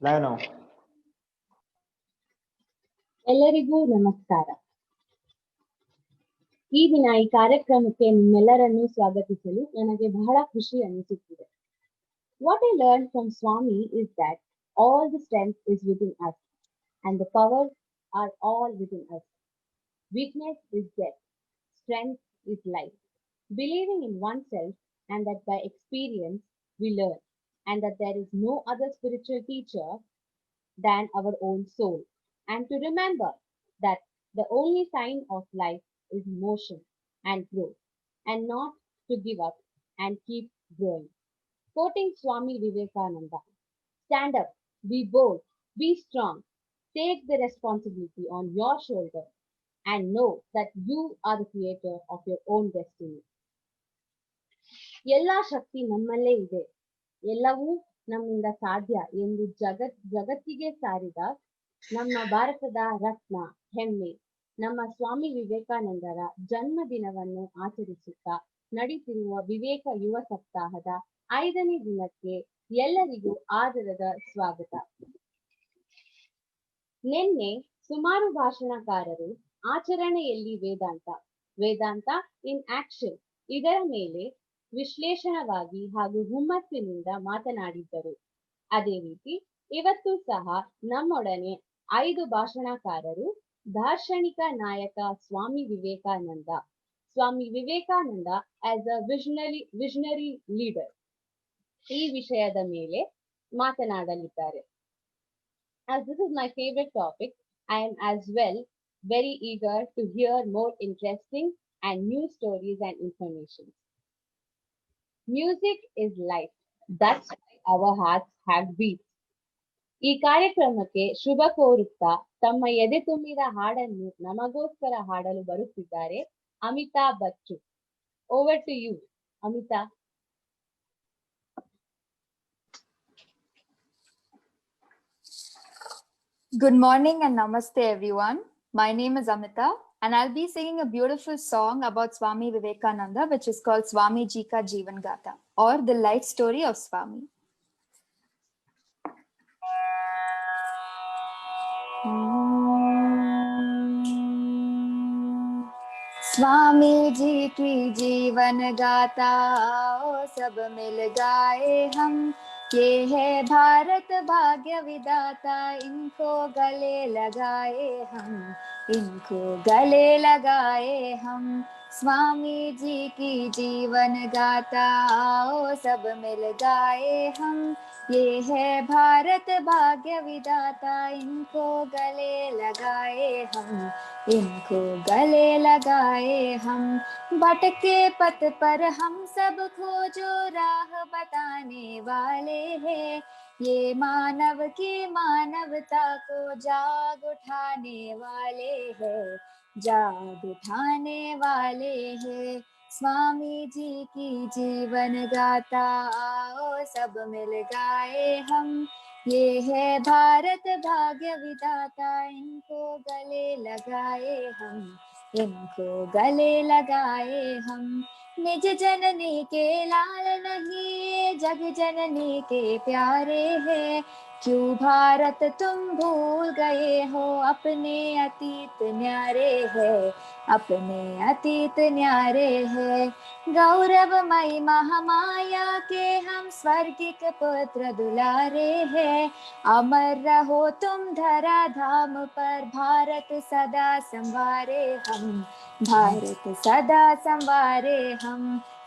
Live now. ಎಲ್ಲರಿಗೂ ನಮಸ್ಕಾರ. ಈ ದಿನ ಈ ಕಾರ್ಯಕ್ರಮಕ್ಕೆ ನಿಮ್ಮೆಲ್ಲರನ್ನು ಸ್ವಾಗತಿಸಲು ನನಗೆ ಬಹಳ ಖುಷಿ ಅನಿಸುತ್ತಿದೆ. What I learned from Swami is that all the strength is within us and the powers are all within us. Weakness is death, strength is life. Believing in oneself and that by experience we learn and that there is no other spiritual teacher than our own soul. And to remember that the only sign of life is motion and growth, and not to give up and keep growing. Quoting Swami Vivekananda, stand up, be bold, be strong, take the responsibility on your shoulder, and know that you are the creator of your own destiny. ಎಲ್ಲ ಶಕ್ತಿ ನಮ್ಮಲ್ಲೇ ಇದೆ, ಎಲ್ಲವೂ ನಮ್ಮಿಂದ ಸಾಧ್ಯ ಎಂದು ಜಗತ್ತಿಗೆ ಸಾರಿದ ನಮ್ಮ ಭಾರತದ ರತ್ನ ಹೆಮ್ಮೆ ನಮ್ಮ ಸ್ವಾಮಿ ವಿವೇಕಾನಂದರ ಜನ್ಮ ದಿನವನ್ನು ಆಚರಿಸುತ್ತಾ ನಡೀತಿರುವ ವಿವೇಕ ಯುವ ಸಪ್ತಾಹದ 5ನೇ ದಿನಕ್ಕೆ ಎಲ್ಲರಿಗೂ ಆದರದ ಸ್ವಾಗತ. ನಿನ್ನೆ ಸುಮಾರು ಭಾಷಣಕಾರರು ಆಚರಣೆಯಲ್ಲಿ ವೇದಾಂತ ಇನ್ ಆಕ್ಷನ್ ಇದರ ಮೇಲೆ ವಿಶ್ಲೇಷಣವಾಗಿ ಹಾಗೂ ಹುಮ್ಮಸ್ಸಿನಿಂದ ಮಾತನಾಡಿದ್ದರು. ಅದೇ ರೀತಿ ಇವತ್ತು ಸಹ ನಮ್ಮೊಡನೆ 5 ಭಾಷಣಕಾರರು ದಾರ್ಶನಿಕ ನಾಯಕ Swami Vivekananda as a visionary leader ಈ ವಿಷಯದ ಮೇಲೆ ಮಾತನಾಡಲಿದ್ದಾರೆ. As this is my favorite topic, I am as well very eager to hear more interesting and new stories and information. Music is life. That's why our hearts have beats. ಈ ಕಾರ್ಯಕ್ರಮಕ್ಕೆ ಶುಭ ಕೋರುತ್ತಾ ತಮ್ಮ ಎದೆ ತುಂಬಿದ ಹಾಡನ್ನು ನಮಗೋಸ್ಕರ ಹಾಡಲು ಬರುತ್ತಿದ್ದಾರೆ Amita Bachchu. Over to you, Amita. Good morning and namaste everyone. My name is Amita and I'll be singing a beautiful song about Swami Vivekananda which is called Swami Ji Ka Jeevan Gatha or the life story of Swami. Swami ji की जीवन गाथा आओ सब मिल गाए हम, ये है भारत भाग्य विधाता इनको गले लगाए हम स्वामी जी की जीवन गाथा आओ सब मिल गाए हम, ये है भारत भाग्य विधाता इनको गले लगाए हम भटके पथ पर हम सब खोजो राह बताने वाले हैं, ये मानव की मानवता को जाग उठाने वाले हैं स्वामी जी की जीवन गाथा आओ सब मिल गाए हम, ये है भारत भाग्य विधाता इनको गले लगाए हम निज जननी के लाल नहीं जग जननी के प्यारे हैं, क्यों भारत तुम भूल गए हो अपने अतीत न्यारे हैं गौरवमयी महामाया के हम स्वर्गिक पुत्र दुलारे हैं, अमर रहो तुम धरा धाम पर भारत सदा संवारे हम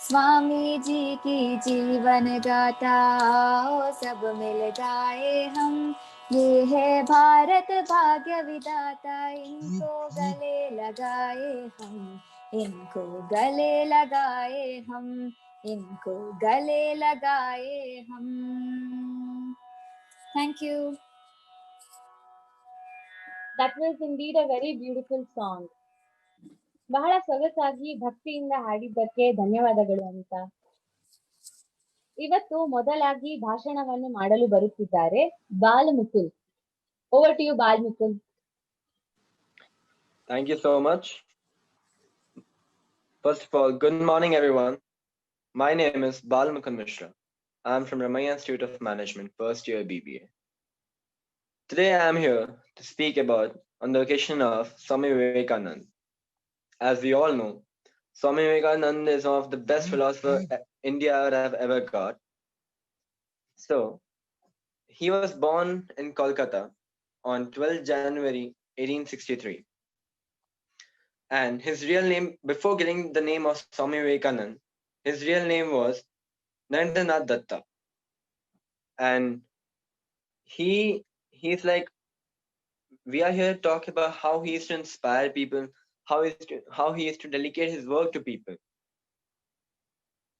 स्वामी जी की जीवन गाथा आओ सब मिल गाए हम, ये है भारत भाग्य विधाता इनको गले लगाए हम Thank you. That was indeed a very beautiful song. ಬಹಳ ಸೊಗಸಾಗಿ ಭಕ್ತಿಯಿಂದ ಹಾಡಿದ್ದಕ್ಕೆ ಧನ್ಯವಾದಗಳು ಅಮಿತಾ. ಇವತ್ತು ಮೊದಲಾಗಿ ಭಾಷಣವನ್ನು ಮಾಡಲು ಬರುತ್ತಿದ್ದಾರೆ ball Mukul. Over to you, Bal Mukul. Thank you so much. First of all, good morning everyone. My name is Bal Mukul Mishra. I am from Ramaiah Institute of Management, first year BBA. Today I am here to speak about on the occasion of Swami Vivekanand. As we all know, Swami Vivekanand is one of the best philosophers India would have ever got. So, he was born in Kolkata on 12th January 1863. And his real name, before getting the name of Swami Vivekanand, his real name was Narendranath Datta. And he's like, we are here to talk about how he is to inspire people, how he is to delegate his work to people.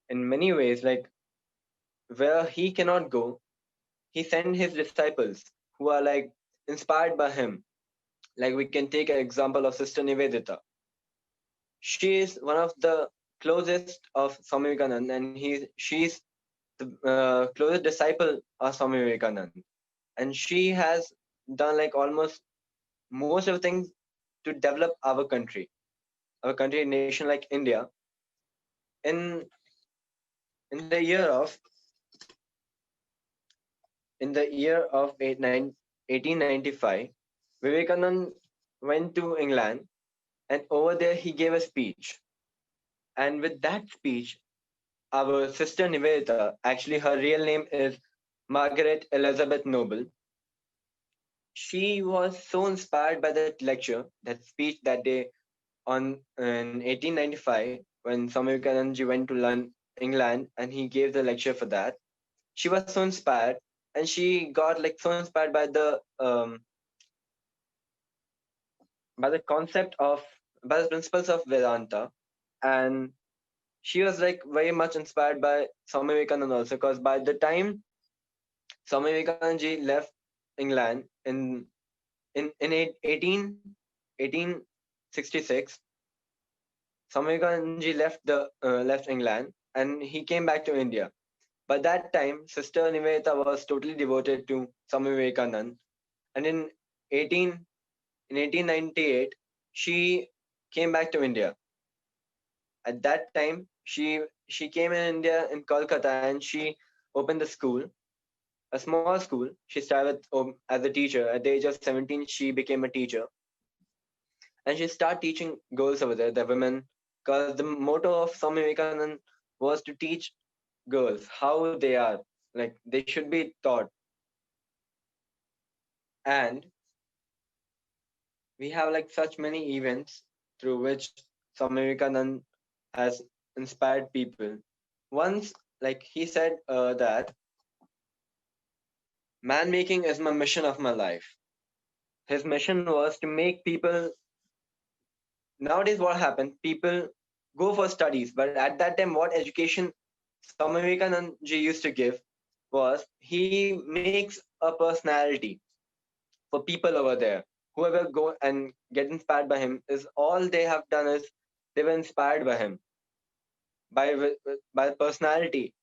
In many ways, like where he cannot go, he sent his disciples who are like inspired by him. Like we can take an example of Sister Nivedita. She is one of the closest of Swami Vivekanand, and she's the closest disciple of Swami Vivekanand, and she has done like almost most of the things to develop our country, nation like India. In in the year of in the year of 1895, Vivekanand went to England, and over there he gave a speech. And with that speech, our sister Nivedita, actually her real name is Margaret Elizabeth Noble, she was so inspired by that lecture, that speech that day on in 1895 when Swami Vivekanand went to England and he gave the lecture for that. She was so inspired, and she got like so inspired by the concept of by the principles of Vedanta, and she was like very much inspired by Swami Vivekananda also, because by the time Swami Vivekananda ji left England in 1866, Swami Vivekananda ji left England and he came back to India. By that time, Sister Nivedita was totally devoted to Swami Vivekananda, and 18 in 1898 she came back to India. At that time, she came in India in Kolkata and she opened the school, a small school. She started as a teacher. At the age of 17, she became a teacher, and she started teaching girls over there, the women, because the motto of Swami Vivekananda was to teach girls how they are, like they should be taught. And we have like such many events through which Swami Vivekananda has inspired people. Once, like he said that man making is my mission of my life. His mission was to make people. Nowadays, what happened? People go for studies, but at that time, what education Swami Vivekananda ji used to give was he makes a personality for people over there. Whoever go and get inspired by him is all they have done is they were inspired by him by the personality.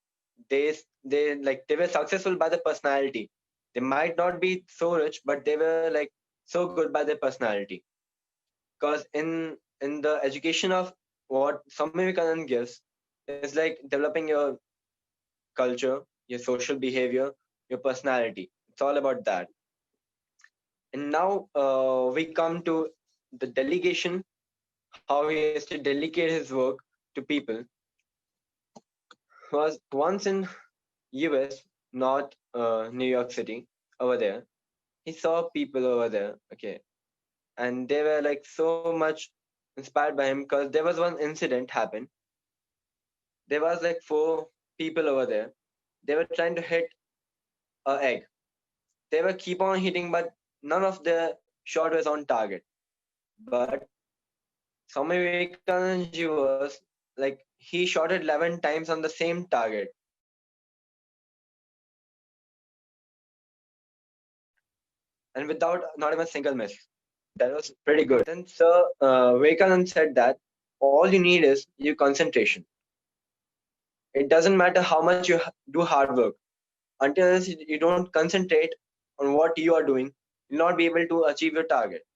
They were successful by the personality. They might not be so rich, but they were like so good by their personality. Because in the education of what Swami Vivekananda gives is like developing your culture, your social behavior, your personality. It's all about that. And now we come to the delegation, how he has to delegate his work to people. Was once in US, not New York City, over there. He saw people over there, okay, and they were like so much inspired by him because there was one incident happened. There was like four people over there. They were trying to hit a egg. They were keep on hitting, but none of the shot was on target. But Swami Vivekananda ji was like he shot it 11 times on the same target. And without not even a single miss. That was pretty good. Then Sir Vivekanand said that all you need is your concentration. It doesn't matter how much you do hard work. Until you don't concentrate on what you are doing, you'll not be able to achieve your target.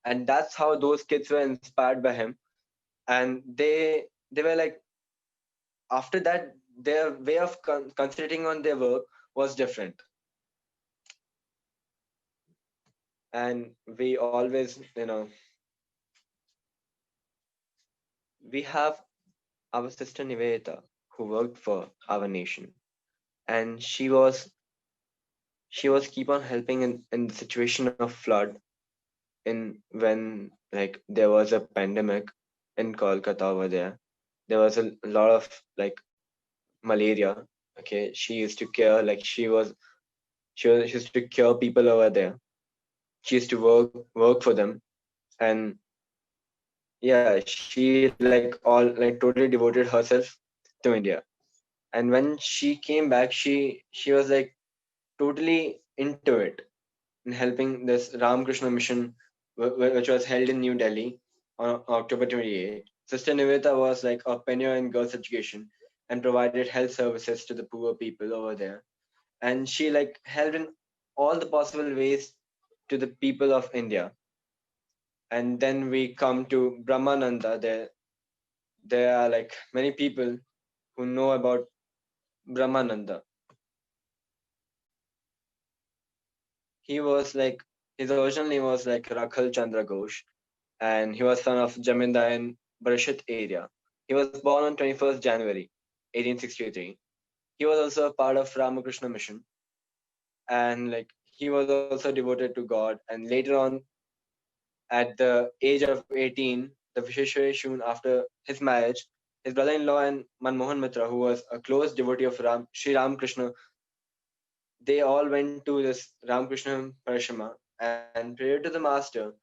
And that's how those kids were inspired by him. And they were like, after that, their way of concentrating on their work was different. And we always, we have our sister Nivedita who worked for our nation, and she was keep on helping in the situation of flood in when like there was a pandemic in Kolkata over there. There was a lot of like malaria. Okay, she used to care like she used to cure people over there. She used to work for them, and yeah, she like all like totally devoted herself to India. And when she came back, she was like totally into it in helping this Ramakrishna mission, which was held in New Delhi on October 28th. Sister Niveta was like a pioneer in girls' education and provided health services to the poor people over there. And she like helped in all the possible ways to the people of India. And then we come to Brahmananda. There are like many people who know about Brahmananda. He was like his original name was like Rakhal Chandra Ghosh, and he was son of Jamindar in Barashat area. He was born on 21st January 1863. He was also a part of Ramakrishna mission, and like he was also devoted to God. And later on, at the age of 18, the Visheshwari soon after his marriage, his brother-in-law and Manmohan Mitra, who was a close devotee of Sri Ramakrishna, they all went to this Ramakrishna Parashama and prayed to the master,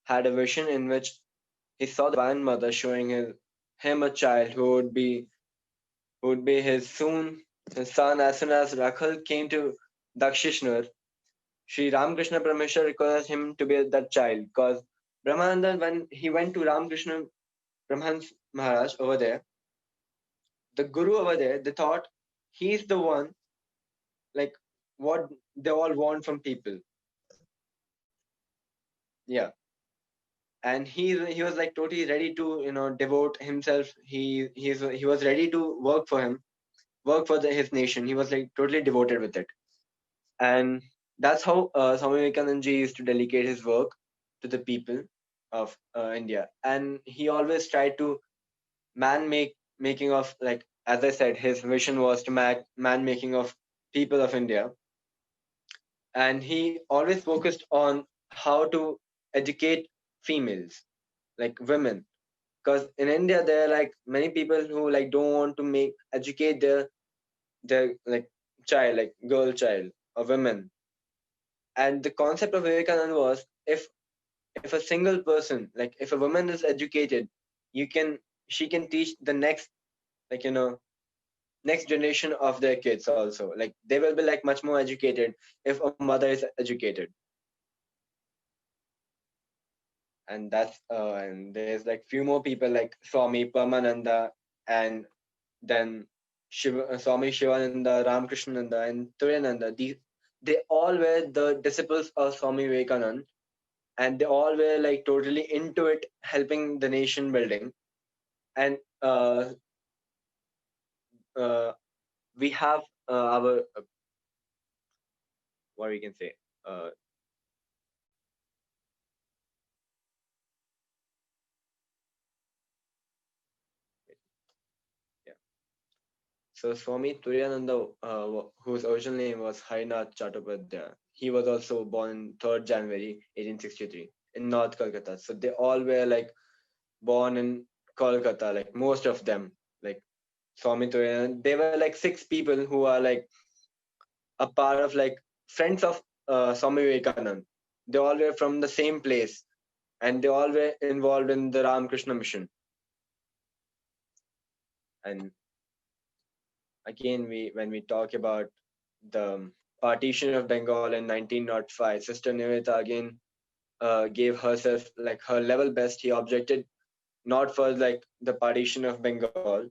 had a vision in which he saw the Divine Mother showing him a child who would be his son as soon as Rakhal came to Dakshishnar. Sri Ramakrishna Parameshwar requires him to be that child because Brahmananda, when he went to Ramakrishna Brahmans Maharaj over there, the Guru over there, they thought he's the one like what they all want from people. Yeah. And he was like totally ready to devote himself. He was ready to work for his nation. He was like totally devoted with it, and that's how Swami Vivekananda ji used to delegate his work to the people of India. And he always tried to making of, like as I said, his vision was to make man making of people of India, and he always focused on how to educate females, like women, because in India there are like many people who like don't want to make educate their like child, like girl child or women. And the concept of Vivekananda was, if a single person, like if a woman is educated, you can she can teach the next, like next generation of their kids also. Like they will be like much more educated if a mother is educated. And there's like few more people like Swami Paramananda, and then Swami Shivananda, Ramakrishnananda, and Turiyananda. They all were the disciples of Swami Vivekananda, and they all were like totally into it, helping the nation building. And uh, we have our what we can say. Uh, yeah. So Swami Turiyananda, whose original name was Harinath Chattopadhyay, he was also born on 3rd January 1863 in North Kolkata. So they all were like born in Kolkata, like most of them, like Swami Turiyananda. They were like 6 people who are like a part of like friends of Swami Vivekananda. They all were from the same place, and they all were involved in the Ramakrishna mission. And again, when we talk about the partition of Bengal in 1905, Sister Nivedita again gave herself like her level best. He objected not for like the partition of Bengal,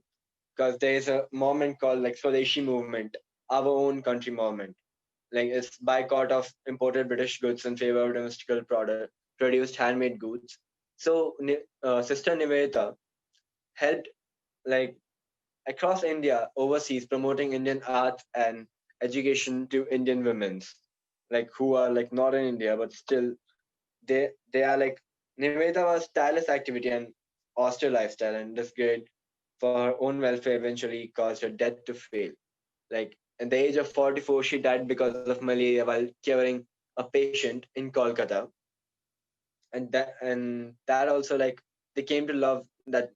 because there is a movement called like Swadeshi movement, our own country movement. Like it's boycott of imported British goods in favor of domestical product produced handmade goods. So Sister Nivedita helped like across India, overseas, promoting Indian art and education to Indian women, like who are like not in India but still they are like, Nivedita was tireless activity and austere lifestyle, and this grade for her own welfare eventually caused her death to fail. Like at the age of 44, she died because of malaria while curing a patient in Kolkata, and that also, like, they came to love that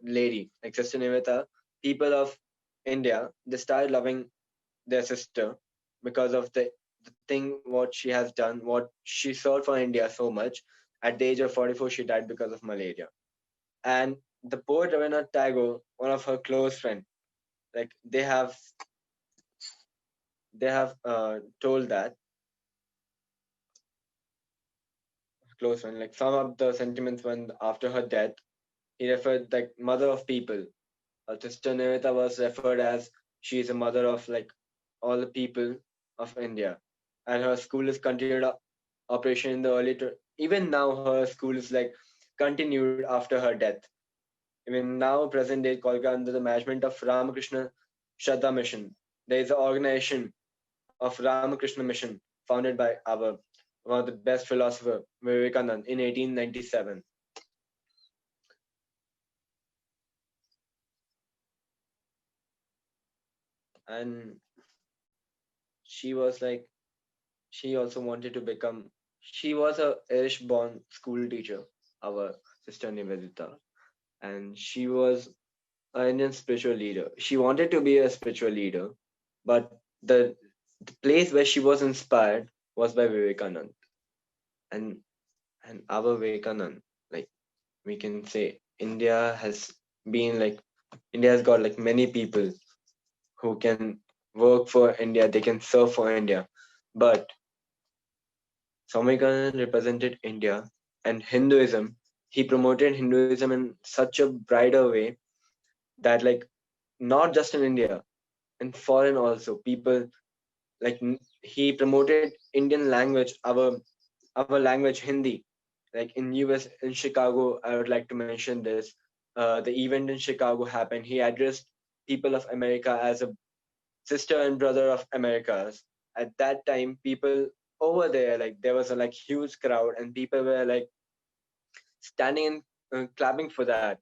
lady, like Sister Nivedita. People of India, they started loving their sister because of the thing what she has done, what she served for India so much. At the age of 44, she died because of malaria. And the poet Rabindranath Tagore, one of her close friends, like they have told that close friend, like some of the sentiments when after her death, he referred like mother of people. Sister Nivedita was referred as she is a mother of like all the people of India, and her school is continued operation in the even now her school is like continued after her death. Even now, present day Kolkata under the management of Ramakrishna Shraddha Mission. There is an organization of Ramakrishna Mission founded by our one of the best philosopher Vivekanand in 1897. And she was like, she also wanted to become, she was a Irish born school teacher, our sister Nivedita, and she was an Indian spiritual leader. She wanted to be a spiritual leader, but the place where she was inspired was by Vivekanand. And and our Vivekanand, like, we can say India has been like, India has got like many people who can work for India, they can serve for India. But Swami Vivekananda represented India and Hinduism. He promoted Hinduism in such a brighter way that, like, not just in India, in foreign also, people like he promoted Indian language, our language Hindi. Like in US, in Chicago, I would like to mention this. The event in Chicago happened. He addressed people of America as a sister and brother of Americas. At that time, people over there, like there was a like huge crowd, and people were like standing and clapping for that.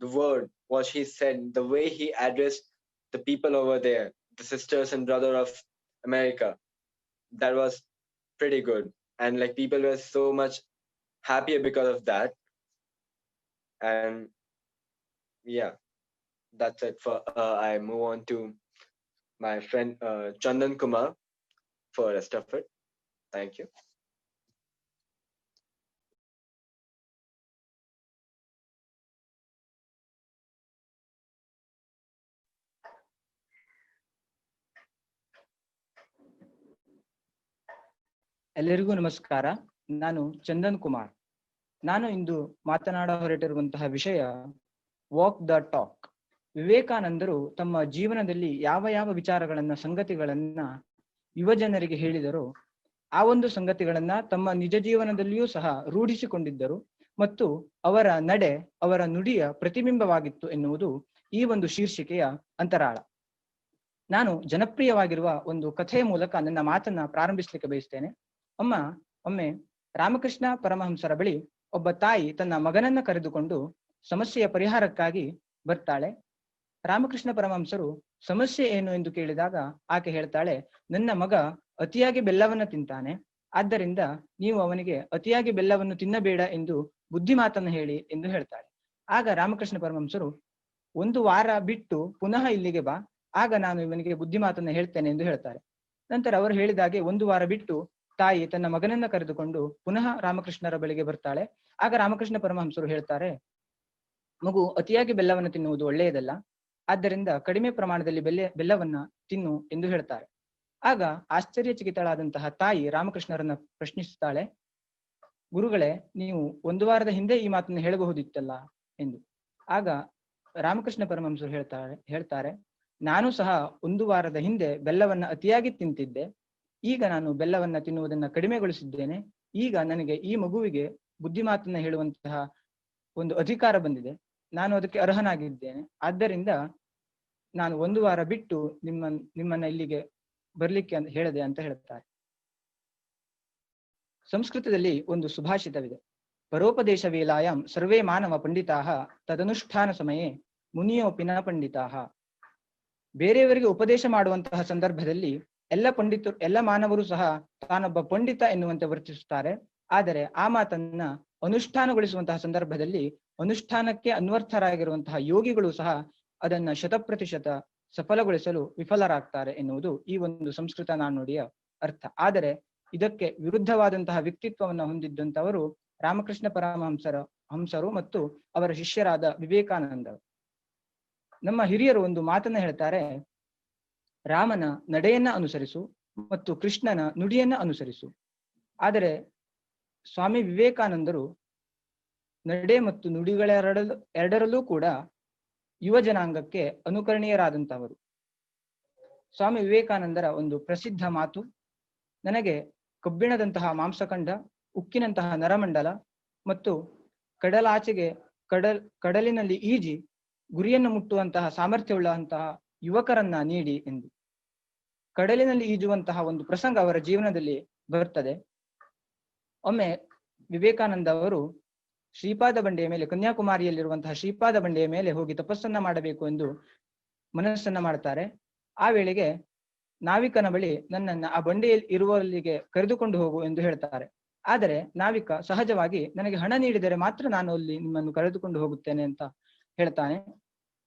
The word, what he said, the way he addressed the people over there, the sisters and brother of America, that was pretty good. And like people were so much happier because of that. And yeah, that's it for I move on to my friend Chandan Kumar for rest of it. Thank you. ಎಲ್ಲರಿಗೂ ನಮಸ್ಕಾರ. ನಾನು ಚಂದನ್ ಕುಮಾರ್. ನಾನು ಇಂದು ಮಾತನಾಡ ಹೊರಟಿರುವಂತಹ ವಿಷಯ walk the talk. ವಿವೇಕಾನಂದರು ತಮ್ಮ ಜೀವನದಲ್ಲಿ ಯಾವ ಯಾವ ವಿಚಾರಗಳನ್ನ, ಸಂಗತಿಗಳನ್ನ ಯುವ ಜನರಿಗೆ ಹೇಳಿದರೋ ಆ ಒಂದು ಸಂಗತಿಗಳನ್ನ ತಮ್ಮ ನಿಜ ಜೀವನದಲ್ಲಿಯೂ ಸಹ ರೂಢಿಸಿಕೊಂಡಿದ್ದರು ಮತ್ತು ಅವರ ನಡೆ, ಅವರ ನುಡಿಯ ಪ್ರತಿಬಿಂಬವಾಗಿತ್ತು ಎನ್ನುವುದು ಈ ಒಂದು ಶೀರ್ಷಿಕೆಯ ಅಂತರಾಳ. ನಾನು ಜನಪ್ರಿಯವಾಗಿರುವ ಒಂದು ಕಥೆಯ ಮೂಲಕ ನನ್ನ ಮಾತನ್ನ ಪ್ರಾರಂಭಿಸಲಿಕ್ಕೆ ಬಯಸ್ತೇನೆ. ಒಮ್ಮೆ ರಾಮಕೃಷ್ಣ ಪರಮಹಂಸರ ಬಳಿ ಒಬ್ಬ ತಾಯಿ ತನ್ನ ಮಗನನ್ನ ಕರೆದುಕೊಂಡು ಸಮಸ್ಯೆಯ ಪರಿಹಾರಕ್ಕಾಗಿ ಬರ್ತಾಳೆ. ರಾಮಕೃಷ್ಣ ಪರಮಹಂಸರು ಸಮಸ್ಯೆ ಏನು ಎಂದು ಕೇಳಿದಾಗ ಆಕೆ ಹೇಳ್ತಾಳೆ, ನನ್ನ ಮಗ ಅತಿಯಾಗಿ ಬೆಲ್ಲವನ್ನ ತಿಂತಾನೆ, ಆದ್ದರಿಂದ ನೀವು ಅವನಿಗೆ ಅತಿಯಾಗಿ ಬೆಲ್ಲವನ್ನು ತಿನ್ನಬೇಡ ಎಂದು ಬುದ್ಧಿ ಮಾತನ್ನು ಹೇಳಿ ಎಂದು ಹೇಳ್ತಾಳೆ. ಆಗ ರಾಮಕೃಷ್ಣ ಪರಮಹಂಸರು, 1 ವಾರ ಬಿಟ್ಟು ಪುನಃ ಇಲ್ಲಿಗೆ ಬಾ, ಆಗ ನಾನು ಇವನಿಗೆ ಬುದ್ಧಿ ಮಾತನ್ನ ಹೇಳ್ತೇನೆ ಎಂದು ಹೇಳ್ತಾರೆ. ನಂತರ ಅವರು ಹೇಳಿದಾಗೆ 1 ವಾರ ಬಿಟ್ಟು ತಾಯಿ ತನ್ನ ಮಗನನ್ನ ಕರೆದುಕೊಂಡು ಪುನಃ ರಾಮಕೃಷ್ಣರ ಬಳಿಗೆ ಬರ್ತಾಳೆ. ಆಗ ರಾಮಕೃಷ್ಣ ಪರಮಹಂಸರು ಹೇಳ್ತಾರೆ, ಮಗು ಅತಿಯಾಗಿ ಬೆಲ್ಲವನ್ನು ತಿನ್ನುವುದು ಒಳ್ಳೆಯದಲ್ಲ, ಆದ್ದರಿಂದ ಕಡಿಮೆ ಪ್ರಮಾಣದಲ್ಲಿ ಬೆಲ್ಲವನ್ನ ತಿನ್ನು ಎಂದು ಹೇಳ್ತಾರೆ. ಆಗ ಆಶ್ಚರ್ಯಚಕಿತಳಾದಂತಹ ತಾಯಿ ರಾಮಕೃಷ್ಣರನ್ನ ಪ್ರಶ್ನಿಸುತ್ತಾಳೆ, ಗುರುಗಳೇ, ನೀವು 1 ವಾರದ ಹಿಂದೆ ಈ ಮಾತನ್ನು ಹೇಳಬಹುದಿತ್ತಲ್ಲ ಎಂದು. ಆಗ ರಾಮಕೃಷ್ಣ ಪರಮಹಂಸರು ಹೇಳ್ತಾರೆ, ನಾನು ಸಹ 1 ವಾರದ ಹಿಂದೆ ಬೆಲ್ಲವನ್ನ ಅತಿಯಾಗಿ ತಿಂತಿದ್ದೆ, ಈಗ ನಾನು ಬೆಲ್ಲವನ್ನ ತಿನ್ನುವುದನ್ನ ಕಡಿಮೆಗೊಳಿಸಿದ್ದೇನೆ. ಈಗ ನನಗೆ ಈ ಮಗುವಿಗೆ ಬುದ್ಧಿ ಮಾತನ್ನ ಹೇಳುವಂತಹ ಒಂದು ಅಧಿಕಾರ ಬಂದಿದೆ, ನಾನು ಅದಕ್ಕೆ ಅರ್ಹನಾಗಿದ್ದೇನೆ. ಆದ್ದರಿಂದ ನಾನು 1 ವಾರ ಬಿಟ್ಟು ನಿಮ್ಮನ್ನ ಇಲ್ಲಿಗೆ ಬರ್ಲಿಕ್ಕೆ ಹೇಳಿದೆ ಅಂತ ಹೇಳ್ತಾರೆ. ಸಂಸ್ಕೃತದಲ್ಲಿ ಒಂದು ಸುಭಾಷಿತವಿದೆ, ಪರೋಪದೇಶ ವೇಲಾಯಾಂ ಸರ್ವೇ ಮಾನವ ಪಂಡಿತಾಹ ತದನುಷ್ಠಾನ ಸಮಯೇ ಮುನಿಯೋಪಿ ನ ಪಂಡಿತಾಹ. ಬೇರೆಯವರಿಗೆ ಉಪದೇಶ ಮಾಡುವಂತಹ ಸಂದರ್ಭದಲ್ಲಿ ಎಲ್ಲ ಮಾನವರು ಸಹ ತಾನೊಬ್ಬ ಪಂಡಿತ ಎನ್ನುವಂತೆ ವರ್ತಿಸುತ್ತಾರೆ. ಆದರೆ ಆ ಮಾತನ್ನ ಅನುಷ್ಠಾನಗೊಳಿಸುವಂತಹ ಸಂದರ್ಭದಲ್ಲಿ ಅನುಷ್ಠಾನಕ್ಕೆ ಅನ್ವರ್ಥರಾಗಿರುವಂತಹ ಯೋಗಿಗಳು ಸಹ ಅದನ್ನ 100% ಸಫಲಗೊಳಿಸಲು ವಿಫಲರಾಗ್ತಾರೆ ಎನ್ನುವುದು ಈ ಒಂದು ಸಂಸ್ಕೃತ ನಾಣ್ಣುಡಿಯ ಅರ್ಥ. ಆದರೆ ಇದಕ್ಕೆ ವಿರುದ್ಧವಾದಂತಹ ವ್ಯಕ್ತಿತ್ವವನ್ನು ಹೊಂದಿದ್ದಂತವರು ರಾಮಕೃಷ್ಣ ಹಂಸರು ಮತ್ತು ಅವರ ಶಿಷ್ಯರಾದ ವಿವೇಕಾನಂದರು. ನಮ್ಮ ಹಿರಿಯರು ಒಂದು ಮಾತನ್ನ ಹೇಳ್ತಾರೆ, ರಾಮನ ನಡೆಯನ್ನ ಅನುಸರಿಸು ಮತ್ತು ಕೃಷ್ಣನ ನುಡಿಯನ್ನ ಅನುಸರಿಸು. ಆದರೆ ಸ್ವಾಮಿ ವಿವೇಕಾನಂದರು ನಡೆ ಮತ್ತು ಎರಡರಲ್ಲೂ ಕೂಡ ಯುವ ಜನಾಂಗಕ್ಕೆ ಅನುಕರಣೀಯರಾದಂತಹವರು. ಸ್ವಾಮಿ ವಿವೇಕಾನಂದರ ಒಂದು ಪ್ರಸಿದ್ಧ ಮಾತು, ನನಗೆ ಕಬ್ಬಿಣದಂತಹ ಮಾಂಸಖಂಡ, ಉಕ್ಕಿನಂತಹ ನರಮಂಡಲ ಮತ್ತು ಕಡಲಿನಲ್ಲಿ ಈಜಿ ಗುರಿಯನ್ನು ಮುಟ್ಟುವಂತಹ ಸಾಮರ್ಥ್ಯವುಳ್ಳಂತಹ ಯುವಕರನ್ನ ನೀಡಿ ಎಂದು. ಕಡಲಿನಲ್ಲಿ ಈಜುವಂತಹ ಒಂದು ಪ್ರಸಂಗ ಅವರ ಜೀವನದಲ್ಲಿ ಬರುತ್ತದೆ. ಒಮ್ಮೆ ವಿವೇಕಾನಂದ ಅವರು ಶ್ರೀಪಾದ ಬಂಡೆಯ ಮೇಲೆ, ಕನ್ಯಾಕುಮಾರಿಯಲ್ಲಿರುವಂತಹ ಶ್ರೀಪಾದ ಬಂಡೆಯ ಮೇಲೆ ಹೋಗಿ ತಪಸ್ಸನ್ನ ಮಾಡಬೇಕು ಎಂದು ಮನಸ್ಸನ್ನ ಮಾಡ್ತಾರೆ. ಆ ವೇಳೆಗೆ ನಾವಿಕನ ಬಳಿ ನನ್ನನ್ನ ಆ ಬಂಡೆಯಲ್ಲಿ ಇರುವಲ್ಲಿಗೆ ಕರೆದುಕೊಂಡು ಹೋಗು ಎಂದು ಹೇಳ್ತಾರೆ. ಆದರೆ ನಾವಿಕ ಸಹಜವಾಗಿ ನನಗೆ ಹಣ ನೀಡಿದರೆ ಮಾತ್ರ ನಾನು ಅಲ್ಲಿ ನಿಮ್ಮನ್ನು ಕರೆದುಕೊಂಡು ಹೋಗುತ್ತೇನೆ ಅಂತ ಹೇಳ್ತಾನೆ.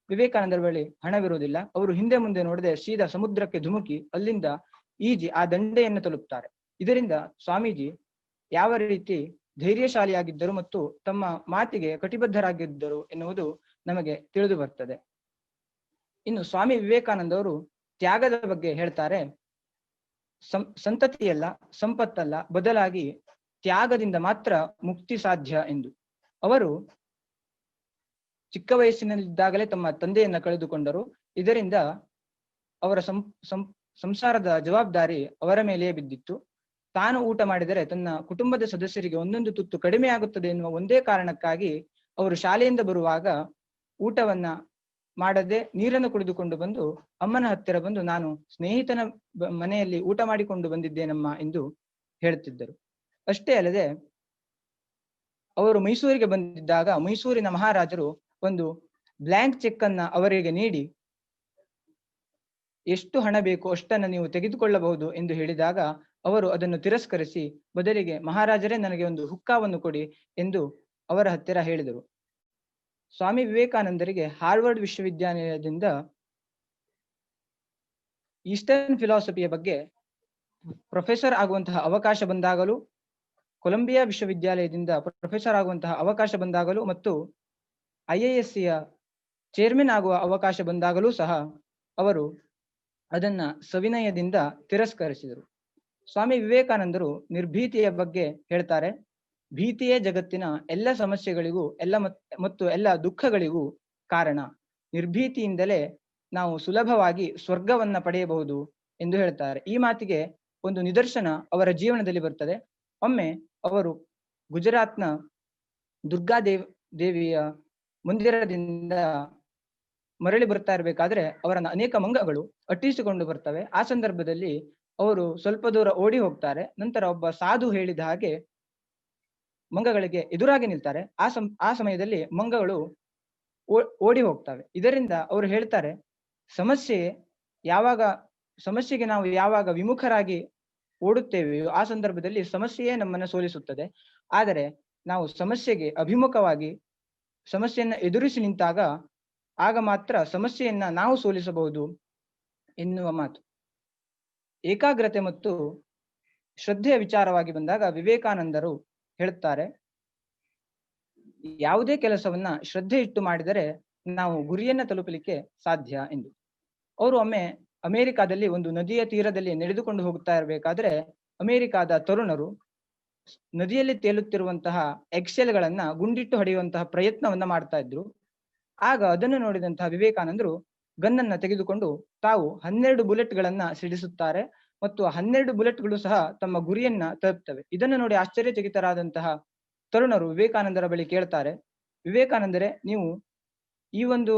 ವಿವೇಕಾನಂದರ ಬಳಿ ಹಣವಿರುವುದಿಲ್ಲ. ಅವರು ಹಿಂದೆ ಮುಂದೆ ನೋಡದೆ ಸೀದಾ ಸಮುದ್ರಕ್ಕೆ ಧುಮುಕಿ ಅಲ್ಲಿಂದ ಈಜಿ ಆ ದಂಡೆಯನ್ನು ತಲುಪ್ತಾರೆ. ಇದರಿಂದ ಸ್ವಾಮೀಜಿ ಯಾವ ರೀತಿ ಧೈರ್ಯಶಾಲಿಯಾಗಿದ್ದರು ಮತ್ತು ತಮ್ಮ ಮಾತಿಗೆ ಕಟಿಬದ್ಧರಾಗಿದ್ದರು ಎನ್ನುವುದು ನಮಗೆ ತಿಳಿದು ಬರ್ತದೆ. ಇನ್ನು ಸ್ವಾಮಿ ವಿವೇಕಾನಂದವರು ತ್ಯಾಗದ ಬಗ್ಗೆ ಹೇಳ್ತಾರೆ, ಸಂತತಿಯಲ್ಲ, ಸಂಪತ್ತಲ್ಲ, ಬದಲಾಗಿ ತ್ಯಾಗದಿಂದ ಮಾತ್ರ ಮುಕ್ತಿ ಸಾಧ್ಯ ಎಂದು. ಅವರು ಚಿಕ್ಕ ವಯಸ್ಸಿನಲ್ಲಿದ್ದಾಗಲೇ ತಮ್ಮ ತಂದೆಯನ್ನ ಕಳೆದುಕೊಂಡರು. ಇದರಿಂದ ಅವರ ಸಂಸಾರದ ಜವಾಬ್ದಾರಿ ಅವರ ಮೇಲೆಯೇ ಬಿದ್ದಿತ್ತು. ತಾನು ಊಟ ಮಾಡಿದರೆ ತನ್ನ ಕುಟುಂಬದ ಸದಸ್ಯರಿಗೆ ಒಂದೊಂದು ತುತ್ತು ಕಡಿಮೆ ಆಗುತ್ತದೆ ಎನ್ನುವ ಒಂದೇ ಕಾರಣಕ್ಕಾಗಿ ಅವರು ಶಾಲೆಯಿಂದ ಬರುವಾಗ ಊಟವನ್ನ ಮಾಡದೆ ನೀರನ್ನು ಕುಡಿದುಕೊಂಡು ಬಂದು ಅಮ್ಮನ ಹತ್ತಿರ ಬಂದು, ನಾನು ಸ್ನೇಹಿತನ ಮನೆಯಲ್ಲಿ ಊಟ ಮಾಡಿಕೊಂಡು ಬಂದಿದ್ದೇನಮ್ಮ ಎಂದು ಹೇಳುತ್ತಿದ್ದರು. ಅಷ್ಟೇ ಅಲ್ಲದೆ ಅವರು ಮೈಸೂರಿಗೆ ಬಂದಿದ್ದಾಗ ಮೈಸೂರಿನ ಮಹಾರಾಜರು ಒಂದು ಬ್ಲ್ಯಾಂಕ್ ಚೆಕ್ ಅನ್ನ ಅವರಿಗೆ ನೀಡಿ, ಎಷ್ಟು ಹಣ ಬೇಕು ಅಷ್ಟನ್ನ ನೀವು ತೆಗೆದುಕೊಳ್ಳಬಹುದು ಎಂದು ಹೇಳಿದಾಗ ಅವರು ಅದನ್ನು ತಿರಸ್ಕರಿಸಿ ಬದಲಿಗೆ, ಮಹಾರಾಜರೇ ನನಗೆ ಒಂದು ಹುಕ್ಕಾವನ್ನು ಕೊಡಿ ಎಂದು ಅವರ ಹತ್ತಿರ ಹೇಳಿದರು. ಸ್ವಾಮಿ ವಿವೇಕಾನಂದರಿಗೆ ಹಾರ್ವರ್ಡ್ ವಿಶ್ವವಿದ್ಯಾನಿಲಯದಿಂದ ಈಸ್ಟರ್ನ್ ಫಿಲಾಸಫಿಯ ಬಗ್ಗೆ ಪ್ರೊಫೆಸರ್ ಆಗುವಂತಹ ಅವಕಾಶ ಬಂದಾಗಲೂ, ಕೊಲಂಬಿಯಾ ವಿಶ್ವವಿದ್ಯಾಲಯದಿಂದ ಪ್ರೊಫೆಸರ್ ಆಗುವಂತಹ ಅವಕಾಶ ಬಂದಾಗಲೂ ಮತ್ತು IISc ಚೇರ್ಮನ್ ಆಗುವ ಅವಕಾಶ ಬಂದಾಗಲೂ ಸಹ ಅವರು ಅದನ್ನ ಸವಿನಯದಿಂದ ತಿರಸ್ಕರಿಸಿದರು. ಸ್ವಾಮಿ ವಿವೇಕಾನಂದರು ನಿರ್ಭೀತಿಯ ಬಗ್ಗೆ ಹೇಳ್ತಾರೆ, ಭೀತಿಯೇ ಜಗತ್ತಿನ ಎಲ್ಲ ಸಮಸ್ಯೆಗಳಿಗೂ ಮತ್ತು ಎಲ್ಲ ದುಃಖಗಳಿಗೂ ಕಾರಣ. ನಿರ್ಭೀತಿಯಿಂದಲೇ ನಾವು ಸುಲಭವಾಗಿ ಸ್ವರ್ಗವನ್ನ ಪಡೆಯಬಹುದು ಎಂದು ಹೇಳ್ತಾರೆ. ಈ ಮಾತಿಗೆ ಒಂದು ನಿದರ್ಶನ ಅವರ ಜೀವನದಲ್ಲಿ ಬರ್ತದೆ. ಒಮ್ಮೆ ಅವರು ಗುಜರಾತ್ನ ದೇವಿಯ ಮಂದಿರದಿಂದ ಮರಳಿ ಬರ್ತಾ ಇರಬೇಕಾದ್ರೆ ಅವರನ್ನ ಅನೇಕ ಮಂಗಗಳು ಅಟ್ಟಿಸಿಕೊಂಡು ಬರ್ತವೆ. ಆ ಸಂದರ್ಭದಲ್ಲಿ ಅವರು ಸ್ವಲ್ಪ ದೂರ ಓಡಿ ಹೋಗ್ತಾರೆ. ನಂತರ ಒಬ್ಬ ಸಾಧು ಹೇಳಿದ ಹಾಗೆ ಮಂಗಗಳಿಗೆ ಎದುರಾಗಿ ನಿಲ್ತಾರೆ. ಆ ಸಮಯದಲ್ಲಿ ಮಂಗಗಳು ಓಡಿ ಹೋಗ್ತವೆ. ಇದರಿಂದ ಅವರು ಹೇಳ್ತಾರೆ, ಸಮಸ್ಯೆಗೆ ನಾವು ಯಾವಾಗ ವಿಮುಖರಾಗಿ ಓಡುತ್ತೇವೆಯೋ ಆ ಸಂದರ್ಭದಲ್ಲಿ ಸಮಸ್ಯೆಯೇ ನಮ್ಮನ್ನು ಸೋಲಿಸುತ್ತದೆ. ಆದರೆ ನಾವು ಸಮಸ್ಯೆಗೆ ಅಭಿಮುಖವಾಗಿ ಸಮಸ್ಯೆಯನ್ನ ಎದುರಿಸಿ ನಿಂತಾಗ ಆಗ ಮಾತ್ರ ಸಮಸ್ಯೆಯನ್ನ ನಾವು ಸೋಲಿಸಬಹುದು ಎನ್ನುವ ಮಾತು. ಏಕಾಗ್ರತೆ ಮತ್ತು ಶ್ರದ್ಧೆಯ ವಿಚಾರವಾಗಿ ಬಂದಾಗ ವಿವೇಕಾನಂದರು ಹೇಳುತ್ತಾರೆ, ಯಾವುದೇ ಕೆಲಸವನ್ನ ಶ್ರದ್ಧೆ ಇಟ್ಟು ಮಾಡಿದರೆ ನಾವು ಗುರಿಯನ್ನ ತಲುಪಲಿಕ್ಕೆ ಸಾಧ್ಯ ಎಂದು. ಅವರು ಒಮ್ಮೆ ಅಮೆರಿಕಾದಲ್ಲಿ ಒಂದು ನದಿಯ ತೀರದಲ್ಲಿ ನಡೆದುಕೊಂಡು ಹೋಗ್ತಾ ಇರಬೇಕಾದ್ರೆ ಅಮೆರಿಕಾದ ತರುಣರು ನದಿಯಲ್ಲಿ ತೇಲುತ್ತಿರುವಂತಹ ಎಕ್ಸೆಲ್ಗಳನ್ನ ಗುಂಡಿಟ್ಟು ಹೊಡೆಯುವಂತಹ ಪ್ರಯತ್ನವನ್ನ ಮಾಡ್ತಾ ಇದ್ರು. ಆಗ ಅದನ್ನು ನೋಡಿದಂತಹ ವಿವೇಕಾನಂದರು ಗನ್ನನ್ನ ತೆಗೆದುಕೊಂಡು ತಾವು 12 ಬುಲೆಟ್ಗಳನ್ನ ಸಿಡಿಸುತ್ತಾರೆ ಮತ್ತು 12 ಬುಲೆಟ್ಗಳು ಸಹ ತಮ್ಮ ಗುರಿಯನ್ನ ತಲುಪ್ತವೆ. ಇದನ್ನು ನೋಡಿ ಆಶ್ಚರ್ಯಚಕಿತರಾದಂತಹ ತರುಣರು ವಿವೇಕಾನಂದರ ಬಳಿ ಕೇಳ್ತಾರೆ, ವಿವೇಕಾನಂದರೇ, ನೀವು ಈ ಒಂದು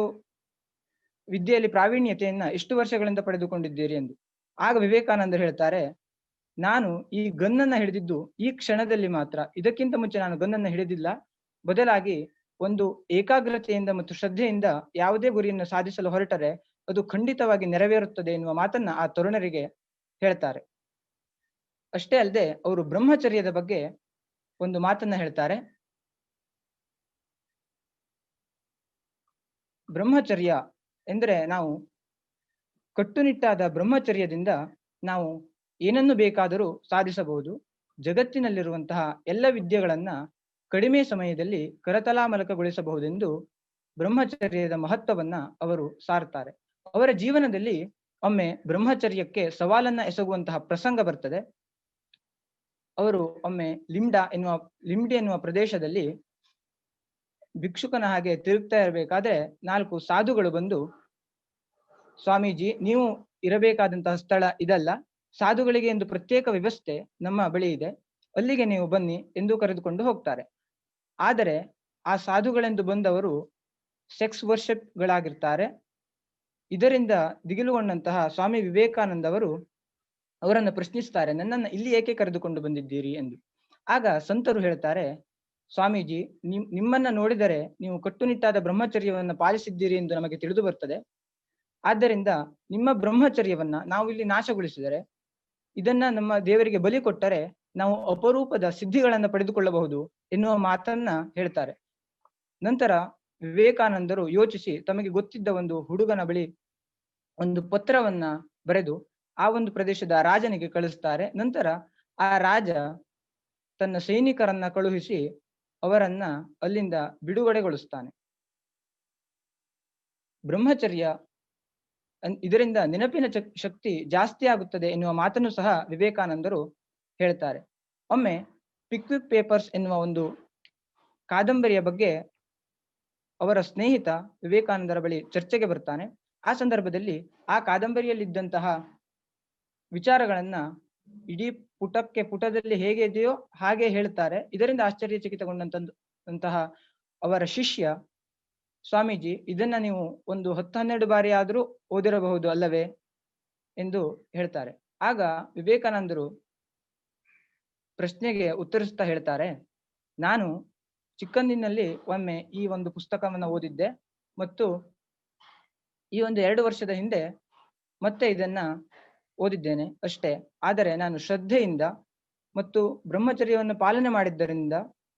ವಿದ್ಯೆಯಲ್ಲಿ ಪ್ರಾವೀಣ್ಯತೆಯನ್ನ ಎಷ್ಟು ವರ್ಷಗಳಿಂದ ಪಡೆದುಕೊಂಡಿದ್ದೀರಿ ಎಂದು. ಆಗ ವಿವೇಕಾನಂದರು ಹೇಳ್ತಾರೆ, ನಾನು ಈ ಗನ್ನನ್ನ ಹಿಡಿದಿದ್ದು ಈ ಕ್ಷಣದಲ್ಲಿ ಮಾತ್ರ. ಇದಕ್ಕಿಂತ ಮುಂಚೆ ನಾನು ಗನ್ನನ್ನ ಹಿಡಿದಿಲ್ಲ. ಬದಲಾಗಿ ಒಂದು ಏಕಾಗ್ರತೆಯಿಂದ ಮತ್ತು ಶ್ರದ್ಧೆಯಿಂದ ಯಾವುದೇ ಗುರಿಯನ್ನು ಸಾಧಿಸಲು ಹೊರಟರೆ ಅದು ಖಂಡಿತವಾಗಿ ನೆರವೇರುತ್ತದೆ ಎನ್ನುವ ಮಾತನ್ನ ಆ ತರುಣರಿಗೆ ಹೇಳ್ತಾರೆ. ಅಷ್ಟೇ ಅಲ್ಲದೆ ಅವರು ಬ್ರಹ್ಮಚರ್ಯದ ಬಗ್ಗೆ ಒಂದು ಮಾತನ್ನ ಹೇಳ್ತಾರೆ. ಬ್ರಹ್ಮಚರ್ಯ ಎಂದ್ರೆ ನಾವು ಕಟ್ಟುನಿಟ್ಟಾದ ಬ್ರಹ್ಮಚರ್ಯದಿಂದ ನಾವು ಏನನ್ನು ಬೇಕಾದರೂ ಸಾಧಿಸಬಹುದು. ಜಗತ್ತಿನಲ್ಲಿರುವಂತಹ ಎಲ್ಲ ವಿದ್ಯೆಗಳನ್ನ ಕಡಿಮೆ ಸಮಯದಲ್ಲಿ ಕರತಲಾಮಲಕಗೊಳಿಸಬಹುದೆಂದು ಬ್ರಹ್ಮಚರ್ಯದ ಮಹತ್ವವನ್ನ ಅವರು ಸಾರುತ್ತಾರೆ. ಅವರ ಜೀವನದಲ್ಲಿ ಒಮ್ಮೆ ಬ್ರಹ್ಮಚರ್ಯಕ್ಕೆ ಸವಾಲನ್ನ ಎಸಗುವಂತಹ ಪ್ರಸಂಗ ಬರ್ತದೆ. ಅವರು ಒಮ್ಮೆ ಲಿಂಡಿ ಎನ್ನುವ ಪ್ರದೇಶದಲ್ಲಿ ಭಿಕ್ಷುಕನ ಹಾಗೆ ತಿರುಗ್ತಾ ಇರಬೇಕಾದ್ರೆ 4 ಸಾಧುಗಳು ಬಂದು, ಸ್ವಾಮೀಜಿ, ನೀವು ಇರಬೇಕಾದಂತಹ ಸ್ಥಳ ಇದಲ್ಲ, ಸಾಧುಗಳಿಗೆ ಎಂದು ಪ್ರತ್ಯೇಕ ವ್ಯವಸ್ಥೆ ನಮ್ಮ ಬಳಿ ಇದೆ, ಅಲ್ಲಿಗೆ ನೀವು ಬನ್ನಿ ಎಂದು ಕರೆದುಕೊಂಡು ಹೋಗ್ತಾರೆ. ಆದರೆ ಆ ಸಾಧುಗಳೆಂದು ಬಂದವರು ಸೆಕ್ಸ್ ವರ್ಷಗಳಾಗಿರ್ತಾರೆ. ಇದರಿಂದ ದಿಗಿಲುಗೊಂಡಂತಹ ಸ್ವಾಮಿ ವಿವೇಕಾನಂದ ಅವರು ಅವರನ್ನು ಪ್ರಶ್ನಿಸ್ತಾರೆ, ನನ್ನನ್ನು ಇಲ್ಲಿ ಏಕೆ ಕರೆದುಕೊಂಡು ಬಂದಿದ್ದೀರಿ ಎಂದು. ಆಗ ಸಂತರು ಹೇಳ್ತಾರೆ, ಸ್ವಾಮೀಜಿ, ನಿಮ್ಮನ್ನ ನೋಡಿದರೆ ನೀವು ಕಟ್ಟುನಿಟ್ಟಾದ ಬ್ರಹ್ಮಚರ್ಯವನ್ನು ಪಾಲಿಸಿದ್ದೀರಿ ಎಂದು ನಮಗೆ ತಿಳಿದು ಬರ್ತದೆ. ಆದ್ದರಿಂದ ನಿಮ್ಮ ಬ್ರಹ್ಮಚರ್ಯವನ್ನ ನಾವು ಇಲ್ಲಿ ನಾಶಗೊಳಿಸಿದರೆ, ಇದನ್ನ ನಮ್ಮ ದೇವರಿಗೆ ಬಲಿ ಕೊಟ್ಟರೆ ನಾವು ಅಪರೂಪದ ಸಿದ್ಧಿಗಳನ್ನ ಪಡೆದುಕೊಳ್ಳಬಹುದು ಎನ್ನುವ ಮಾತನ್ನ ಹೇಳ್ತಾರೆ. ನಂತರ ವಿವೇಕಾನಂದರು ಯೋಚಿಸಿ ತಮಗೆ ಗೊತ್ತಿದ್ದ ಒಂದು ಹುಡುಗನ ಬಳಿ ಒಂದು ಪತ್ರವನ್ನ ಬರೆದು ಆ ಒಂದು ಪ್ರದೇಶದ ರಾಜನಿಗೆ ಕಳಿಸ್ತಾರೆ. ನಂತರ ಆ ರಾಜ ತನ್ನ ಸೈನಿಕರನ್ನ ಕಳುಹಿಸಿ ಅವರನ್ನ ಅಲ್ಲಿಂದ ಬಿಡುಗಡೆಗೊಳಿಸ್ತಾನೆ. ಬ್ರಹ್ಮಚರ್ಯ ಇದರಿಂದ ನೆನಪಿನ ಶಕ್ತಿ ಜಾಸ್ತಿ ಆಗುತ್ತದೆ ಎನ್ನುವ ಮಾತನ್ನು ಸಹ ವಿವೇಕಾನಂದರು ಹೇಳ್ತಾರೆ. ಒಮ್ಮೆ ಪಿಕ್ವಿಕ್ ಪೇಪರ್ಸ್ ಎನ್ನುವ ಒಂದು ಕಾದಂಬರಿಯ ಬಗ್ಗೆ ಅವರ ಸ್ನೇಹಿತ ವಿವೇಕಾನಂದರ ಬಳಿ ಚರ್ಚೆಗೆ ಬರ್ತಾನೆ. ಆ ಸಂದರ್ಭದಲ್ಲಿ ಆ ಕಾದಂಬರಿಯಲ್ಲಿದ್ದಂತಹ ವಿಚಾರಗಳನ್ನ ಇಡೀ ಪುಟದಲ್ಲಿ ಹೇಗೆ ಇದೆಯೋ ಹಾಗೆ ಹೇಳ್ತಾರೆ. ಇದರಿಂದ ಆಶ್ಚರ್ಯಚಕಿತಗೊಂಡಂತಹ ಅವರ ಶಿಷ್ಯ, ಸ್ವಾಮೀಜಿ, ಇದನ್ನ ನೀವು ಒಂದು 10-12 ಬಾರಿ ಆದ್ರೂ ಓದಿರಬಹುದು ಅಲ್ಲವೇ ಎಂದು ಹೇಳ್ತಾರೆ. ಆಗ ವಿವೇಕಾನಂದರು ಪ್ರಶ್ನೆಗೆ ಉತ್ತರಿಸ್ತಾ ಹೇಳ್ತಾರೆ, ನಾನು ಚಿಕ್ಕಂದಿನಲ್ಲಿ ಒಮ್ಮೆ ಈ ಒಂದು ಪುಸ್ತಕವನ್ನ ಓದಿದ್ದೆ ಮತ್ತು ಈ ಒಂದು 2 ವರ್ಷದ ಹಿಂದೆ ಮತ್ತೆ ಇದನ್ನ ಓದಿದ್ದೇನೆ ಅಷ್ಟೇ. ಆದರೆ ನಾನು ಶ್ರದ್ಧೆಯಿಂದ ಮತ್ತು ಬ್ರಹ್ಮಚರ್ಯವನ್ನು ಪಾಲನೆ ಮಾಡಿದ್ದರಿಂದ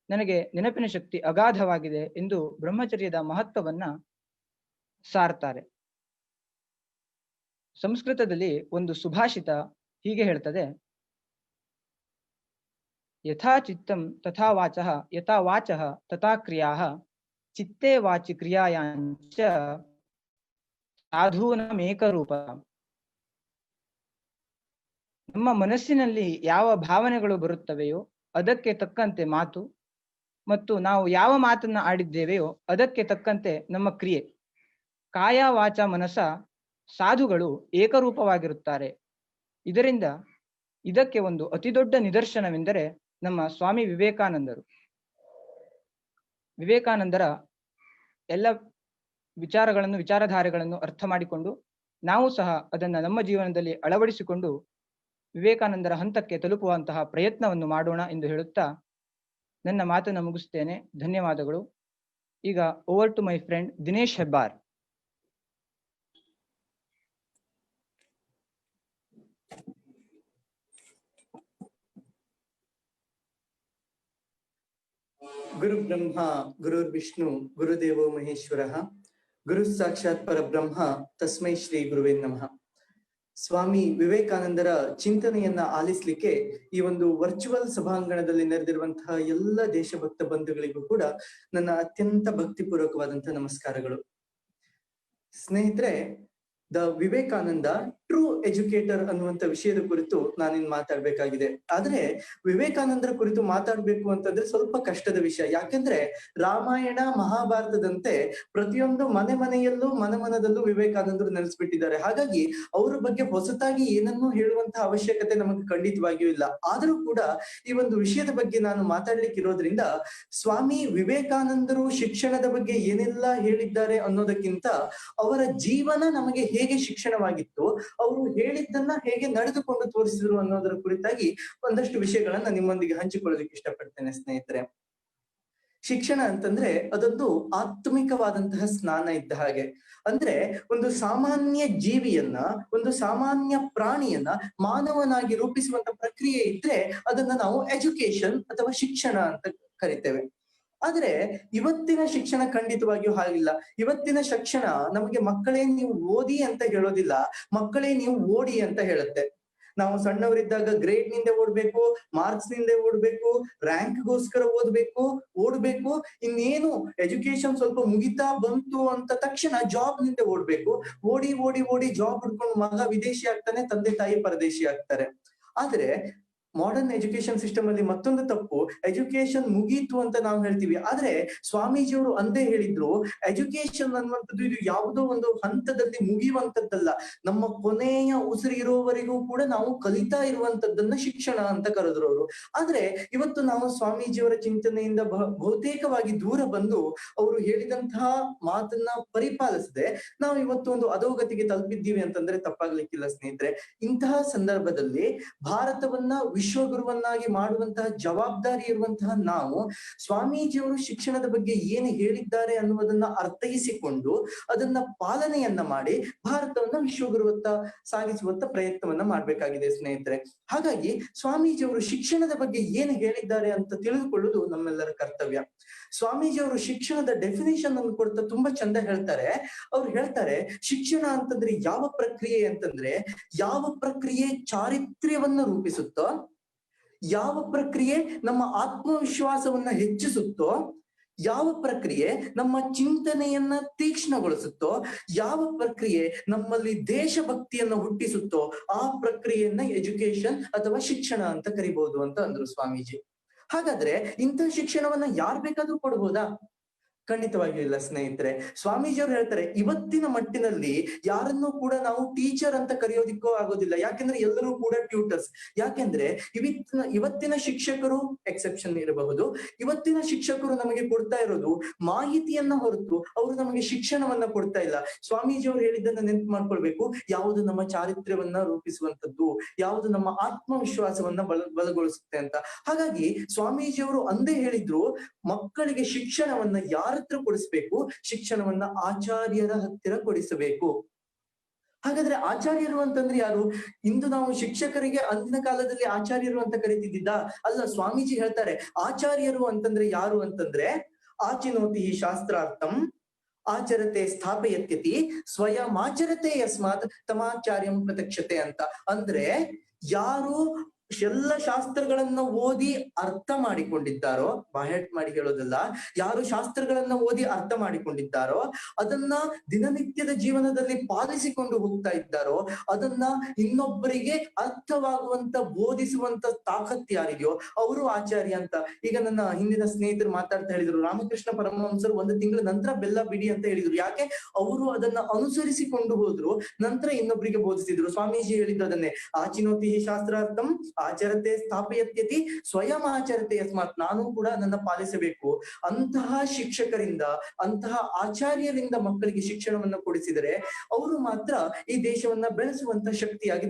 ನನಗೆ ನೆನಪಿನ ಶಕ್ತಿ ಅಗಾಧವಾಗಿದೆ ಎಂದು ಬ್ರಹ್ಮಚರ್ಯದ ಮಹತ್ವವನ್ನ ಸಾರ್ತಾರೆ. ಸಂಸ್ಕೃತದಲ್ಲಿ ಒಂದು ಸುಭಾಷಿತ ಹೀಗೆ ಹೇಳ್ತದೆ, ಯಥಾ ಚಿತ್ತಂ ತಥಾ ವಾಚಃ, ಯಥಾ ವಾಚಃ ತಥಾ ಕ್ರಿಯಾಃ, ಚಿತ್ತೇ ವಾಚಿ ಕ್ರಿಯಾಯಾಂಚ ಸಾಧೂನಮೇಕರೂಪ. ನಮ್ಮ ಮನಸ್ಸಿನಲ್ಲಿ ಯಾವ ಭಾವನೆಗಳು ಬರುತ್ತವೆಯೋ ಅದಕ್ಕೆ ತಕ್ಕಂತೆ ಮಾತು, ಮತ್ತು ನಾವು ಯಾವ ಮಾತನ್ನ ಆಡಿದ್ದೇವೆಯೋ ಅದಕ್ಕೆ ತಕ್ಕಂತೆ ನಮ್ಮ ಕ್ರಿಯೆ. ಕಾಯ ವಾಚ ಮನಸ ಸಾಧುಗಳು ಏಕರೂಪವಾಗಿರುತ್ತಾರೆ. ಇದಕ್ಕೆ ಒಂದು ಅತಿ ದೊಡ್ಡ ನಿದರ್ಶನವೆಂದರೆ ನಮ್ಮ ಸ್ವಾಮಿ ವಿವೇಕಾನಂದರು. ವಿವೇಕಾನಂದರ ಎಲ್ಲ ವಿಚಾರಧಾರೆಗಳನ್ನು ಅರ್ಥ ಮಾಡಿಕೊಂಡು ನಾವು ಸಹ ಅದನ್ನ ನಮ್ಮ ಜೀವನದಲ್ಲಿ ಅಳವಡಿಸಿಕೊಂಡು ವಿವೇಕಾನಂದರ ಹಂತಕ್ಕೆ ತಲುಪುವಂತಹ ಪ್ರಯತ್ನವನ್ನು ಮಾಡೋಣ ಎಂದು ಹೇಳುತ್ತಾ ನನ್ನ ಮಾತನ್ನು ಮುಗಿಸ್ತೇನೆ. ಧನ್ಯವಾದಗಳು. ಈಗ over to my friend Dinesh Hebbar. ಗುರು ಬ್ರಹ್ಮ ಗುರುರ್ ವಿಷ್ಣು ಗುರುದೇವೋ ಮಹೇಶ್ವರಃ ಗುರು ಸಾಕ್ಷಾತ್ ಪರಬ್ರಹ್ಮ ತಸ್ಮೈ ಶ್ರೀ ಗುರುವೇ ನಮಃ. ಸ್ವಾಮಿ ವಿವೇಕಾನಂದರ ಚಿಂತನೆಯನ್ನ ಆಲಿಸ್ಲಿಕ್ಕೆ ಈ ಒಂದು ವರ್ಚುವಲ್ ಸಭಾಂಗಣದಲ್ಲಿ ನೆರೆದಿರುವಂತಹ ಎಲ್ಲ ದೇಶಭಕ್ತ ಬಂಧುಗಳಿಗೂ ಕೂಡ ನನ್ನ ಅತ್ಯಂತ ಭಕ್ತಿಪೂರ್ವಕವಾದಂತಹ ನಮಸ್ಕಾರಗಳು. ಸ್ನೇಹಿತರೆ, ದ ವಿವೇಕಾನಂದ ಟ್ರೂ ಎಜುಕೇಟರ್ ಅನ್ನುವಂಥ ವಿಷಯದ ಕುರಿತು ನಾನಿನ್ ಮಾತಾಡ್ಬೇಕಾಗಿದೆ. ಆದ್ರೆ ವಿವೇಕಾನಂದರ ಕುರಿತು ಮಾತಾಡ್ಬೇಕು ಅಂತಂದ್ರೆ ಸ್ವಲ್ಪ ಕಷ್ಟದ ವಿಷಯ. ಯಾಕೆಂದ್ರೆ ರಾಮಾಯಣ ಮಹಾಭಾರತದಂತೆ ಪ್ರತಿಯೊಂದು ಮನೆಯಲ್ಲೂ ಮನದಲ್ಲೂ ವಿವೇಕಾನಂದರು ನೆಲೆಸ್ಬಿಟ್ಟಿದ್ದಾರೆ. ಹಾಗಾಗಿ ಅವರ ಬಗ್ಗೆ ಹೊಸತಾಗಿ ಏನನ್ನೂ ಹೇಳುವಂತಹ ಅವಶ್ಯಕತೆ ನಮಗೆ ಖಂಡಿತವಾಗಿಯೂ ಇಲ್ಲ. ಆದರೂ ಕೂಡ ಈ ಒಂದು ವಿಷಯದ ಬಗ್ಗೆ ನಾನು ಮಾತಾಡ್ಲಿಕ್ಕೆ ಇರೋದ್ರಿಂದ ಸ್ವಾಮಿ ವಿವೇಕಾನಂದರು ಶಿಕ್ಷಣದ ಬಗ್ಗೆ ಏನೆಲ್ಲ ಹೇಳಿದ್ದಾರೆ ಅನ್ನೋದಕ್ಕಿಂತ ಅವರ ಜೀವನ ನಮಗೆ ಹೇಗೆ ಶಿಕ್ಷಣವಾಗಿತ್ತು, ಅವರು ಹೇಳಿದ್ದನ್ನ ಹೇಗೆ ನಡೆದುಕೊಂಡು ತೋರಿಸಿದ್ರು ಅನ್ನೋದರ ಕುರಿತಾಗಿ ಒಂದಷ್ಟು ವಿಷಯಗಳನ್ನ ನಿಮ್ಮೊಂದಿಗೆ ಹಂಚಿಕೊಳ್ಳೋದಕ್ಕೆ ಇಷ್ಟಪಡ್ತೇನೆ ಸ್ನೇಹಿತರೆ. ಶಿಕ್ಷಣ ಅಂತಂದ್ರೆ ಅದೊಂದು ಆತ್ಮಿಕವಾದಂತಹ ಸ್ನಾನ ಇದ್ದ ಹಾಗೆ. ಅಂದ್ರೆ ಒಂದು ಸಾಮಾನ್ಯ ಜೀವಿಯನ್ನ, ಒಂದು ಸಾಮಾನ್ಯ ಪ್ರಾಣಿಯನ್ನ ಮಾನವನಾಗಿ ರೂಪಿಸುವಂತ ಪ್ರಕ್ರಿಯೆ ಇದ್ರೆ ಅದನ್ನ ನಾವು ಎಜುಕೇಶನ್ ಅಥವಾ ಶಿಕ್ಷಣ ಅಂತ ಕರಿತೇವೆ. ಆದ್ರೆ ಇವತ್ತಿನ ಶಿಕ್ಷಣ ಖಂಡಿತವಾಗಿಯೂ ಹಾಗಿಲ್ಲ. ಇವತ್ತಿನ ಶಿಕ್ಷಣ ನಮಗೆ ಮಕ್ಕಳೇ ನೀವು ಓದಿ ಅಂತ ಹೇಳೋದಿಲ್ಲ, ಮಕ್ಕಳೇ ನೀವು ಓಡಿ ಅಂತ ಹೇಳುತ್ತೆ. ನಾವು ಸಣ್ಣವರಿದ್ದಾಗ ಗ್ರೇಡ್ ನಿಂದ ಓಡ್ಬೇಕು, ಮಾರ್ಕ್ಸ್ ನಿಂದ ಓಡ್ಬೇಕು, ರ್ಯಾಂಕ್ಗೋಸ್ಕರ ಓಡ್ಬೇಕು, ಇನ್ನೇನು ಎಜುಕೇಶನ್ ಸ್ವಲ್ಪ ಮುಗಿತಾ ಬಂತು ಅಂತ ತಕ್ಷಣ ಜಾಬ್ ನಿಂದ ಓಡ್ಬೇಕು. ಓಡಿ ಜಾಬ್ ಹುಡ್ಕೊಂಡು ಮಗ ವಿದೇಶಿ ಆಗ್ತಾನೆ, ತಂದೆ ತಾಯಿ ಪರದೇಶಿ ಆಗ್ತಾರೆ. ಆದ್ರೆ ಮಾಡರ್ನ್ ಎಜುಕೇಶನ್ ಸಿಸ್ಟಮ್ ಅಲ್ಲಿ ಮತ್ತೊಂದು ತಪ್ಪು, ಎಜುಕೇಶನ್ ಮುಗೀತು ಅಂತ ನಾವು ಹೇಳ್ತೀವಿ. ಆದ್ರೆ ಸ್ವಾಮೀಜಿಯವರು ಅಂದೇ ಹೇಳಿದ್ರು, ಎಜುಕೇಶನ್ ಅನ್ನುವಂಥದ್ದು ಇದು ಯಾವುದೋ ಒಂದು ಹಂತದಲ್ಲಿ ಮುಗಿಯುವಂತದ್ದಲ್ಲ, ನಮ್ಮ ಕೊನೆಯ ಉಸಿರಿರೋವರೆಗೂ ಕೂಡ ನಾವು ಕಲಿತಾ ಇರುವಂತದ್ದನ್ನ ಶಿಕ್ಷಣ ಅಂತ ಕರೆದ್ರು ಅವರು. ಆದ್ರೆ ಇವತ್ತು ನಾವು ಸ್ವಾಮೀಜಿಯವರ ಚಿಂತನೆಯಿಂದ ಬಹುತೇಕವಾಗಿ ದೂರ ಬಂದು ಅವರು ಹೇಳಿದಂತಹ ಮಾತನ್ನ ಪರಿಪಾಲಿಸದೆ ನಾವು ಇವತ್ತು ಒಂದು ಅಧೋಗತಿಗೆ ತಲುಪಿದ್ದೀವಿ ಅಂತಂದ್ರೆ ತಪ್ಪಾಗ್ಲಿಕ್ಕಿಲ್ಲ ಸ್ನೇಹಿತರೆ. ಇಂತಹ ಸಂದರ್ಭದಲ್ಲಿ ಭಾರತವನ್ನ ವಿಶ್ವಗುರುವನ್ನಾಗಿ ಮಾಡುವಂತಹ ಜವಾಬ್ದಾರಿ ಇರುವಂತಹ ನಾವು ಸ್ವಾಮೀಜಿಯವರು ಶಿಕ್ಷಣದ ಬಗ್ಗೆ ಏನು ಹೇಳಿದ್ದಾರೆ ಅನ್ನುವುದನ್ನ ಅರ್ಥೈಸಿಕೊಂಡು ಅದನ್ನ ಪಾಲನೆಯನ್ನ ಮಾಡಿ ಭಾರತವನ್ನ ವಿಶ್ವಗುರುವತ್ತ ಸಾಗಿಸುವಂತ ಪ್ರಯತ್ನವನ್ನ ಮಾಡ್ಬೇಕಾಗಿದೆ ಸ್ನೇಹಿತರೆ. ಹಾಗಾಗಿ ಸ್ವಾಮೀಜಿಯವರು ಶಿಕ್ಷಣದ ಬಗ್ಗೆ ಏನು ಹೇಳಿದ್ದಾರೆ ಅಂತ ತಿಳಿದುಕೊಳ್ಳುವುದು ನಮ್ಮೆಲ್ಲರ ಕರ್ತವ್ಯ. ಸ್ವಾಮೀಜಿಯವರು ಶಿಕ್ಷಣದ ಡೆಫಿನೇಷನ್ ಅನ್ನು ಕೊಡ್ತಾ ತುಂಬಾ ಚಂದ ಹೇಳ್ತಾರೆ. ಅವ್ರು ಹೇಳ್ತಾರೆ, ಶಿಕ್ಷಣ ಅಂತಂದ್ರೆ ಯಾವ ಪ್ರಕ್ರಿಯೆ ಅಂತಂದ್ರೆ, ಯಾವ ಪ್ರಕ್ರಿಯೆ ಚಾರಿತ್ರ್ಯವನ್ನ ರೂಪಿಸುತ್ತೋ, ಯಾವ ಪ್ರಕ್ರಿಯೆ ನಮ್ಮ ಆತ್ಮವಿಶ್ವಾಸವನ್ನ ಹೆಚ್ಚಿಸುತ್ತೋ, ಯಾವ ಪ್ರಕ್ರಿಯೆ ನಮ್ಮ ಚಿಂತನೆಯನ್ನ ತೀಕ್ಷ್ಣಗೊಳಿಸುತ್ತೋ, ಯಾವ ಪ್ರಕ್ರಿಯೆ ನಮ್ಮಲ್ಲಿ ದೇಶಭಕ್ತಿಯನ್ನ ಹುಟ್ಟಿಸುತ್ತೋ ಆ ಪ್ರಕ್ರಿಯೆಯನ್ನ ಎಜುಕೇಶನ್ ಅಥವಾ ಶಿಕ್ಷಣ ಅಂತ ಕರಿಬಹುದು ಅಂತ ಅಂದ್ರು ಸ್ವಾಮೀಜಿ. ಹಾಗಾದ್ರೆ ಇಂತಹ ಶಿಕ್ಷಣವನ್ನ ಯಾರು ಬೇಕಾದ್ರೂ ಕೊಡ್ಬೋದಾ? ಖಂಡಿತವಾಗಿಯೂ ಇಲ್ಲ ಸ್ನೇಹಿತರೆ. ಸ್ವಾಮೀಜಿಯವರು ಹೇಳ್ತಾರೆ, ಇವತ್ತಿನ ಮಟ್ಟಿನಲ್ಲಿ ಯಾರನ್ನೂ ಕೂಡ ನಾವು ಟೀಚರ್ ಅಂತ ಕರೆಯೋದಿಕ್ಕೂ ಆಗೋದಿಲ್ಲ. ಯಾಕೆಂದ್ರೆ ಎಲ್ಲರೂ ಕೂಡ ಟ್ಯೂಟರ್ಸ್. ಯಾಕೆಂದ್ರೆ ಇವತ್ತಿನ ಶಿಕ್ಷಕರು ಎಕ್ಸೆಪ್ಷನ್ ಇರಬಹುದು, ಇವತ್ತಿನ ಶಿಕ್ಷಕರು ನಮಗೆ ಕೊಡ್ತಾ ಇರೋದು ಮಾಹಿತಿಯನ್ನ ಹೊರತು ಅವರು ನಮಗೆ ಶಿಕ್ಷಣವನ್ನ ಕೊಡ್ತಾ ಇಲ್ಲ. ಸ್ವಾಮೀಜಿಯವರು ಹೇಳಿದ್ದನ್ನ ನೆನಪು ಮಾಡ್ಕೊಳ್ಬೇಕು, ಯಾವುದು ನಮ್ಮ ಚಾರಿತ್ರ್ಯವನ್ನ ರೂಪಿಸುವಂತದ್ದು, ಯಾವುದು ನಮ್ಮ ಆತ್ಮವಿಶ್ವಾಸವನ್ನ ಬಲಗೊಳಿಸುತ್ತೆ ಅಂತ. ಹಾಗಾಗಿ ಸ್ವಾಮೀಜಿಯವರು ಅಂದೇ ಹೇಳಿದ್ರು, ಮಕ್ಕಳಿಗೆ ಶಿಕ್ಷಣವನ್ನ ಯಾರ ಹತ್ರ ಕೊಡಿಸ್ಬೇಕು? ಶಿಕ್ಷಣವನ್ನ ಆಚಾರ್ಯರ ಹತ್ತಿರ ಕೊಡಿಸಬೇಕು. ಹಾಗಾದ್ರೆ ಆಚಾರ್ಯರು ಅಂತಂದ್ರೆ ಯಾರು? ಇಂದು ನಾವು ಶಿಕ್ಷಕರಿಗೆ ಅಂದಿನ ಕಾಲದಲ್ಲಿ ಆಚಾರ್ಯರು ಅಂತ ಕರಿತಿದ್ದ ಅಲ್ಲ. ಸ್ವಾಮೀಜಿ ಹೇಳ್ತಾರೆ, ಆಚಾರ್ಯರು ಅಂತಂದ್ರೆ ಯಾರು ಅಂತಂದ್ರೆ, ಆಚಿನೋತಿ ಶಾಸ್ತ್ರಾರ್ಥಂ ಆಚರತೆ ಸ್ಥಾಪಯತ್ಯತಿ ಸ್ವಯಂ ಆಚರತೆ ಯಸ್ಮಾತ್ ತಮಾಚಾರ್ಯಂ ಪ್ರತ್ಯಕ್ಷತೆ ಅಂತ. ಅಂದ್ರೆ ಯಾರು ಎಲ್ಲ ಶಾಸ್ತ್ರಗಳನ್ನ ಓದಿ ಅರ್ಥ ಮಾಡಿಕೊಂಡಿದ್ದಾರೋ, ಬಾಹ್ಯಾಟ್ ಮಾಡಿ ಹೇಳೋದಲ್ಲ, ಯಾರು ಶಾಸ್ತ್ರಗಳನ್ನ ಓದಿ ಅರ್ಥ ಮಾಡಿಕೊಂಡಿದ್ದಾರೋ, ಅದನ್ನ ದಿನನಿತ್ಯದ ಜೀವನದಲ್ಲಿ ಪಾಲಿಸಿಕೊಂಡು ಹೋಗ್ತಾ ಇದ್ದಾರೋ, ಅದನ್ನ ಇನ್ನೊಬ್ಬರಿಗೆ ಅರ್ಥವಾಗುವಂತ ಬೋಧಿಸುವಂತ ತಾಕತ್ ಯಾರಿದೆಯೋ ಅವರು ಆಚಾರ್ಯ ಅಂತ. ಈಗ ನನ್ನ ಹಿಂದಿನ ಸ್ನೇಹಿತರು ಮಾತಾಡ್ತಾ ಹೇಳಿದ್ರು, ರಾಮಕೃಷ್ಣ ಪರಮಹಂಸರು 1 ತಿಂಗಳ ನಂತರ ಬೆಲ್ಲ ಬಿಡಿ ಅಂತ ಹೇಳಿದ್ರು. ಯಾಕೆ? ಅವರು ಅದನ್ನ ಅನುಸರಿಸಿಕೊಂಡು ಹೋದ್ರು, ನಂತರ ಇನ್ನೊಬ್ಬರಿಗೆ ಬೋಧಿಸಿದ್ರು. ಸ್ವಾಮೀಜಿ ಹೇಳಿದ್ದು ಅದನ್ನೇ, ಆಚಿನೋತಿ ಶಾಸ್ತ್ರಾರ್ಥಂ ಆಚರತೆ ಸ್ಥಾಪಯತ್ಯತಿ ಸ್ವಯಂ ಆಚರತೆ ಯಸ್ಮಾತ್. ನಾನು ಕೂಡ ನನ್ನ ಪಾಲಿಸಬೇಕು. ಅಂತಹ ಶಿಕ್ಷಕರಿಂದ, ಅಂತಹ ಆಚಾರ್ಯರಿಂದ ಮಕ್ಕಳಿಗೆ ಶಿಕ್ಷಣವನ್ನ ಕೊಡಿಸಿದರೆ ಅವರು ಮಾತ್ರ ಈ ದೇಶವನ್ನ ಬೆಳೆಸುವಂತ ಶಕ್ತಿಯಾಗಿ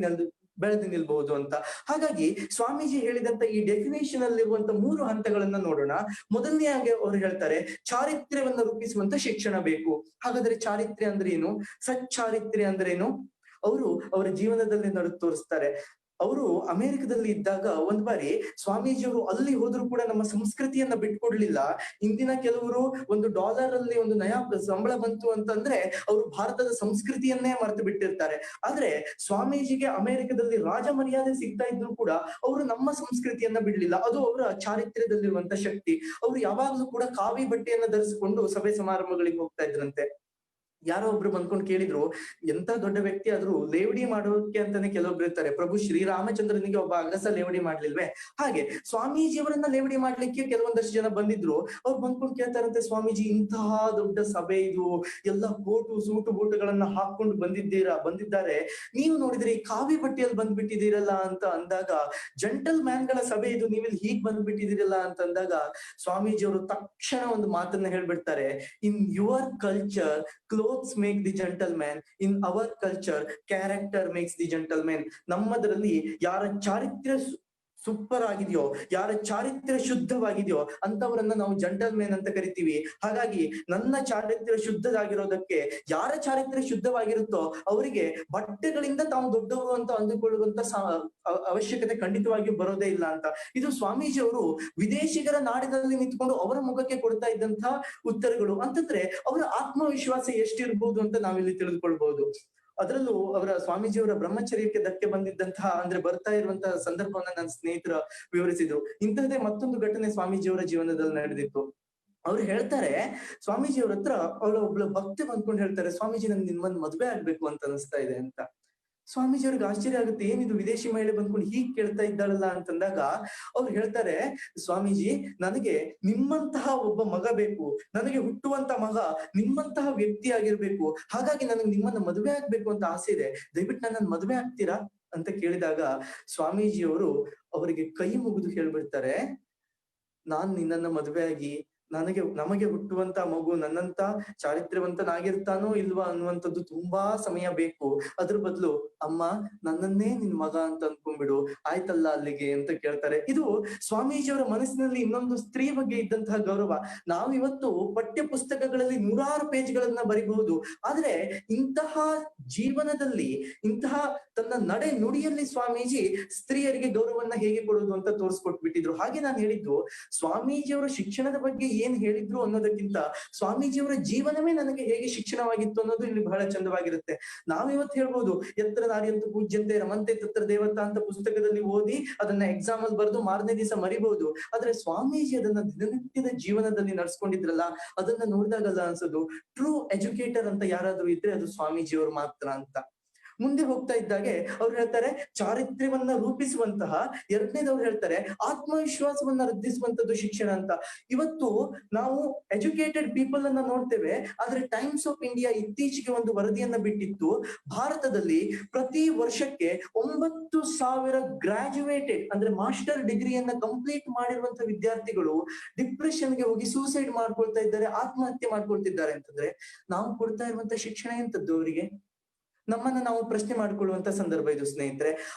ಬೆಳೆದು ನಿಲ್ಬಹುದು ಅಂತ. ಹಾಗಾಗಿ ಸ್ವಾಮೀಜಿ ಹೇಳಿದಂತ ಈ ಡೆಫಿನೇಷನ್ ಅಲ್ಲಿರುವಂತ 3 ಹಂತಗಳನ್ನ ನೋಡೋಣ. ಮೊದಲನೆಯಾಗಿ ಅವರು ಹೇಳ್ತಾರೆ, ಚಾರಿತ್ರ್ಯವನ್ನ ರೂಪಿಸುವಂತ ಶಿಕ್ಷಣ ಬೇಕು. ಹಾಗಾದ್ರೆ ಚಾರಿತ್ರ್ಯ ಅಂದ್ರೆ ಏನು? ಸಚ್ಚಾರಿತ್ರ್ಯ ಅಂದ್ರೆ ಏನು? ಅವರು ಅವರ ಜೀವನದಲ್ಲಿ ನಡೆದು ತೋರಿಸ್ತಾರೆ. ಅವರು ಅಮೆರಿಕದಲ್ಲಿ ಇದ್ದಾಗ ಒಂದ್ ಬಾರಿ ಸ್ವಾಮೀಜಿಯವರು ಅಲ್ಲಿ ಹೋದ್ರು ಕೂಡ ನಮ್ಮ ಸಂಸ್ಕೃತಿಯನ್ನ ಬಿಟ್ಕೊಡ್ಲಿಲ್ಲ. ಇಂದಿನ ಕೆಲವರು $1 ಅಲ್ಲಿ 1 ನಯಾ ಸಂಬಳ ಬಂತು ಅಂತಂದ್ರೆ ಅವರು ಭಾರತದ ಸಂಸ್ಕೃತಿಯನ್ನೇ ಮರೆತು ಬಿಟ್ಟಿರ್ತಾರೆ. ಆದ್ರೆ ಸ್ವಾಮೀಜಿಗೆ ಅಮೆರಿಕದಲ್ಲಿ ರಾಜ ಮರ್ಯಾದೆ ಸಿಗ್ತಾ ಇದ್ರು ಕೂಡ ಅವರು ನಮ್ಮ ಸಂಸ್ಕೃತಿಯನ್ನ ಬಿಡ್ಲಿಲ್ಲ. ಅದು ಅವರ ಚಾರಿತ್ರ್ಯದಲ್ಲಿರುವಂತ ಶಕ್ತಿ. ಅವರು ಯಾವಾಗ್ಲೂ ಕೂಡ ಕಾವಿ ಬಟ್ಟೆಯನ್ನ ಧರಿಸಿಕೊಂಡು ಸಭೆ ಸಮಾರಂಭಗಳಿಗೆ ಹೋಗ್ತಾ ಇದ್ರಂತೆ. ಯಾರೋ ಒಬ್ರು ಬಂದ್ಕೊಂಡು ಕೇಳಿದ್ರು, ಎಂತ ದೊಡ್ಡ ವ್ಯಕ್ತಿ ಆದ್ರೂ ಲೇವಡಿ ಮಾಡೋಕೆ ಅಂತಾನೆ ಕೆಲವೊಬ್ರು ಇರ್ತಾರೆ, ಪ್ರಭು ಶ್ರೀರಾಮಚಂದ್ರನಿಗೆ ಒಬ್ಬ ಅಗಸ ಲೇವಡಿ ಮಾಡ್ಲಿಲ್ವೇ? ಹಾಗೆ ಸ್ವಾಮೀಜಿಯವರನ್ನ ಲೇವಡಿ ಮಾಡ್ಲಿಕ್ಕೆ ಕೆಲವೊಂದಷ್ಟು ಜನ ಬಂದಿದ್ರು. ಅವ್ರು ಬಂದ್ಕೊಂಡು ಕೇಳ್ತಾರಂತೆ, ಸ್ವಾಮೀಜಿ ಇಂತಹ ದೊಡ್ಡ ಸಭೆ ಇದು, ಎಲ್ಲ ಕೋಟು ಸೂಟು ಬೂಟುಗಳನ್ನ ಹಾಕೊಂಡು ಬಂದಿದ್ದಾರೆ, ನೀವು ನೋಡಿದ್ರೆ ಈ ಕಾವಿ ಬಟ್ಟೆಯಲ್ಲಿ ಬಂದ್ಬಿಟ್ಟಿದ್ದೀರಲ್ಲ ಅಂತ ಅಂದಾಗ, ಜಂಟಲ್ ಮ್ಯಾನ್ ಗಳ ಸಭೆ ಇದು, ನೀವಿಲ್ಲಿ ಹೀಗ್ ಬಂದ್ಬಿಟ್ಟಿದ್ದೀರಲ್ಲ ಅಂತ ಅಂದಾಗ ಸ್ವಾಮೀಜಿಯವರು ತಕ್ಷಣ ಒಂದು ಮಾತನ್ನ ಹೇಳ್ಬಿಡ್ತಾರೆ, in your culture cloth clothes make the gentleman, in our culture character makes the gentleman. ನಮ್ಮದರಲ್ಲಿ ಯಾರ ಚಾರಿತ್ರ್ಯ ಸೂಪರ್ ಆಗಿದೆಯೋ, ಯಾರ ಚಾರಿತ್ರ್ಯ ಶುದ್ಧವಾಗಿದೆಯೋ ಅಂತವರನ್ನ ನಾವು ಜೆಂಟಲ್ಮೆನ್ ಅಂತ ಕರಿತೀವಿ. ಹಾಗಾಗಿ ನನ್ನ ಚಾರಿತ್ರ್ಯ ಶುದ್ಧವಾಗಿರೋದಕ್ಕೆ, ಯಾರ ಚಾರಿತ್ರ್ಯ ಶುದ್ಧವಾಗಿರುತ್ತೋ ಅವರಿಗೆ ಬಟ್ಟೆಗಳಿಂದ ತಾವು ದೊಡ್ಡವರು ಅಂತ ಅಂದುಕೊಳ್ಳುವಂತ ಅವಶ್ಯಕತೆ ಖಂಡಿತವಾಗಿಯೂ ಬರೋದೇ ಇಲ್ಲ ಅಂತ. ಇದು ಸ್ವಾಮೀಜಿಯವರು ವಿದೇಶಿಗರ ನಾಡಿನಲ್ಲಿ ನಿಂತ್ಕೊಂಡು ಅವರ ಮುಖಕ್ಕೆ ಕೊಡ್ತಾ ಇದ್ದಂತಹ ಉತ್ತರಗಳು. ಅಂತಂದ್ರೆ ಅವರ ಆತ್ಮವಿಶ್ವಾಸ ಎಷ್ಟಿರ್ಬೋದು ಅಂತ ನಾವಿಲ್ಲಿ ತಿಳಿದುಕೊಳ್ಬಹುದು. ಅದರಲ್ಲೂ ಅವರ ಸ್ವಾಮೀಜಿಯವರ ಬ್ರಹ್ಮಚರ್ಯಕ್ಕೆ ಧಕ್ಕೆ ಬಂದಿದ್ದಂತಹ, ಅಂದ್ರೆ ಬರ್ತಾ ಇರುವಂತಹ ಸಂದರ್ಭವನ್ನ ನನ್ನ ಸ್ನೇಹಿತರ ವಿವರಿಸಿದ್ರು. ಇಂತಹದೇ ಮತ್ತೊಂದು ಘಟನೆ ಸ್ವಾಮೀಜಿಯವರ ಜೀವನದಲ್ಲಿ ನಡೆದಿತ್ತು. ಅವ್ರು ಹೇಳ್ತಾರೆ, ಸ್ವಾಮೀಜಿಯವ್ರ ಹತ್ರ ಅವಳ ಒಬ್ಳು ಭಕ್ತಿ ಬಂದ್ಕೊಂಡು ಹೇಳ್ತಾರೆ, ಸ್ವಾಮೀಜಿ ನನ್ಗೆ ನಿಮ್ಮನ್ನ ಮದ್ವೆ ಆಗ್ಬೇಕು ಅಂತ ಅನಿಸ್ತಾ ಇದೆ ಅಂತ. ಸ್ವಾಮೀಜಿಯವ್ರಿಗೆ ಆಶ್ಚರ್ಯ ಆಗುತ್ತೆ, ಏನಿದು ವಿದೇಶಿ ಮಹಿಳೆ ಬಂದ್ಕೊಂಡು ಹೀಗ್ ಕೇಳ್ತಾ ಇದ್ದಾಳಲ್ಲ ಅಂತಂದಾಗ ಅವ್ರು ಹೇಳ್ತಾರೆ, ಸ್ವಾಮೀಜಿ ನನಗೆ ನಿಮ್ಮಂತಹ ಒಬ್ಬ ಮಗ ಬೇಕು, ನನಗೆ ಹುಟ್ಟುವಂತ ಮಗ ನಿಮ್ಮಂತಹ ವ್ಯಕ್ತಿ ಆಗಿರ್ಬೇಕು, ಹಾಗಾಗಿ ನನಗೆ ನಿಮ್ಮನ್ನ ಮದುವೆ ಆಗ್ಬೇಕು ಅಂತ ಆಸೆ ಇದೆ, ದಯವಿಟ್ಟು ನನ್ನ ಮದುವೆ ಆಗ್ತೀರಾ ಅಂತ ಕೇಳಿದಾಗ ಸ್ವಾಮೀಜಿಯವರು ಅವರಿಗೆ ಕೈ ಮುಗಿದು ಹೇಳ್ಬಿಡ್ತಾರೆ, ನಾನ್ ನಿನ್ನನ್ನ ಮದುವೆ ಆಗಿ ನಮಗೆ ಹುಟ್ಟುವಂತ ಮಗು ನನ್ನಂತ ಚಾರಿತ್ರ್ಯವಂತನಾಗಿರ್ತಾನೋ ಇಲ್ವಾ ಅನ್ನುವಂಥದ್ದು ತುಂಬಾ ಸಮಯ ಬೇಕು. ಅದ್ರ ಬದಲು ಅಮ್ಮ ನನ್ನನ್ನೇ ನಿನ್ ಮಗ ಅಂತ ಅನ್ಕೊಂಡ್ಬಿಡು, ಆಯ್ತಲ್ಲ ಅಲ್ಲಿಗೆ ಅಂತ ಕೇಳ್ತಾರೆ. ಇದು ಸ್ವಾಮೀಜಿಯವರ ಮನಸ್ಸಿನಲ್ಲಿ ಇನ್ನೊಂದು ಸ್ತ್ರೀ ಬಗ್ಗೆ ಇದ್ದಂತಹ ಗೌರವ. ನಾವಿವತ್ತು ಪಠ್ಯ ಪುಸ್ತಕಗಳಲ್ಲಿ 100 ಪೇಜ್ಗಳನ್ನ ಬರಿಬಹುದು, ಆದ್ರೆ ಇಂತಹ ಜೀವನದಲ್ಲಿ, ಇಂತಹ ತನ್ನ ನಡೆ ನುಡಿಯಲ್ಲಿ ಸ್ವಾಮೀಜಿ ಸ್ತ್ರೀಯರಿಗೆ ಗೌರವನ್ನ ಹೇಗೆ ಕೊಡೋದು ಅಂತ ತೋರಿಸ್ಕೊಟ್ಬಿಟ್ಟಿದ್ರು. ಹಾಗೆ ನಾನು ಹೇಳಿದ್ದು, ಸ್ವಾಮೀಜಿಯವರ ಶಿಕ್ಷಣದ ಬಗ್ಗೆ ಏನ್ ಹೇಳಿದ್ರು ಅನ್ನೋದಕ್ಕಿಂತ ಸ್ವಾಮೀಜಿಯವರ ಜೀವನವೇ ನನಗೆ ಹೇಗೆ ಶಿಕ್ಷಣವಾಗಿತ್ತು ಅನ್ನೋದು ಇಲ್ಲಿ ಬಹಳ ಚಂದವಾಗಿರುತ್ತೆ. ನಾವಿವತ್ತು ಹೇಳ್ಬೋದು, ಎತ್ತರ ನಾರ್ಯಂತು ಪೂಜ್ಯಂತೆ ರಮಂತೆ ತತ್ರ ದೇವತಾ ಅಂತ ಪುಸ್ತಕದಲ್ಲಿ ಓದಿ ಅದನ್ನ ಎಕ್ಸಾಮ್ ಅಲ್ಲಿ ಬರೆದು ಮಾರನೇ ದಿವಸ ಮರಿಬಹುದು. ಆದ್ರೆ ಸ್ವಾಮೀಜಿ ಅದನ್ನ ದಿನನಿತ್ಯದ ಜೀವನದಲ್ಲಿ ನಡ್ಸ್ಕೊಂಡಿದ್ರಲ್ಲ, ಅದನ್ನ ನೋಡಿದಾಗಲ್ಲ ಅನ್ಸೋದು ಟ್ರೂ ಎಜುಕೇಟರ್ ಅಂತ ಯಾರಾದ್ರೂ ಇದ್ರೆ ಅದು ಸ್ವಾಮೀಜಿಯವರು ಮಾತ್ರ ಅಂತ. ಮುಂದೆ ಹೋಗ್ತಾ ಇದ್ದಾಗೆ ಅವ್ರು ಹೇಳ್ತಾರೆ, ಚಾರಿತ್ರ್ಯವನ್ನ ರೂಪಿಸುವಂತಹ, ಎರಡನೇದವ್ರು ಹೇಳ್ತಾರೆ ಆತ್ಮವಿಶ್ವಾಸವನ್ನ ವೃದ್ಧಿಸುವಂತದ್ದು ಶಿಕ್ಷಣ ಅಂತ. ಇವತ್ತು ನಾವು ಎಜುಕೇಟೆಡ್ ಪೀಪಲ್ ಅನ್ನ ನೋಡ್ತೇವೆ, ಆದ್ರೆ ಟೈಮ್ಸ್ ಆಫ್ ಇಂಡಿಯಾ ಇತ್ತೀಚೆಗೆ ಒಂದು ವರದಿಯನ್ನ ಬಿಟ್ಟಿತ್ತು. ಭಾರತದಲ್ಲಿ ಪ್ರತಿ ವರ್ಷಕ್ಕೆ 9,000 ಗ್ರಾಜುಯೇಟೆಡ್ ಅಂದ್ರೆ ಮಾಸ್ಟರ್ ಡಿಗ್ರಿಯನ್ನ ಕಂಪ್ಲೀಟ್ ಮಾಡಿರುವಂತಹ ವಿದ್ಯಾರ್ಥಿಗಳು ಡಿಪ್ರೆಷನ್ಗೆ ಹೋಗಿ ಸೂಸೈಡ್ ಮಾಡ್ಕೊಳ್ತಾ ಇದ್ದಾರೆ, ಆತ್ಮಹತ್ಯೆ ಮಾಡ್ಕೊಳ್ತಿದ್ದಾರೆ. ಅಂತಂದ್ರೆ ನಾವು ಕೊಡ್ತಾ ಇರುವಂತ ಶಿಕ್ಷಣ ಎಂತದ್ದು ಅವರಿಗೆ? ನಮ್ಮನ್ನ ನಾವು ಪ್ರಶ್ನೆ ಮಾಡಿಕೊಳ್ಳುವಂತ ಸಂದರ್ಭ ಇದು ಸ್ನೇಹಿತರೆ.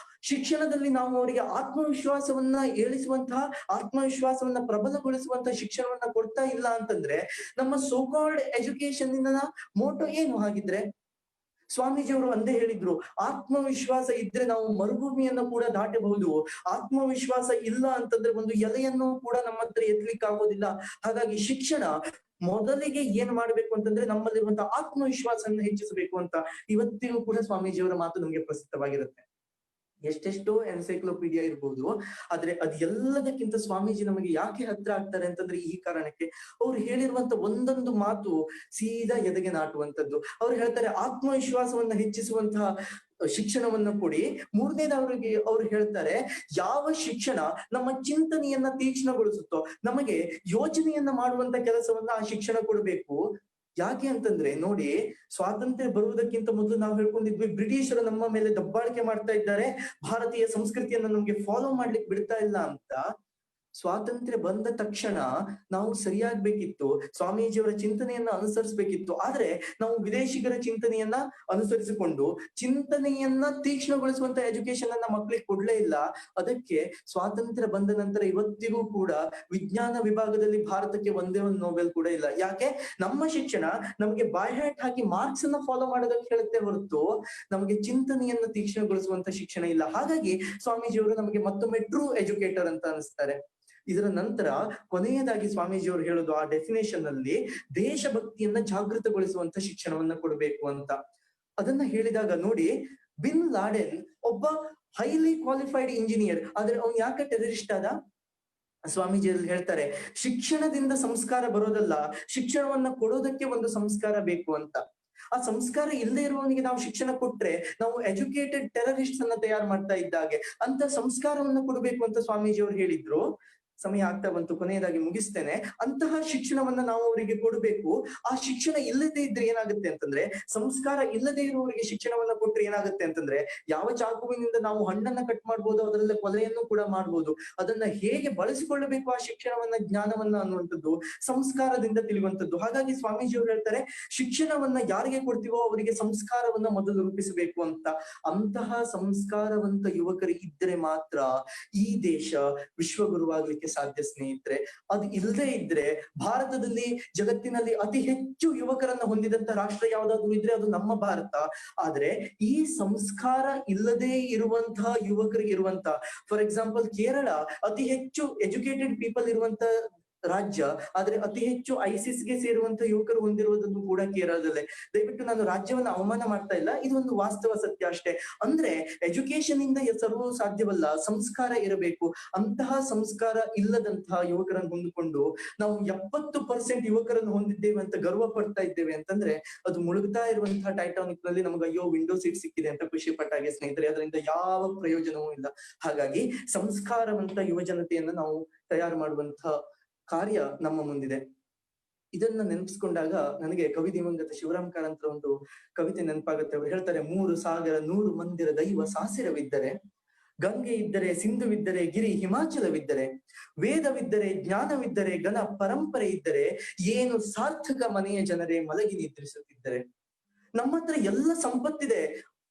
ಶಿಕ್ಷಣದಲ್ಲಿ ನಾವು ಅವರಿಗೆ ಆತ್ಮವಿಶ್ವಾಸವನ್ನ ಏಳಿಸುವಂತಹ, ಆತ್ಮವಿಶ್ವಾಸವನ್ನ ಪ್ರಬಲಗೊಳಿಸುವಂತಹ ಶಿಕ್ಷಣವನ್ನ ಕೊಡ್ತಾ ಇಲ್ಲ ಅಂತಂದ್ರೆ ನಮ್ಮ ಸೋಕಾಲ್ಡ್ ಎಜುಕೇಶನ್ ಮೋಟೋ ಏನು ಹಾಗಿದ್ರೆ? ಸ್ವಾಮೀಜಿಯವರು ಒಂದೇ ಹೇಳಿದ್ರು, ಆತ್ಮವಿಶ್ವಾಸ ಇದ್ರೆ ನಾವು ಮರುಭೂಮಿಯನ್ನು ಕೂಡ ದಾಟಬಹುದು, ಆತ್ಮವಿಶ್ವಾಸ ಇಲ್ಲ ಅಂತಂದ್ರೆ ಒಂದು ಎಲೆಯನ್ನು ಕೂಡ ನಮ್ಮ ಹತ್ರ ಎತ್ತಲಿಕ್ಕೆ ಆಗೋದಿಲ್ಲ. ಹಾಗಾಗಿ ಶಿಕ್ಷಣ ಮೊದಲಿಗೆ ಏನ್ ಮಾಡ್ಬೇಕು ಅಂತಂದ್ರೆ ನಮ್ಮಲ್ಲಿರುವಂತಹ ಆತ್ಮವಿಶ್ವಾಸವನ್ನು ಹೆಚ್ಚಿಸಬೇಕು ಅಂತ ಇವತ್ತಿಗೂ ಕೂಡ ಸ್ವಾಮೀಜಿಯವರ ಮಾತು ನಮ್ಗೆ ಪ್ರಸಿದ್ಧವಾಗಿರುತ್ತೆ. ಎಷ್ಟೆಷ್ಟೋ ಎನ್ಸೈಕ್ಲೋಪೀಡಿಯಾ ಇರ್ಬೋದು, ಆದ್ರೆ ಅದೆಲ್ಲದಕ್ಕಿಂತ ಸ್ವಾಮೀಜಿ ನಮಗೆ ಯಾಕೆ ಹತ್ರ ಆಗ್ತಾರೆ ಅಂತಂದ್ರೆ ಈ ಕಾರಣಕ್ಕೆ. ಅವ್ರು ಹೇಳಿರುವಂತ ಒಂದೊಂದು ಮಾತು ಸೀದಾ ಎದೆಗೆ ನಾಟುವಂತದ್ದು. ಅವ್ರು ಹೇಳ್ತಾರೆ, ಆತ್ಮವಿಶ್ವಾಸವನ್ನ ಹೆಚ್ಚಿಸುವಂತಹ ಶಿಕ್ಷಣವನ್ನ ಕೊಡಿ. ಮೂರನೇದವರಿಗೆ ಅವ್ರು ಹೇಳ್ತಾರೆ, ಯಾವ ಶಿಕ್ಷಣ ನಮ್ಮ ಚಿಂತನೆಯನ್ನ ತೀಕ್ಷ್ಣಗೊಳಿಸುತ್ತೋ, ನಮಗೆ ಯೋಚನೆಯನ್ನ ಮಾಡುವಂತ ಕೆಲಸವನ್ನ ಆ ಶಿಕ್ಷಣ ಕೊಡ್ಬೇಕು. ಯಾಕೆ ಅಂತಂದ್ರೆ ನೋಡಿ, ಸ್ವಾತಂತ್ರ್ಯ ಬರುವುದಕ್ಕಿಂತ ಮೊದಲು ನಾವು ಹೇಳ್ಕೊಂಡಿದ್ವಿ, ಬ್ರಿಟಿಷರು ನಮ್ಮ ಮೇಲೆ ದಬ್ಬಾಳಿಕೆ ಮಾಡ್ತಾ ಇದ್ದಾರೆ, ಭಾರತೀಯ ಸಂಸ್ಕೃತಿಯನ್ನ ನಮ್ಗೆ ಫಾಲೋ ಮಾಡ್ಲಿಕ್ಕೆ ಬಿಡ್ತಾ ಇಲ್ಲ ಅಂತ. ಸ್ವಾತಂತ್ರ್ಯ ಬಂದ ತಕ್ಷಣ ನಾವು ಸರಿಯಾಗ್ಬೇಕಿತ್ತು, ಸ್ವಾಮೀಜಿಯವರ ಚಿಂತನೆಯನ್ನ ಅನುಸರಿಸಬೇಕಿತ್ತು. ಆದ್ರೆ ನಾವು ವಿದೇಶಿಗರ ಚಿಂತನೆಯನ್ನ ಅನುಸರಿಸಿಕೊಂಡು ಚಿಂತನೆಯನ್ನ ತೀಕ್ಷ್ಣಗೊಳಿಸುವಂತ ಎಜುಕೇಶನ್ ಅನ್ನ ಮಕ್ಕಳಿಗೆ ಕೊಡ್ಲೇ ಇಲ್ಲ. ಅದಕ್ಕೆ ಸ್ವಾತಂತ್ರ್ಯ ಬಂದ ನಂತರ ಇವತ್ತಿಗೂ ಕೂಡ ವಿಜ್ಞಾನ ವಿಭಾಗದಲ್ಲಿ ಭಾರತಕ್ಕೆ ಒಂದೇ ಒಂದು ನೋಬೆಲ್ ಕೂಡ ಇಲ್ಲ. ಯಾಕೆ? ನಮ್ಮ ಶಿಕ್ಷಣ ನಮಗೆ ಬೈ ಹ್ಯಾಟ್ ಹಾಕಿ ಮಾರ್ಕ್ಸ್ ಅನ್ನ ಫಾಲೋ ಮಾಡೋದಕ್ಕೆ ಹೇಳುತ್ತೆ ಹೊರತು ನಮಗೆ ಚಿಂತನೆಯನ್ನ ತೀಕ್ಷ್ಣಗೊಳಿಸುವಂತ ಶಿಕ್ಷಣ ಇಲ್ಲ. ಹಾಗಾಗಿ ಸ್ವಾಮೀಜಿಯವರು ನಮಗೆ ಮತ್ತೊಮ್ಮೆ ಟ್ರೂ ಎಜುಕೇಟರ್ ಅಂತ ಅನಿಸ್ತಾರೆ. ಇದರ ನಂತರ ಕೊನೆಯದಾಗಿ ಸ್ವಾಮೀಜಿಯವರು ಹೇಳೋದು ಆ ಡೆಫಿನೇಷನ್ ಅಲ್ಲಿ ದೇಶಭಕ್ತಿಯನ್ನ ಜಾಗೃತಗೊಳಿಸುವಂತ ಶಿಕ್ಷಣವನ್ನ ಕೊಡಬೇಕು ಅಂತ. ಅದನ್ನ ಹೇಳಿದಾಗ ನೋಡಿ, ಬಿನ್ ಲಾಡೆನ್ ಒಬ್ಬ ಹೈಲಿ ಕ್ವಾಲಿಫೈಡ್ ಇಂಜಿನಿಯರ್, ಆದ್ರೆ ಅವ್ನು ಯಾಕೆ ಟೆರರಿಸ್ಟ್ ಆದ? ಸ್ವಾಮೀಜಿಯಲ್ಲಿ ಹೇಳ್ತಾರೆ, ಶಿಕ್ಷಣದಿಂದ ಸಂಸ್ಕಾರ ಬರೋದಲ್ಲ, ಶಿಕ್ಷಣವನ್ನ ಕೊಡೋದಕ್ಕೆ ಒಂದು ಸಂಸ್ಕಾರ ಬೇಕು ಅಂತ. ಆ ಸಂಸ್ಕಾರ ಇಲ್ಲದೆ ಇರುವವನಿಗೆ ನಾವು ಶಿಕ್ಷಣ ಕೊಟ್ರೆ ನಾವು ಎಜುಕೇಟೆಡ್ ಟೆರರಿಸ್ಟ್ ಅನ್ನ ತಯಾರು ಮಾಡ್ತಾ ಇದ್ದಾಗೆ. ಅಂತ ಸಂಸ್ಕಾರವನ್ನ ಕೊಡಬೇಕು ಅಂತ ಸ್ವಾಮೀಜಿಯವರು ಹೇಳಿದ್ರು. ಸಮಯ ಆಗ್ತಾ ಬಂತು, ಕೊನೆಯದಾಗಿ ಮುಗಿಸ್ತೇನೆ. ಅಂತಹ ಶಿಕ್ಷಣವನ್ನ ನಾವು ಅವರಿಗೆ ಕೊಡಬೇಕು. ಆ ಶಿಕ್ಷಣ ಇಲ್ಲದೆ ಇದ್ರೆ ಏನಾಗುತ್ತೆ ಅಂತಂದ್ರೆ, ಸಂಸ್ಕಾರ ಇಲ್ಲದೆ ಇರುವವರಿಗೆ ಶಿಕ್ಷಣವನ್ನ ಕೊಟ್ರೆ ಏನಾಗುತ್ತೆ ಅಂತಂದ್ರೆ, ಯಾವ ಚಾಕುವಿನಿಂದ ನಾವು ಹಣ್ಣನ್ನ ಕಟ್ ಮಾಡ್ಬೋದು, ಅದರಲ್ಲಿ ಕೊಲೆಯನ್ನು ಕೂಡ ಮಾಡ್ಬೋದು. ಅದನ್ನ ಹೇಗೆ ಬಳಸಿಕೊಳ್ಳಬೇಕು ಆ ಶಿಕ್ಷಣವನ್ನ, ಜ್ಞಾನವನ್ನ ಅನ್ನುವಂಥದ್ದು ಸಂಸ್ಕಾರದಿಂದ ತಿಳಿಯುವಂಥದ್ದು. ಹಾಗಾಗಿ ಸ್ವಾಮೀಜಿಯವರು ಹೇಳ್ತಾರೆ, ಶಿಕ್ಷಣವನ್ನ ಯಾರಿಗೆ ಕೊಡ್ತೀವೋ ಅವರಿಗೆ ಸಂಸ್ಕಾರವನ್ನ ಮೊದಲು ರೂಪಿಸಬೇಕು ಅಂತ. ಅಂತಹ ಸಂಸ್ಕಾರವಂತ ಯುವಕರು ಇದ್ರೆ ಮಾತ್ರ ಈ ದೇಶ ವಿಶ್ವಗುರುವಾಗ್ಲಿಕ್ಕೆ ಸಾಧ್ಯ ಸ್ನೇಹಿತರೆ. ಅದು ಇಲ್ಲದೆ ಇದ್ರೆ, ಭಾರತದಲ್ಲಿ ಜಗತ್ತಿನಲ್ಲಿ ಅತಿ ಹೆಚ್ಚು ಯುವಕರನ್ನ ಹೊಂದಿದಂತ ರಾಷ್ಟ್ರ ಯಾವ್ದಾದ್ರು ಇದ್ರೆ ಅದು ನಮ್ಮ ಭಾರತ. ಆದ್ರೆ ಈ ಸಂಸ್ಕಾರ ಇಲ್ಲದೆ ಇರುವಂತಹ ಯುವಕರಿಗೆ ಇರುವಂತ, ಫಾರ್ ಎಕ್ಸಾಂಪಲ್ ಕೇರಳ ಅತಿ ಹೆಚ್ಚು ಎಜುಕೇಟೆಡ್ ಪೀಪಲ್ ಇರುವಂತ ರಾಜ್ಯ, ಆದ್ರೆ ಅತಿ ಹೆಚ್ಚು ಐಸಿಸ್ಗೆ ಸೇರುವಂತ ಯುವಕರು ಹೊಂದಿರುವುದನ್ನು ಕೂಡ ಕೇರಳದಲ್ಲೇ. ದಯವಿಟ್ಟು ನಾನು ರಾಜ್ಯವನ್ನ ಅವಮಾನ ಮಾಡ್ತಾ ಇಲ್ಲ, ಇದು ಒಂದು ವಾಸ್ತವ ಸತ್ಯ ಅಷ್ಟೇ. ಅಂದ್ರೆ ಎಜುಕೇಶನ್ ಇಂದ ಸರ್ವೂ ಸಾಧ್ಯವಲ್ಲ, ಸಂಸ್ಕಾರ ಇರಬೇಕು. ಅಂತಹ ಸಂಸ್ಕಾರ ಇಲ್ಲದಂತಹ ಯುವಕರನ್ನು ಹೊಂದಿಕೊಂಡು ನಾವು 70% ಯುವಕರನ್ನು ಹೊಂದಿದ್ದೇವೆ ಅಂತ ಗರ್ವ ಪಡ್ತಾ ಇದ್ದೇವೆ ಅಂತಂದ್ರೆ, ಅದು ಮುಳುಗ್ತಾ ಇರುವಂತಹ ಟೈಟಾನಿಕ್ ನಲ್ಲಿ ನಮಗೆ ಅಯ್ಯೋ ವಿಂಡೋ ಸೀಟ್ ಸಿಕ್ಕಿದೆ ಅಂತ ಖುಷಿ ಪಟ್ಟಾಗೆ ಸ್ನೇಹಿತರೆ, ಅದರಿಂದ ಯಾವ ಪ್ರಯೋಜನವೂ ಇಲ್ಲ. ಹಾಗಾಗಿ ಸಂಸ್ಕಾರವಂತ ಯುವ ಜನತೆಯನ್ನ ನಾವು ತಯಾರು ಮಾಡುವಂತಹ ಕಾರ್ಯ ನಮ್ಮ ಮುಂದಿದೆ. ಇದನ್ನ ನೆನಪಿಸ್ಕೊಂಡಾಗ ನನಗೆ ಕವಿ ದಿವಂಗತ ಶಿವರಾಮ್ ಕಾರಂತರ ಒಂದು ಕವಿತೆ ನೆನಪಾಗುತ್ತೆ. ಅವರು ಹೇಳ್ತಾರೆ, 3 ಸಾಗರ 100 ಮಂದಿರ ದೈವ ಸಾಸಿರವಿದ್ದರೆ, ಗಂಗೆ ಇದ್ದರೆ ಸಿಂಧುವಿದ್ದರೆ ಗಿರಿ ಹಿಮಾಚಲವಿದ್ದರೆ, ವೇದವಿದ್ದರೆ ಜ್ಞಾನವಿದ್ದರೆ ಗಣ ಪರಂಪರೆ ಇದ್ದರೆ, ಏನು ಸಾರ್ಥಕ ಮನೆಯ ಜನರೇ ಮಲಗಿ ನಿದ್ರಿಸುತ್ತಿದ್ದರೆ. ನಮ್ಮ ಹತ್ರ ಎಲ್ಲ ಸಂಪತ್ತಿದೆ,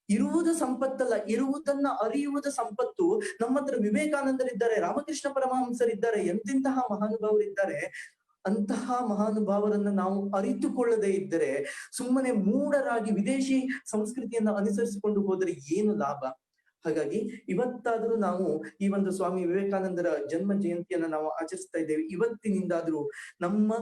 ಇರುವುದು ಸಂಪತ್ತಲ್ಲ, ಇರುವುದನ್ನ ಅರಿಯುವುದು ಸಂಪತ್ತು. ನಮ್ಮ ಹತ್ರ ವಿವೇಕಾನಂದರಿದ್ದಾರೆ, ರಾಮಕೃಷ್ಣ ಪರಮಹಂಸರಿದ್ದಾರೆ, ಎಂತೆಂತಹ ಮಹಾನುಭಾವರಿದ್ದಾರೆ. ಅಂತಹ ಮಹಾನುಭಾವರನ್ನ ನಾವು ಅರಿತುಕೊಳ್ಳದೆ ಇದ್ದರೆ, ಸುಮ್ಮನೆ ಮೂಢರಾಗಿ ವಿದೇಶಿ ಸಂಸ್ಕೃತಿಯನ್ನ ಅನುಸರಿಸಿಕೊಂಡು ಹೋದರೆ ಏನು ಲಾಭ? ಹಾಗಾಗಿ ಇವತ್ತಾದ್ರೂ ನಾವು ಈ ಒಂದು ಸ್ವಾಮಿ ವಿವೇಕಾನಂದರ ಜನ್ಮ ಜಯಂತಿಯನ್ನ ನಾವು ಆಚರಿಸ್ತಾ ಇದ್ದೇವೆ. ಇವತ್ತಿನಿಂದಾದ್ರೂ ನಮ್ಮ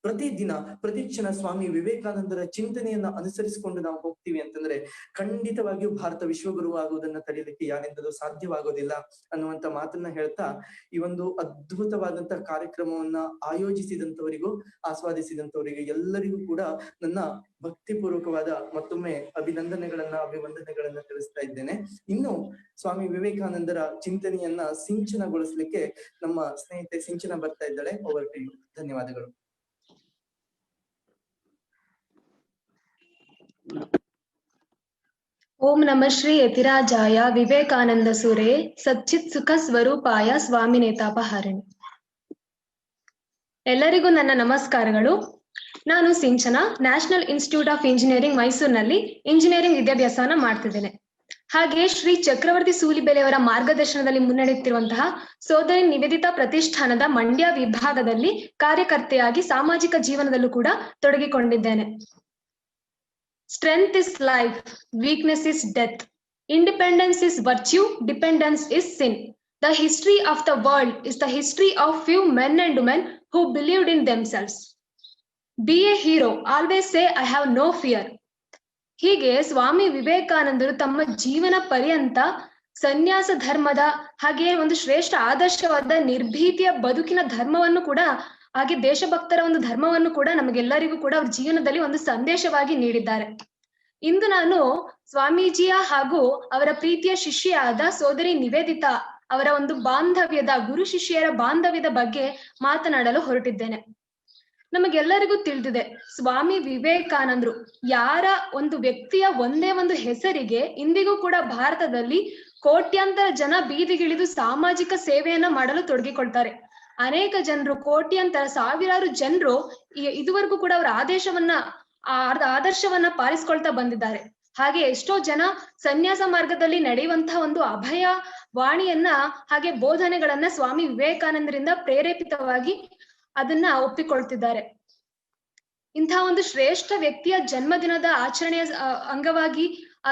ಪ್ರತಿದಿನ ಪ್ರತಿಕ್ಷಣ ಸ್ವಾಮಿ ವಿವೇಕಾನಂದರ ಚಿಂತನೆಯನ್ನ ಅನುಸರಿಸಿಕೊಂಡು ನಾವು ಹೋಗ್ತೀವಿ ಅಂತಂದ್ರೆ, ಖಂಡಿತವಾಗಿಯೂ ಭಾರತ ವಿಶ್ವಗುರು ಆಗುವುದನ್ನ ತಡೆಯಲಿಕ್ಕೆ ಯಾರಿಂದಲೂ ಸಾಧ್ಯವಾಗೋದಿಲ್ಲ ಅನ್ನುವಂತ ಮಾತನ್ನ ಹೇಳ್ತಾ, ಈ ಒಂದು ಅದ್ಭುತವಾದಂತಹ ಕಾರ್ಯಕ್ರಮವನ್ನ ಆಯೋಜಿಸಿದಂತವರಿಗೂ ಆಸ್ವಾದಿಸಿದಂತವರಿಗೆ ಎಲ್ಲರಿಗೂ ಕೂಡ ನನ್ನ ಭಕ್ತಿಪೂರ್ವಕವಾದ ಮತ್ತೊಮ್ಮೆ ಅಭಿವಂದನೆಗಳನ್ನ ತಿಳಿಸ್ತಾ ಇದ್ದೇನೆ. ಇನ್ನು ಸ್ವಾಮಿ ವಿವೇಕಾನಂದರ ಚಿಂತನೆಯನ್ನ ಸಿಂಚನಗೊಳಿಸ್ಲಿಕ್ಕೆ ನಮ್ಮ ಸ್ನೇಹಿತೆ ಸಿಂಚನ ಬರ್ತಾ ಇದ್ದಾಳೆ. Over to you. ಧನ್ಯವಾದಗಳು. ಓಂ ನಮಃ ಶ್ರೀ ಯತಿರಾಜಾಯ ವಿವೇಕಾನಂದ ಸುರೇ ಸಚ್ಚಿತ್ ಸುಖ ಸ್ವರೂಪಾಯ ಸ್ವಾಮಿನೇತಾಪಹಾರಿಣಿ. ಎಲ್ಲರಿಗೂ ನನ್ನ ನಮಸ್ಕಾರಗಳು. ನಾನು ಸಿಂಚನ, ನ್ಯಾಷನಲ್ ಇನ್ಸ್ಟಿಟ್ಯೂಟ್ ಆಫ್ ಇಂಜಿನಿಯರಿಂಗ್ ಮೈಸೂರಿನಲ್ಲಿ ಇಂಜಿನಿಯರಿಂಗ್ ವಿದ್ಯಾಭ್ಯಾಸವನ್ನ ಮಾಡ್ತಿದ್ದೇನೆ. ಹಾಗೆ ಶ್ರೀ ಚಕ್ರವರ್ತಿ ಸೂಲಿಬೆಲೆಯವರ ಮಾರ್ಗದರ್ಶನದಲ್ಲಿ ಮುನ್ನಡೆಯುತ್ತಿರುವಂತಹ ಸೋದರಿ ನಿವೇದಿತಾ ಪ್ರತಿಷ್ಠಾನದ ಮಂಡ್ಯ ವಿಭಾಗದಲ್ಲಿ ಕಾರ್ಯಕರ್ತೆಯಾಗಿ ಸಾಮಾಜಿಕ ಜೀವನದಲ್ಲೂ ಕೂಡ ತೊಡಗಿಕೊಂಡಿದ್ದೇನೆ. Strength is life, weakness is death. Independence is virtue, dependence is sin. The history of the world is the history of few men and women who believed in themselves. Be a hero, always say I have no fear. ಹೀಗೆ ಸ್ವಾಮಿ ವಿವೇಕಾನಂದರು ತಮ್ಮ ಜೀವನ ಪರ್ಯಂತ ಸನ್ಯಾಸ ಧರ್ಮದ ಹಾಗೆ ಒಂದು ಶ್ರೇಷ್ಠ ಆದರ್ಶವಾದ ನಿರ್ಭೀತಿಯ ಬದುಕಿನ ಧರ್ಮವನ್ನು ಕೂಡ, ಹಾಗೆ ದೇಶಭಕ್ತರ ಒಂದು ಧರ್ಮವನ್ನು ಕೂಡ ನಮಗೆಲ್ಲರಿಗೂ ಕೂಡ ಅವ್ರ ಜೀವನದಲ್ಲಿ ಒಂದು ಸಂದೇಶವಾಗಿ ನೀಡಿದ್ದಾರೆ. ಇಂದು ನಾನು ಸ್ವಾಮೀಜಿಯ ಹಾಗೂ ಅವರ ಪ್ರೀತಿಯ ಶಿಷ್ಯೆಯಾದ ಸೋದರಿ ನಿವೇದಿತಾ ಅವರ ಒಂದು ಬಾಂಧವ್ಯದ, ಗುರು ಶಿಷ್ಯರ ಬಾಂಧವ್ಯದ ಬಗ್ಗೆ ಮಾತನಾಡಲು ಹೊರಟಿದ್ದೇನೆ. ನಮಗೆಲ್ಲರಿಗೂ ತಿಳಿದಿದೆ, ಸ್ವಾಮಿ ವಿವೇಕಾನಂದರು ಯಾರ ಒಂದು ವ್ಯಕ್ತಿಯ ಒಂದೇ ಒಂದು ಹೆಸರಿಗೆ ಇಂದಿಗೂ ಕೂಡ ಭಾರತದಲ್ಲಿ ಕೋಟ್ಯಾಂತರ ಜನ ಬೀದಿಗಿಳಿದು ಸಾಮಾಜಿಕ ಸೇವೆಯನ್ನ ಮಾಡಲು ತೊಡಗಿಕೊಳ್ತಾರೆ. ಅನೇಕ ಜನರು, ಕೋಟ್ಯಾಂತರ ಸಾವಿರಾರು ಜನರು ಇದುವರೆಗೂ ಕೂಡ ಅವರ ಆದರ್ಶವನ್ನ ಪಾಲಿಸ್ಕೊಳ್ತಾ ಬಂದಿದ್ದಾರೆ. ಹಾಗೆ ಎಷ್ಟೋ ಜನ ಸನ್ಯಾಸ ಮಾರ್ಗದಲ್ಲಿ ನಡೆಯುವಂತಹ ಒಂದು ಅಭಯ ವಾಣಿಯನ್ನ ಹಾಗೆ ಬೋಧನೆಗಳನ್ನ ಸ್ವಾಮಿ ವಿವೇಕಾನಂದರಿಂದ ಪ್ರೇರೇಪಿತವಾಗಿ ಅದನ್ನ ಒಪ್ಪಿಕೊಳ್ತಿದ್ದಾರೆ. ಇಂತಹ ಒಂದು ಶ್ರೇಷ್ಠ ವ್ಯಕ್ತಿಯ ಜನ್ಮದಿನದ ಆಚರಣೆಯ ಅಂಗವಾಗಿ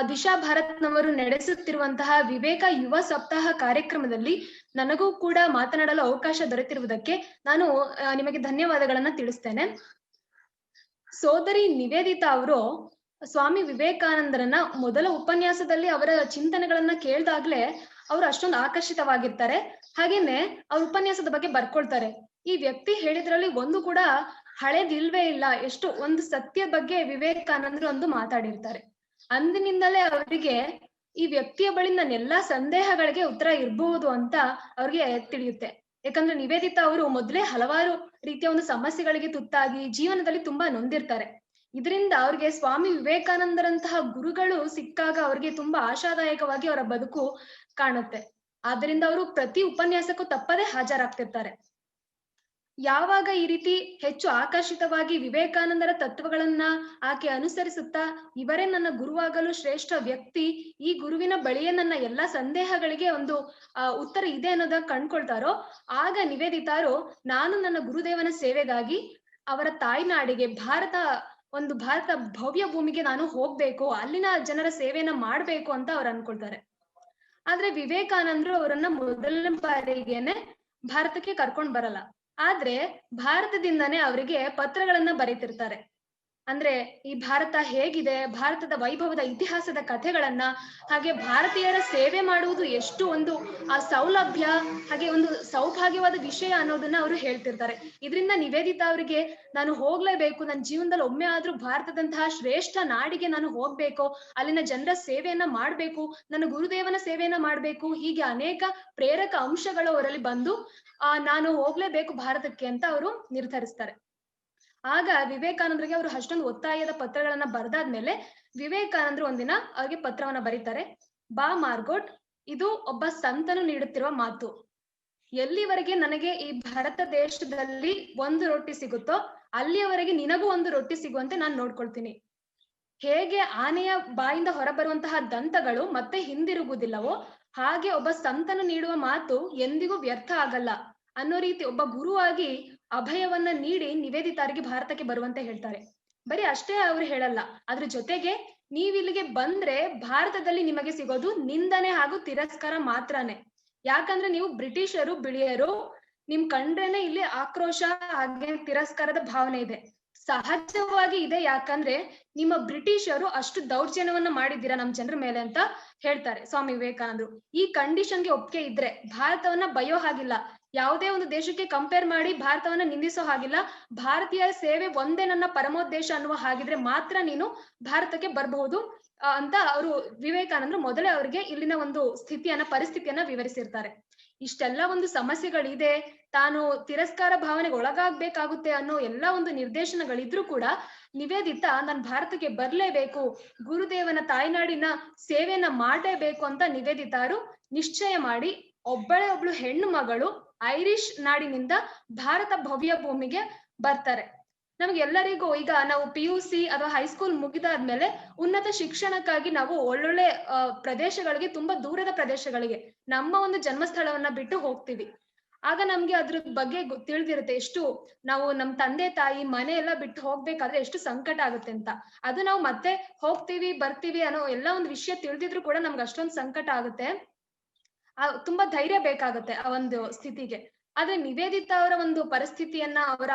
ದಿಶಾ ಭಾರತ್ನವರು ನಡೆಸುತ್ತಿರುವಂತಹ ವಿವೇಕ ಯುವ ಸಪ್ತಾಹ ಕಾರ್ಯಕ್ರಮದಲ್ಲಿ ನನಗೂ ಕೂಡ ಮಾತನಾಡಲು ಅವಕಾಶ ದೊರೆತಿರುವುದಕ್ಕೆ ನಾನು ನಿಮಗೆ ಧನ್ಯವಾದಗಳನ್ನ ತಿಳಿಸ್ತೇನೆ. ಸೋದರಿ ನಿವೇದಿತಾ ಅವರು ಸ್ವಾಮಿ ವಿವೇಕಾನಂದರನ್ನ ಮೊದಲ ಉಪನ್ಯಾಸದಲ್ಲಿ ಅವರ ಚಿಂತನೆಗಳನ್ನ ಕೇಳ್ದಾಗ್ಲೇ ಅವರು ಅಷ್ಟೊಂದು ಆಕರ್ಷಿತವಾಗಿರ್ತಾರೆ. ಹಾಗೇನೆ ಅವ್ರ ಉಪನ್ಯಾಸದ ಬಗ್ಗೆ ಬರ್ಕೊಳ್ತಾರೆ. ಈ ವ್ಯಕ್ತಿ ಹೇಳಿದ್ರಲ್ಲಿ ಒಂದು ಕೂಡ ಹಳೇದಿಲ್ವೇ ಇಲ್ಲ, ಎಷ್ಟು ಒಂದು ಸತ್ಯ ಬಗ್ಗೆ ವಿವೇಕಾನಂದರು ಒಂದು ಮಾತಾಡಿರ್ತಾರೆ. ಅಂದಿನಿಂದಲೇ ಅವರಿಗೆ ಈ ವ್ಯಕ್ತಿಯ ಬಳಿ ನನ್ನ ಎಲ್ಲಾ ಸಂದೇಹಗಳಿಗೆ ಉತ್ತರ ಇರಬಹುದು ಅಂತ ಅವ್ರಿಗೆ ತಿಳಿಯುತ್ತೆ. ಯಾಕಂದ್ರೆ ನಿವೇದಿತಾ ಅವರು ಮೊದಲೇ ಹಲವಾರು ರೀತಿಯ ಒಂದು ಸಮಸ್ಯೆಗಳಿಗೆ ತುತ್ತಾಗಿ ಜೀವನದಲ್ಲಿ ತುಂಬಾ ನೊಂದಿರ್ತಾರೆ. ಇದರಿಂದ ಅವ್ರಿಗೆ ಸ್ವಾಮಿ ವಿವೇಕಾನಂದರಂತಹ ಗುರುಗಳು ಸಿಕ್ಕಾಗ ಅವ್ರಿಗೆ ತುಂಬಾ ಆಶಾದಾಯಕವಾಗಿ ಅವರ ಬದುಕು ಕಾಣುತ್ತೆ. ಆದ್ದರಿಂದ ಅವರು ಪ್ರತಿ ಉಪನ್ಯಾಸಕ್ಕೂ ತಪ್ಪದೇ ಹಾಜರಾಗ್ತಿರ್ತಾರೆ. ಯಾವಾಗ ಈ ರೀತಿ ಹೆಚ್ಚು ಆಕರ್ಷಿತವಾಗಿ ವಿವೇಕಾನಂದರ ತತ್ವಗಳನ್ನ ಆಕೆ ಅನುಸರಿಸುತ್ತಾ ಇವರೇ ನನ್ನ ಗುರುವಾಗಲು ಶ್ರೇಷ್ಠ ವ್ಯಕ್ತಿ, ಈ ಗುರುವಿನ ಬಳಿಯೇ ನನ್ನ ಎಲ್ಲಾ ಸಂದೇಹಗಳಿಗೆ ಒಂದು ಉತ್ತರ ಇದೆ ಅನ್ನೋದನ್ನ ಕಂಡ್ಕೊಳ್ತಾರೋ, ಆಗ ನಿವೇದಿತಾರು ನಾನು ನನ್ನ ಗುರುದೇವನ ಸೇವೆಗಾಗಿ ಅವರ ತಾಯ್ನಾಡಿಗೆ ಭಾರತ ಭವ್ಯ ಭೂಮಿಗೆ ನಾನು ಹೋಗ್ಬೇಕು, ಅಲ್ಲಿನ ಜನರ ಸೇವೆಯನ್ನ ಮಾಡ್ಬೇಕು ಅಂತ ಅವ್ರು ಅನ್ಕೊಳ್ತಾರೆ. ಆದ್ರೆ ವಿವೇಕಾನಂದರು ಅವರನ್ನ ಮೊದಲನೇ ಬಾರಿಗೆನೆ ಭಾರತಕ್ಕೆ ಕರ್ಕೊಂಡ್ ಬರಲ್ಲ. ಆದ್ರೆ ಭಾರತದಿಂದಾನೇ ಅವರಿಗೆ ಪತ್ರಗಳನ್ನ ಬರೀತಿರ್ತಾರೆ. ಅಂದ್ರೆ ಈ ಭಾರತ ಹೇಗಿದೆ, ಭಾರತದ ವೈಭವದ ಇತಿಹಾಸದ ಕಥೆಗಳನ್ನ, ಹಾಗೆ ಭಾರತೀಯರ ಸೇವೆ ಮಾಡುವುದು ಎಷ್ಟು ಒಂದು ಆ ಸೌಲಭ್ಯ ಹಾಗೆ ಒಂದು ಸೌಭಾಗ್ಯವಾದ ವಿಷಯ ಅನ್ನೋದನ್ನ ಅವರು ಹೇಳ್ತಿರ್ತಾರೆ. ಇದರಿಂದ ನಿವೇದಿತಾ ಅವರಿಗೆ ನಾನು ಹೋಗ್ಲೇಬೇಕು, ನನ್ನ ಜೀವನದಲ್ಲಿ ಒಮ್ಮೆ ಆದ್ರೂ ಭಾರತದಂತಹ ಶ್ರೇಷ್ಠ ನಾಡಿಗೆ ನಾನು ಹೋಗ್ಬೇಕು, ಅಲ್ಲಿನ ಜನರ ಸೇವೆಯನ್ನ ಮಾಡ್ಬೇಕು, ನನ್ನ ಗುರುದೇವನ ಸೇವೆಯನ್ನ ಮಾಡ್ಬೇಕು, ಹೀಗೆ ಅನೇಕ ಪ್ರೇರಕ ಅಂಶಗಳು ಅವರಲ್ಲಿ ಬಂದು ನಾನು ಹೋಗ್ಲೇಬೇಕು ಭಾರತಕ್ಕೆ ಅಂತ ಅವರು ನಿರ್ಧರಿಸ್ತಾರೆ. ಆಗ ವಿವೇಕಾನಂದರಿಗೆ ಅವರು ಅಷ್ಟೊಂದು ಒತ್ತಾಯದ ಪತ್ರಗಳನ್ನ ಬರೆದಾದ್ಮೇಲೆ ವಿವೇಕಾನಂದರು ಒಂದಿನ ಅವ್ರಿಗೆ ಪತ್ರವನ್ನ ಬರೀತಾರೆ. ಬಾ ಮಾರ್ಗೋಟ್, ಇದು ಒಬ್ಬ ಸಂತನು ನೀಡುತ್ತಿರುವ ಮಾತು. ಎಲ್ಲಿವರೆಗೆ ನನಗೆ ಈ ಭಾರತ ದೇಶದಲ್ಲಿ ಒಂದು ರೊಟ್ಟಿ ಸಿಗುತ್ತೋ ಅಲ್ಲಿಯವರೆಗೆ ನಿನಗೂ ಒಂದು ರೊಟ್ಟಿ ಸಿಗುವಂತೆ ನಾನು ನೋಡ್ಕೊಳ್ತೀನಿ. ಹೇಗೆ ಆನೆಯ ಬಾಯಿಂದ ಹೊರಬರುವಂತಹ ದಂತಗಳು ಮತ್ತೆ ಹಿಂದಿರುಗುವುದಿಲ್ಲವೋ ಹಾಗೆ ಒಬ್ಬ ಸಂತನು ನೀಡುವ ಮಾತು ಎಂದಿಗೂ ವ್ಯರ್ಥ ಆಗಲ್ಲ ಅನ್ನೋ ರೀತಿ ಒಬ್ಬ ಗುರುವಾಗಿ ಅಭಯವನ್ನ ನೀಡಿ ನಿವೇದಿತಾರಿಗೆ ಭಾರತಕ್ಕೆ ಬರುವಂತೆ ಹೇಳ್ತಾರೆ. ಬರೀ ಅಷ್ಟೇ ಅವ್ರು ಹೇಳಲ್ಲ, ಅದ್ರ ಜೊತೆಗೆ ನೀವಿಲ್ಲಿಗೆ ಬಂದ್ರೆ ಭಾರತದಲ್ಲಿ ನಿಮಗೆ ಸಿಗೋದು ನಿಂದನೆ ಹಾಗೂ ತಿರಸ್ಕಾರ ಮಾತ್ರನೇ. ಯಾಕಂದ್ರೆ ನೀವು ಬ್ರಿಟಿಷರು, ಬಿಳಿಯರು, ನಿಮ್ ಕಂಡ್ರೇನೆ ಇಲ್ಲಿ ಆಕ್ರೋಶ ಹಾಗೆ ತಿರಸ್ಕಾರದ ಭಾವನೆ ಇದೆ, ಸಹಜವಾಗಿ ಇದೆ. ಯಾಕಂದ್ರೆ ನಿಮ್ಮ ಬ್ರಿಟಿಷರು ಅಷ್ಟು ದೌರ್ಜನ್ಯವನ್ನ ಮಾಡಿದ್ದೀರಾ ನಮ್ ಜನರ ಮೇಲೆ ಅಂತ ಹೇಳ್ತಾರೆ ಸ್ವಾಮಿ ವಿವೇಕಾನಂದರು. ಈ ಕಂಡೀಷನ್ಗೆ ಒಪ್ಪಿಗೆ ಇದ್ರೆ ಭಾರತವನ್ನ ಬಯೋ ಹಾಗಿಲ್ಲ, ಯಾವುದೇ ಒಂದು ದೇಶಕ್ಕೆ ಕಂಪೇರ್ ಮಾಡಿ ಭಾರತವನ್ನ ನಿಂದಿಸೋ ಹಾಗಿಲ್ಲ, ಭಾರತೀಯ ಸೇವೆ ಒಂದೇ ನನ್ನ ಪರಮೋದ್ದೇಶ ಅನ್ನುವ ಹಾಗಿದ್ರೆ ಮಾತ್ರ ನೀನು ಭಾರತಕ್ಕೆ ಬರಬಹುದು ಅಂತ ಅವರು ವಿವೇಕಾನಂದರು ಮೊದಲೇ ಅವರಿಗೆ ಇಲ್ಲಿನ ಒಂದು ಪರಿಸ್ಥಿತಿಯನ್ನ ವಿವರಿಸಿರ್ತಾರೆ. ಇಷ್ಟೆಲ್ಲ ಒಂದು ಸಮಸ್ಯೆಗಳಿದೆ, ತಾನು ತಿರಸ್ಕಾರ ಭಾವನೆಗೆ ಒಳಗಾಗ್ಬೇಕಾಗುತ್ತೆ ಅನ್ನೋ ಎಲ್ಲ ಒಂದು ನಿರ್ದೇಶನಗಳಿದ್ರು ಕೂಡ ನಿವೇದಿತಾ ನಾನು ಭಾರತಕ್ಕೆ ಬರ್ಲೇಬೇಕು, ಗುರುದೇವನ ತಾಯ್ನಾಡಿನ ಸೇವೆಯನ್ನ ಮಾಡಲೇಬೇಕು ಅಂತ ನಿವೇದಿತಾರು ನಿಶ್ಚಯ ಮಾಡಿ ಒಬ್ಬಳು ಹೆಣ್ಣು ಮಗಳು ಐರಿಷ್ ನಾಡಿನಿಂದ ಭಾರತ ಭವ್ಯ ಭೂಮಿಗೆ ಬರ್ತಾರೆ. ನಮ್ಗೆಲ್ಲರಿಗೂ ಈಗ ನಾವು PUC ಅಥವಾ ಹೈಸ್ಕೂಲ್ ಮುಗಿದಾದ್ಮೇಲೆ ಉನ್ನತ ಶಿಕ್ಷಣಕ್ಕಾಗಿ ನಾವು ಒಳ್ಳೊಳ್ಳೆ ಪ್ರದೇಶಗಳಿಗೆ, ತುಂಬಾ ದೂರದ ಪ್ರದೇಶಗಳಿಗೆ ನಮ್ಮ ಒಂದು ಜನ್ಮಸ್ಥಳವನ್ನ ಬಿಟ್ಟು ಹೋಗ್ತೀವಿ. ಆಗ ನಮ್ಗೆ ಅದ್ರ ಬಗ್ಗೆ ತಿಳಿದಿರುತ್ತೆ, ಎಷ್ಟು ನಾವು ನಮ್ ತಂದೆ ತಾಯಿ ಮನೆ ಎಲ್ಲ ಬಿಟ್ಟು ಹೋಗ್ಬೇಕಾದ್ರೆ ಎಷ್ಟು ಸಂಕಟ ಆಗುತ್ತೆ ಅಂತ. ಅದು ನಾವು ಮತ್ತೆ ಹೋಗ್ತೀವಿ ಬರ್ತೀವಿ ಅನ್ನೋ ಎಲ್ಲ ಒಂದು ವಿಷಯ ತಿಳಿದಿದ್ರು ಕೂಡ ನಮ್ಗೆ ಅಷ್ಟೊಂದು ಸಂಕಟ ಆಗುತ್ತೆ, ತುಂಬಾ ಧೈರ್ಯ ಬೇಕಾಗುತ್ತೆ ಆ ಒಂದು ಸ್ಥಿತಿಗೆ. ಆದ್ರೆ ನಿವೇದಿತಾ ಅವರ ಒಂದು ಪರಿಸ್ಥಿತಿಯನ್ನ, ಅವರ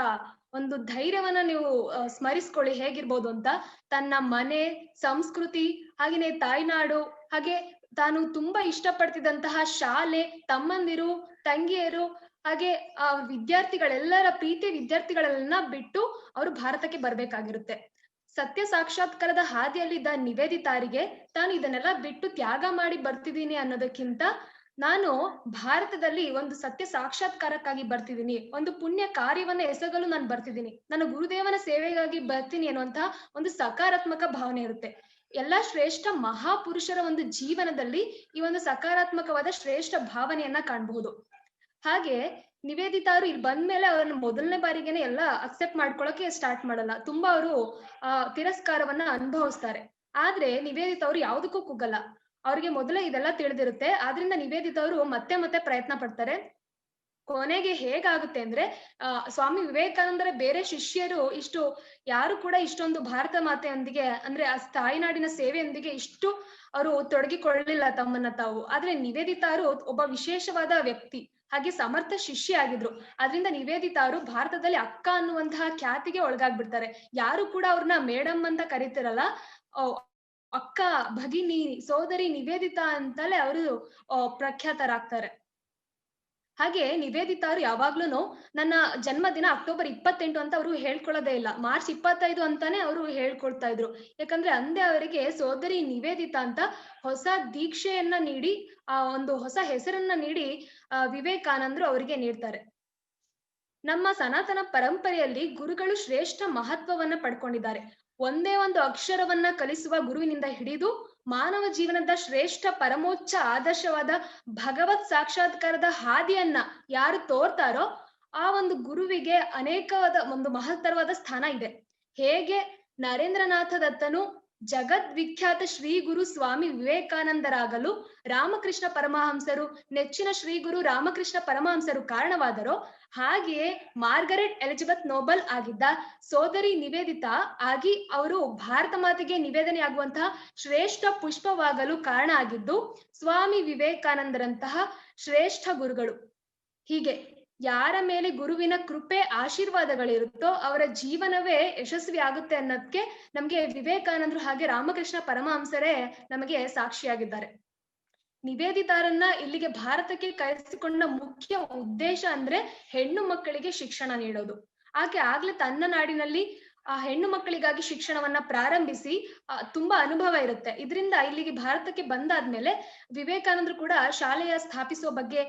ಒಂದು ಧೈರ್ಯವನ್ನ ನೀವು ಸ್ಮರಿಸ್ಕೊಳ್ಳಿ ಹೇಗಿರ್ಬೋದು ಅಂತ. ತನ್ನ ಮನೆ, ಸಂಸ್ಕೃತಿ, ಹಾಗೇನೆ ತಾಯ್ನಾಡು, ಹಾಗೆ ತಾನು ತುಂಬಾ ಇಷ್ಟಪಡ್ತಿದ್ದಂತಹ ಶಾಲೆ, ತಮ್ಮಂದಿರು, ತಂಗಿಯರು, ಹಾಗೆ ವಿದ್ಯಾರ್ಥಿಗಳೆಲ್ಲರ ಪ್ರೀತಿ ವಿದ್ಯಾರ್ಥಿಗಳೆಲ್ಲ ಬಿಟ್ಟು ಅವರು ಭಾರತಕ್ಕೆ ಬರ್ಬೇಕಾಗಿರುತ್ತೆ. ಸತ್ಯ ಸಾಕ್ಷಾತ್ಕಾರದ ಹಾದಿಯಲ್ಲಿದ್ದ ನಿವೇದಿತಾರಿಗೆ ತಾನು ಇದನ್ನೆಲ್ಲ ಬಿಟ್ಟು ತ್ಯಾಗ ಮಾಡಿ ಬರ್ತಿದ್ದೀನಿ ಅನ್ನೋದಕ್ಕಿಂತ ನಾನು ಭಾರತದಲ್ಲಿ ಒಂದು ಸತ್ಯ ಸಾಕ್ಷಾತ್ಕಾರಕ್ಕಾಗಿ ಬರ್ತಿದ್ದೀನಿ, ಒಂದು ಪುಣ್ಯ ಕಾರ್ಯವನ್ನ ಎಸಗಲು ನಾನು ಬರ್ತಿದ್ದೀನಿ, ನನ್ನ ಗುರುದೇವನ ಸೇವೆಗಾಗಿ ಬರ್ತೀನಿ ಅನ್ನುವಂತಹ ಒಂದು ಸಕಾರಾತ್ಮಕ ಭಾವನೆ ಇರುತ್ತೆ. ಎಲ್ಲಾ ಶ್ರೇಷ್ಠ ಮಹಾಪುರುಷರ ಒಂದು ಜೀವನದಲ್ಲಿ ಈ ಒಂದು ಸಕಾರಾತ್ಮಕವಾದ ಶ್ರೇಷ್ಠ ಭಾವನೆಯನ್ನ ಕಾಣಬಹುದು. ಹಾಗೆ ನಿವೇದಿತಾರು ಇಲ್ಲಿ ಬಂದ್ಮೇಲೆ ಅವರನ್ನು ಮೊದಲನೇ ಬಾರಿಗೆನೆ ಎಲ್ಲ ಅಕ್ಸೆಪ್ಟ್ ಮಾಡ್ಕೊಳಕ್ಕೆ ಸ್ಟಾರ್ಟ್ ಮಾಡಲ್ಲ, ತುಂಬಾ ಅವರು ತಿರಸ್ಕಾರವನ್ನ ಅನುಭವಿಸ್ತಾರೆ. ಆದ್ರೆ ನಿವೇದಿತಾ ಅವರು ಯಾವುದಕ್ಕೂ ಕುಗ್ಗಲ್ಲ, ಅವ್ರಿಗೆ ಮೊದಲೇ ಇದೆಲ್ಲ ತಿಳಿದಿರುತ್ತೆ. ಆದ್ರಿಂದ ನಿವೇದಿತಾ ಅವರು ಮತ್ತೆ ಮತ್ತೆ ಪ್ರಯತ್ನ ಪಡ್ತಾರೆ. ಕೊನೆಗೆ ಹೇಗಾಗುತ್ತೆ ಅಂದ್ರೆ ಸ್ವಾಮಿ ವಿವೇಕಾನಂದರ ಬೇರೆ ಶಿಷ್ಯರು ಯಾರು ಕೂಡ ಇಷ್ಟೊಂದು ಭಾರತ ಮಾತೆಯೊಂದಿಗೆ ಅಂದ್ರೆ ಆ ತಾಯ್ನಾಡಿನ ಸೇವೆಯೊಂದಿಗೆ ಇಷ್ಟು ಅವರು ತೊಡಗಿಕೊಳ್ಳಲಿಲ್ಲ ತಮ್ಮನ್ನ ತಾವು. ಆದ್ರೆ ನಿವೇದಿತಾರು ಒಬ್ಬ ವಿಶೇಷವಾದ ವ್ಯಕ್ತಿ, ಹಾಗೆ ಸಮರ್ಥ ಶಿಷ್ಯ ಆಗಿದ್ರು. ಅದರಿಂದ ನಿವೇದಿತಾರು ಭಾರತದಲ್ಲಿ ಅಕ್ಕ ಅನ್ನುವಂತಹ ಖ್ಯಾತಿಗೆ ಒಳಗಾಗ್ಬಿಡ್ತಾರೆ. ಯಾರು ಕೂಡ ಅವ್ರನ್ನ ಮೇಡಮ್ ಅಂತ ಕರೀತಿರಲ್ಲ, ಅಕ್ಕ, ಭಗಿನಿ, ಸೋದರಿ ನಿವೇದಿತಾ ಅಂತಲೇ ಅವರು ಪ್ರಖ್ಯಾತರಾಗ್ತಾರೆ. ಹಾಗೆ ನಿವೇದಿತಾರು ಯಾವಾಗ್ಲೂ ನನ್ನ ಜನ್ಮದಿನ ಅಕ್ಟೋಬರ್ 28 ಅಂತ ಅವರು ಹೇಳ್ಕೊಳ್ಳೋದೇ ಇಲ್ಲ, ಮಾರ್ಚ್ 25 ಅಂತಾನೆ ಅವರು ಹೇಳ್ಕೊಳ್ತಾ ಇದ್ರು. ಯಾಕಂದ್ರೆ ಅಂದೇ ಅವರಿಗೆ ಸೋದರಿ ನಿವೇದಿತಾ ಅಂತ ಹೊಸ ದೀಕ್ಷೆಯನ್ನ ನೀಡಿ, ಆ ಒಂದು ಹೊಸ ಹೆಸರನ್ನ ನೀಡಿ ವಿವೇಕಾನಂದರು ಅವರಿಗೆ ನೀಡ್ತಾರೆ. ನಮ್ಮ ಸನಾತನ ಪರಂಪರೆಯಲ್ಲಿ ಗುರುಗಳು ಶ್ರೇಷ್ಠ ಮಹತ್ವವನ್ನ ಪಡ್ಕೊಂಡಿದ್ದಾರೆ. ಒಂದೇ ಒಂದು ಅಕ್ಷರವನ್ನ ಕಲಿಸುವ ಗುರುವಿನಿಂದ ಹಿಡಿದು ಮಾನವ ಜೀವನದ ಶ್ರೇಷ್ಠ ಪರಮೋಚ್ಚ ಆದರ್ಶವಾದ ಭಗವತ್ ಸಾಕ್ಷಾತ್ಕಾರದ ಹಾದಿಯನ್ನ ಯಾರು ತೋರ್ತಾರೋ ಆ ಒಂದು ಗುರುವಿಗೆ ಅನೇಕವಾದ ಒಂದು ಮಹತ್ತರವಾದ ಸ್ಥಾನ ಇದೆ. ಹೇಗೆ ನರೇಂದ್ರನಾಥ ದತ್ತನು ಜಗದ್ವಿಖ್ಯಾತ ಶ್ರೀ ಗುರು ಸ್ವಾಮಿ ವಿವೇಕಾನಂದರಾಗಲು ರಾಮಕೃಷ್ಣ ಪರಮಹಂಸರು, ನೆಚ್ಚಿನ ಶ್ರೀ ಗುರು ರಾಮಕೃಷ್ಣ ಪರಮಹಂಸರು ಕಾರಣವಾದರೋ, ಹಾಗೆಯೇ ಮಾರ್ಗರೆಟ್ ಎಲಿಜಬೆತ್ ನೋಬಲ್ ಆಗಿದ್ದ ಸೋದರಿ ನಿವೇದಿತಾ ಆಗಿ ಅವರು ಭಾರತ ಮಾತೆಗೆ ನಿವೇದನೆ ಆಗುವಂತಹ ಶ್ರೇಷ್ಠ ಪುಷ್ಪವಾಗಲು ಕಾರಣ ಆಗಿದ್ದು ಸ್ವಾಮಿ ವಿವೇಕಾನಂದರಂತಹ ಶ್ರೇಷ್ಠ ಗುರುಗಳು. ಹೀಗೆ ಯಾರ ಮೇಲೆ ಗುರುವಿನ ಕೃಪೆ ಆಶೀರ್ವಾದಗಳಿರುತ್ತೋ ಅವರ ಜೀವನವೇ ಯಶಸ್ವಿ ಆಗುತ್ತೆ ಅನ್ನೋದಕ್ಕೆ ನಮ್ಗೆ ವಿವೇಕಾನಂದರು ಹಾಗೆ ರಾಮಕೃಷ್ಣ ಪರಮಹಂಸರೇ ನಮಗೆ ಸಾಕ್ಷಿಯಾಗಿದ್ದಾರೆ. ನಿವೇದಿತಾರನ್ನ ಇಲ್ಲಿಗೆ ಭಾರತಕ್ಕೆ ಕರೆಸಿಕೊಂಡ ಮುಖ್ಯ ಉದ್ದೇಶ ಅಂದ್ರೆ ಹೆಣ್ಣು ಮಕ್ಕಳಿಗೆ ಶಿಕ್ಷಣ ನೀಡೋದು. ಆಕೆ ಆಗ್ಲೇ ತನ್ನ ನಾಡಿನಲ್ಲಿ ಆ ಹೆಣ್ಣು ಮಕ್ಕಳಿಗಾಗಿ ಶಿಕ್ಷಣವನ್ನ ಪ್ರಾರಂಭಿಸಿ ತುಂಬಾ ಅನುಭವ ಇರುತ್ತೆ. ಇದರಿಂದ ಇಲ್ಲಿಗೆ ಭಾರತಕ್ಕೆ ಬಂದಾದ್ಮೇಲೆ ವಿವೇಕಾನಂದರು ಕೂಡ ಶಾಲೆಯ ಸ್ಥಾಪಿಸುವ ಬಗ್ಗೆ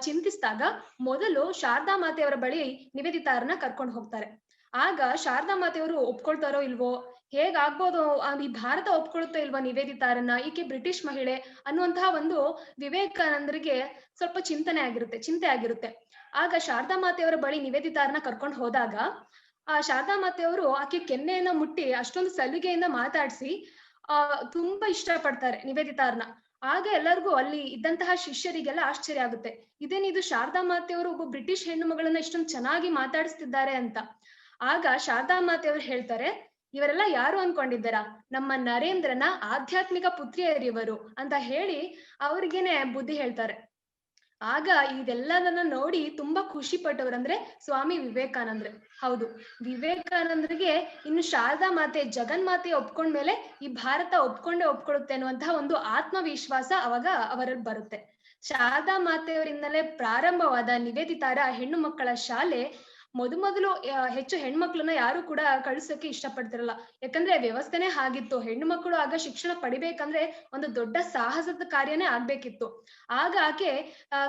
ಚಿಂತಿಸಿದಾಗ ಮೊದಲು ಶಾರದಾ ಮಾತೆಯವರ ಬಳಿ ನಿವೇದಿತಾರನ್ನ ಕರ್ಕೊಂಡು ಹೋಗ್ತಾರೆ. ಆಗ ಶಾರದಾ ಮಾತೆಯವರು ಒಪ್ಕೊಳ್ತಾರೋ ಇಲ್ವೋ, ಹೇಗಾಗ್ಬೋದು, ಈ ಭಾರತ ಒಪ್ಕೊಳುತ್ತೋ ಇಲ್ವೋ ನಿವೇದಿತಾರನ್ನ, ಈಕೆ ಬ್ರಿಟಿಷ್ ಮಹಿಳೆ ಅನ್ನುವಂತಹ ಒಂದು ವಿವೇಕಾನಂದರಿಗೆ ಸ್ವಲ್ಪ ಚಿಂತೆ ಆಗಿರುತ್ತೆ. ಆಗ ಶಾರದಾ ಮಾತೆಯವರ ಬಳಿ ನಿವೇದಿತಾರನ್ನ ಕರ್ಕೊಂಡು ಹೋದಾಗ ಆ ಶಾರದಾ ಮಾತೆಯವರು ಆಕೆ ಕೆನ್ನೆಯನ್ನ ಮುಟ್ಟಿ ಅಷ್ಟೊಂದು ಸಲಿಗೆಯಿಂದ ಮಾತಾಡಿಸಿ ತುಂಬಾ ಇಷ್ಟಪಡ್ತಾರೆ ನಿವೇದಿತಾರನ್ನ. ಆಗ ಎಲ್ಲರಿಗೂ ಅಲ್ಲಿ ಇದ್ದಂತಹ ಶಿಷ್ಯರಿಗೆಲ್ಲ ಆಶ್ಚರ್ಯ ಆಗುತ್ತೆ, ಇದೇನಿದು ಶಾರದಾ ಮಾತೆಯವರು ಒಬ್ಬ ಬ್ರಿಟಿಷ್ ಹೆಣ್ಣು ಮಗಳನ್ನ ಇಷ್ಟೊಂದು ಚೆನ್ನಾಗಿ ಮಾತಾಡಿಸ್ತಿದ್ದಾರೆ ಅಂತ. ಆಗ ಶಾರದಾ ಮಾತೆಯವರು ಹೇಳ್ತಾರೆ, ಇವರೆಲ್ಲ ಯಾರು ಅನ್ಕೊಂಡಿದ್ದಾರಾ, ನಮ್ಮ ನರೇಂದ್ರನ ಆಧ್ಯಾತ್ಮಿಕ ಪುತ್ರಿಯರಿವರು ಅಂತ ಹೇಳಿ ಅವ್ರಿಗೇನೆ ಬುದ್ಧಿ ಹೇಳ್ತಾರೆ. ಆಗ ಇದೆಲ್ಲದನ್ನ ನೋಡಿ ತುಂಬಾ ಖುಷಿ ಪಟ್ಟವ್ರಂದ್ರೆ ಸ್ವಾಮಿ ವಿವೇಕಾನಂದ್ರೆ. ಹೌದು, ವಿವೇಕಾನಂದರಿಗೆ ಇನ್ನು ಶಾರದಾ ಮಾತೆ ಜಗನ್ಮಾತೆ ಒಪ್ಕೊಂಡ್ಮೇಲೆ ಈ ಭಾರತ ಒಪ್ಕೊಳ್ಳುತ್ತೆ ಅನ್ನುವಂತಹ ಒಂದು ಆತ್ಮವಿಶ್ವಾಸ ಅವಾಗ ಅವರಲ್ಲಿ ಬರುತ್ತೆ. ಶಾರದಾ ಮಾತೆಯವರಿಂದಲೇ ಪ್ರಾರಂಭವಾದ ನಿವೇದಿತಾರ ಹೆಣ್ಣು ಮಕ್ಕಳ ಶಾಲೆ ಮೊದಲು ಹೆಚ್ಚು ಹೆಣ್ಮಕ್ಳನ್ನ ಯಾರು ಕೂಡ ಕಳಿಸೋಕೆ ಇಷ್ಟಪಡ್ತಿರಲ್ಲ. ಯಾಕಂದ್ರೆ ವ್ಯವಸ್ಥೆನೇ ಹಾಗಿತ್ತು. ಹೆಣ್ಣು ಮಕ್ಕಳು ಆಗ ಶಿಕ್ಷಣ ಪಡಿಬೇಕಂದ್ರೆ ಒಂದು ದೊಡ್ಡ ಸಾಹಸದ ಕಾರ್ಯನೇ ಆಗ್ಬೇಕಿತ್ತು. ಆಗ ಆಕೆ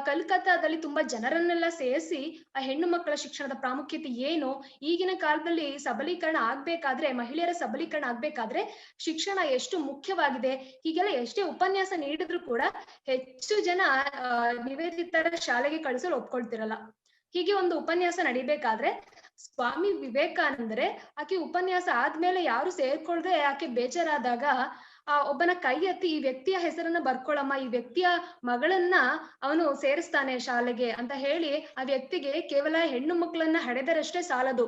ಕಲ್ಕತ್ತಾದಲ್ಲಿ ತುಂಬಾ ಜನರನ್ನೆಲ್ಲ ಸೇರಿಸಿ ಆ ಹೆಣ್ಣು ಮಕ್ಕಳ ಶಿಕ್ಷಣದ ಪ್ರಾಮುಖ್ಯತೆ ಏನು, ಈಗಿನ ಕಾಲದಲ್ಲಿ ಸಬಲೀಕರಣ ಆಗ್ಬೇಕಾದ್ರೆ, ಮಹಿಳೆಯರ ಸಬಲೀಕರಣ ಆಗ್ಬೇಕಾದ್ರೆ ಶಿಕ್ಷಣ ಎಷ್ಟು ಮುಖ್ಯವಾಗಿದೆ, ಹೀಗೆಲ್ಲ ಎಷ್ಟೇ ಉಪನ್ಯಾಸ ನೀಡಿದ್ರು ಕೂಡ ಹೆಚ್ಚು ಜನ ನಿವೇದಿತರ ಶಾಲೆಗೆ ಕಳಿಸಲು ಒಪ್ಕೊಳ್ತಿರಲ್ಲ. ಹೀಗೆ ಒಂದು ಉಪನ್ಯಾಸ ನಡಿಬೇಕಾದ್ರೆ ಸ್ವಾಮಿ ವಿವೇಕಾನಂದರೆ ಆಕೆ ಉಪನ್ಯಾಸ ಆದ್ಮೇಲೆ ಯಾರು ಸೇರ್ಕೊಳ್ದೆ ಆಕೆ ಬೇಜಾರಾದಾಗ ಒಬ್ಬನ ಕೈ ಎತ್ತಿ ಈ ವ್ಯಕ್ತಿಯ ಹೆಸರನ್ನ ಬರ್ಕೊಳಮ್ಮ, ಈ ವ್ಯಕ್ತಿಯ ಮಗಳನ್ನ ಅವನು ಸೇರಿಸ್ತಾನೆ ಶಾಲೆಗೆ ಅಂತ ಹೇಳಿ ಆ ವ್ಯಕ್ತಿಗೆ ಕೇವಲ ಹೆಣ್ಣು ಮಕ್ಕಳನ್ನ ಹಡೆದರಷ್ಟೇ ಸಾಲದು,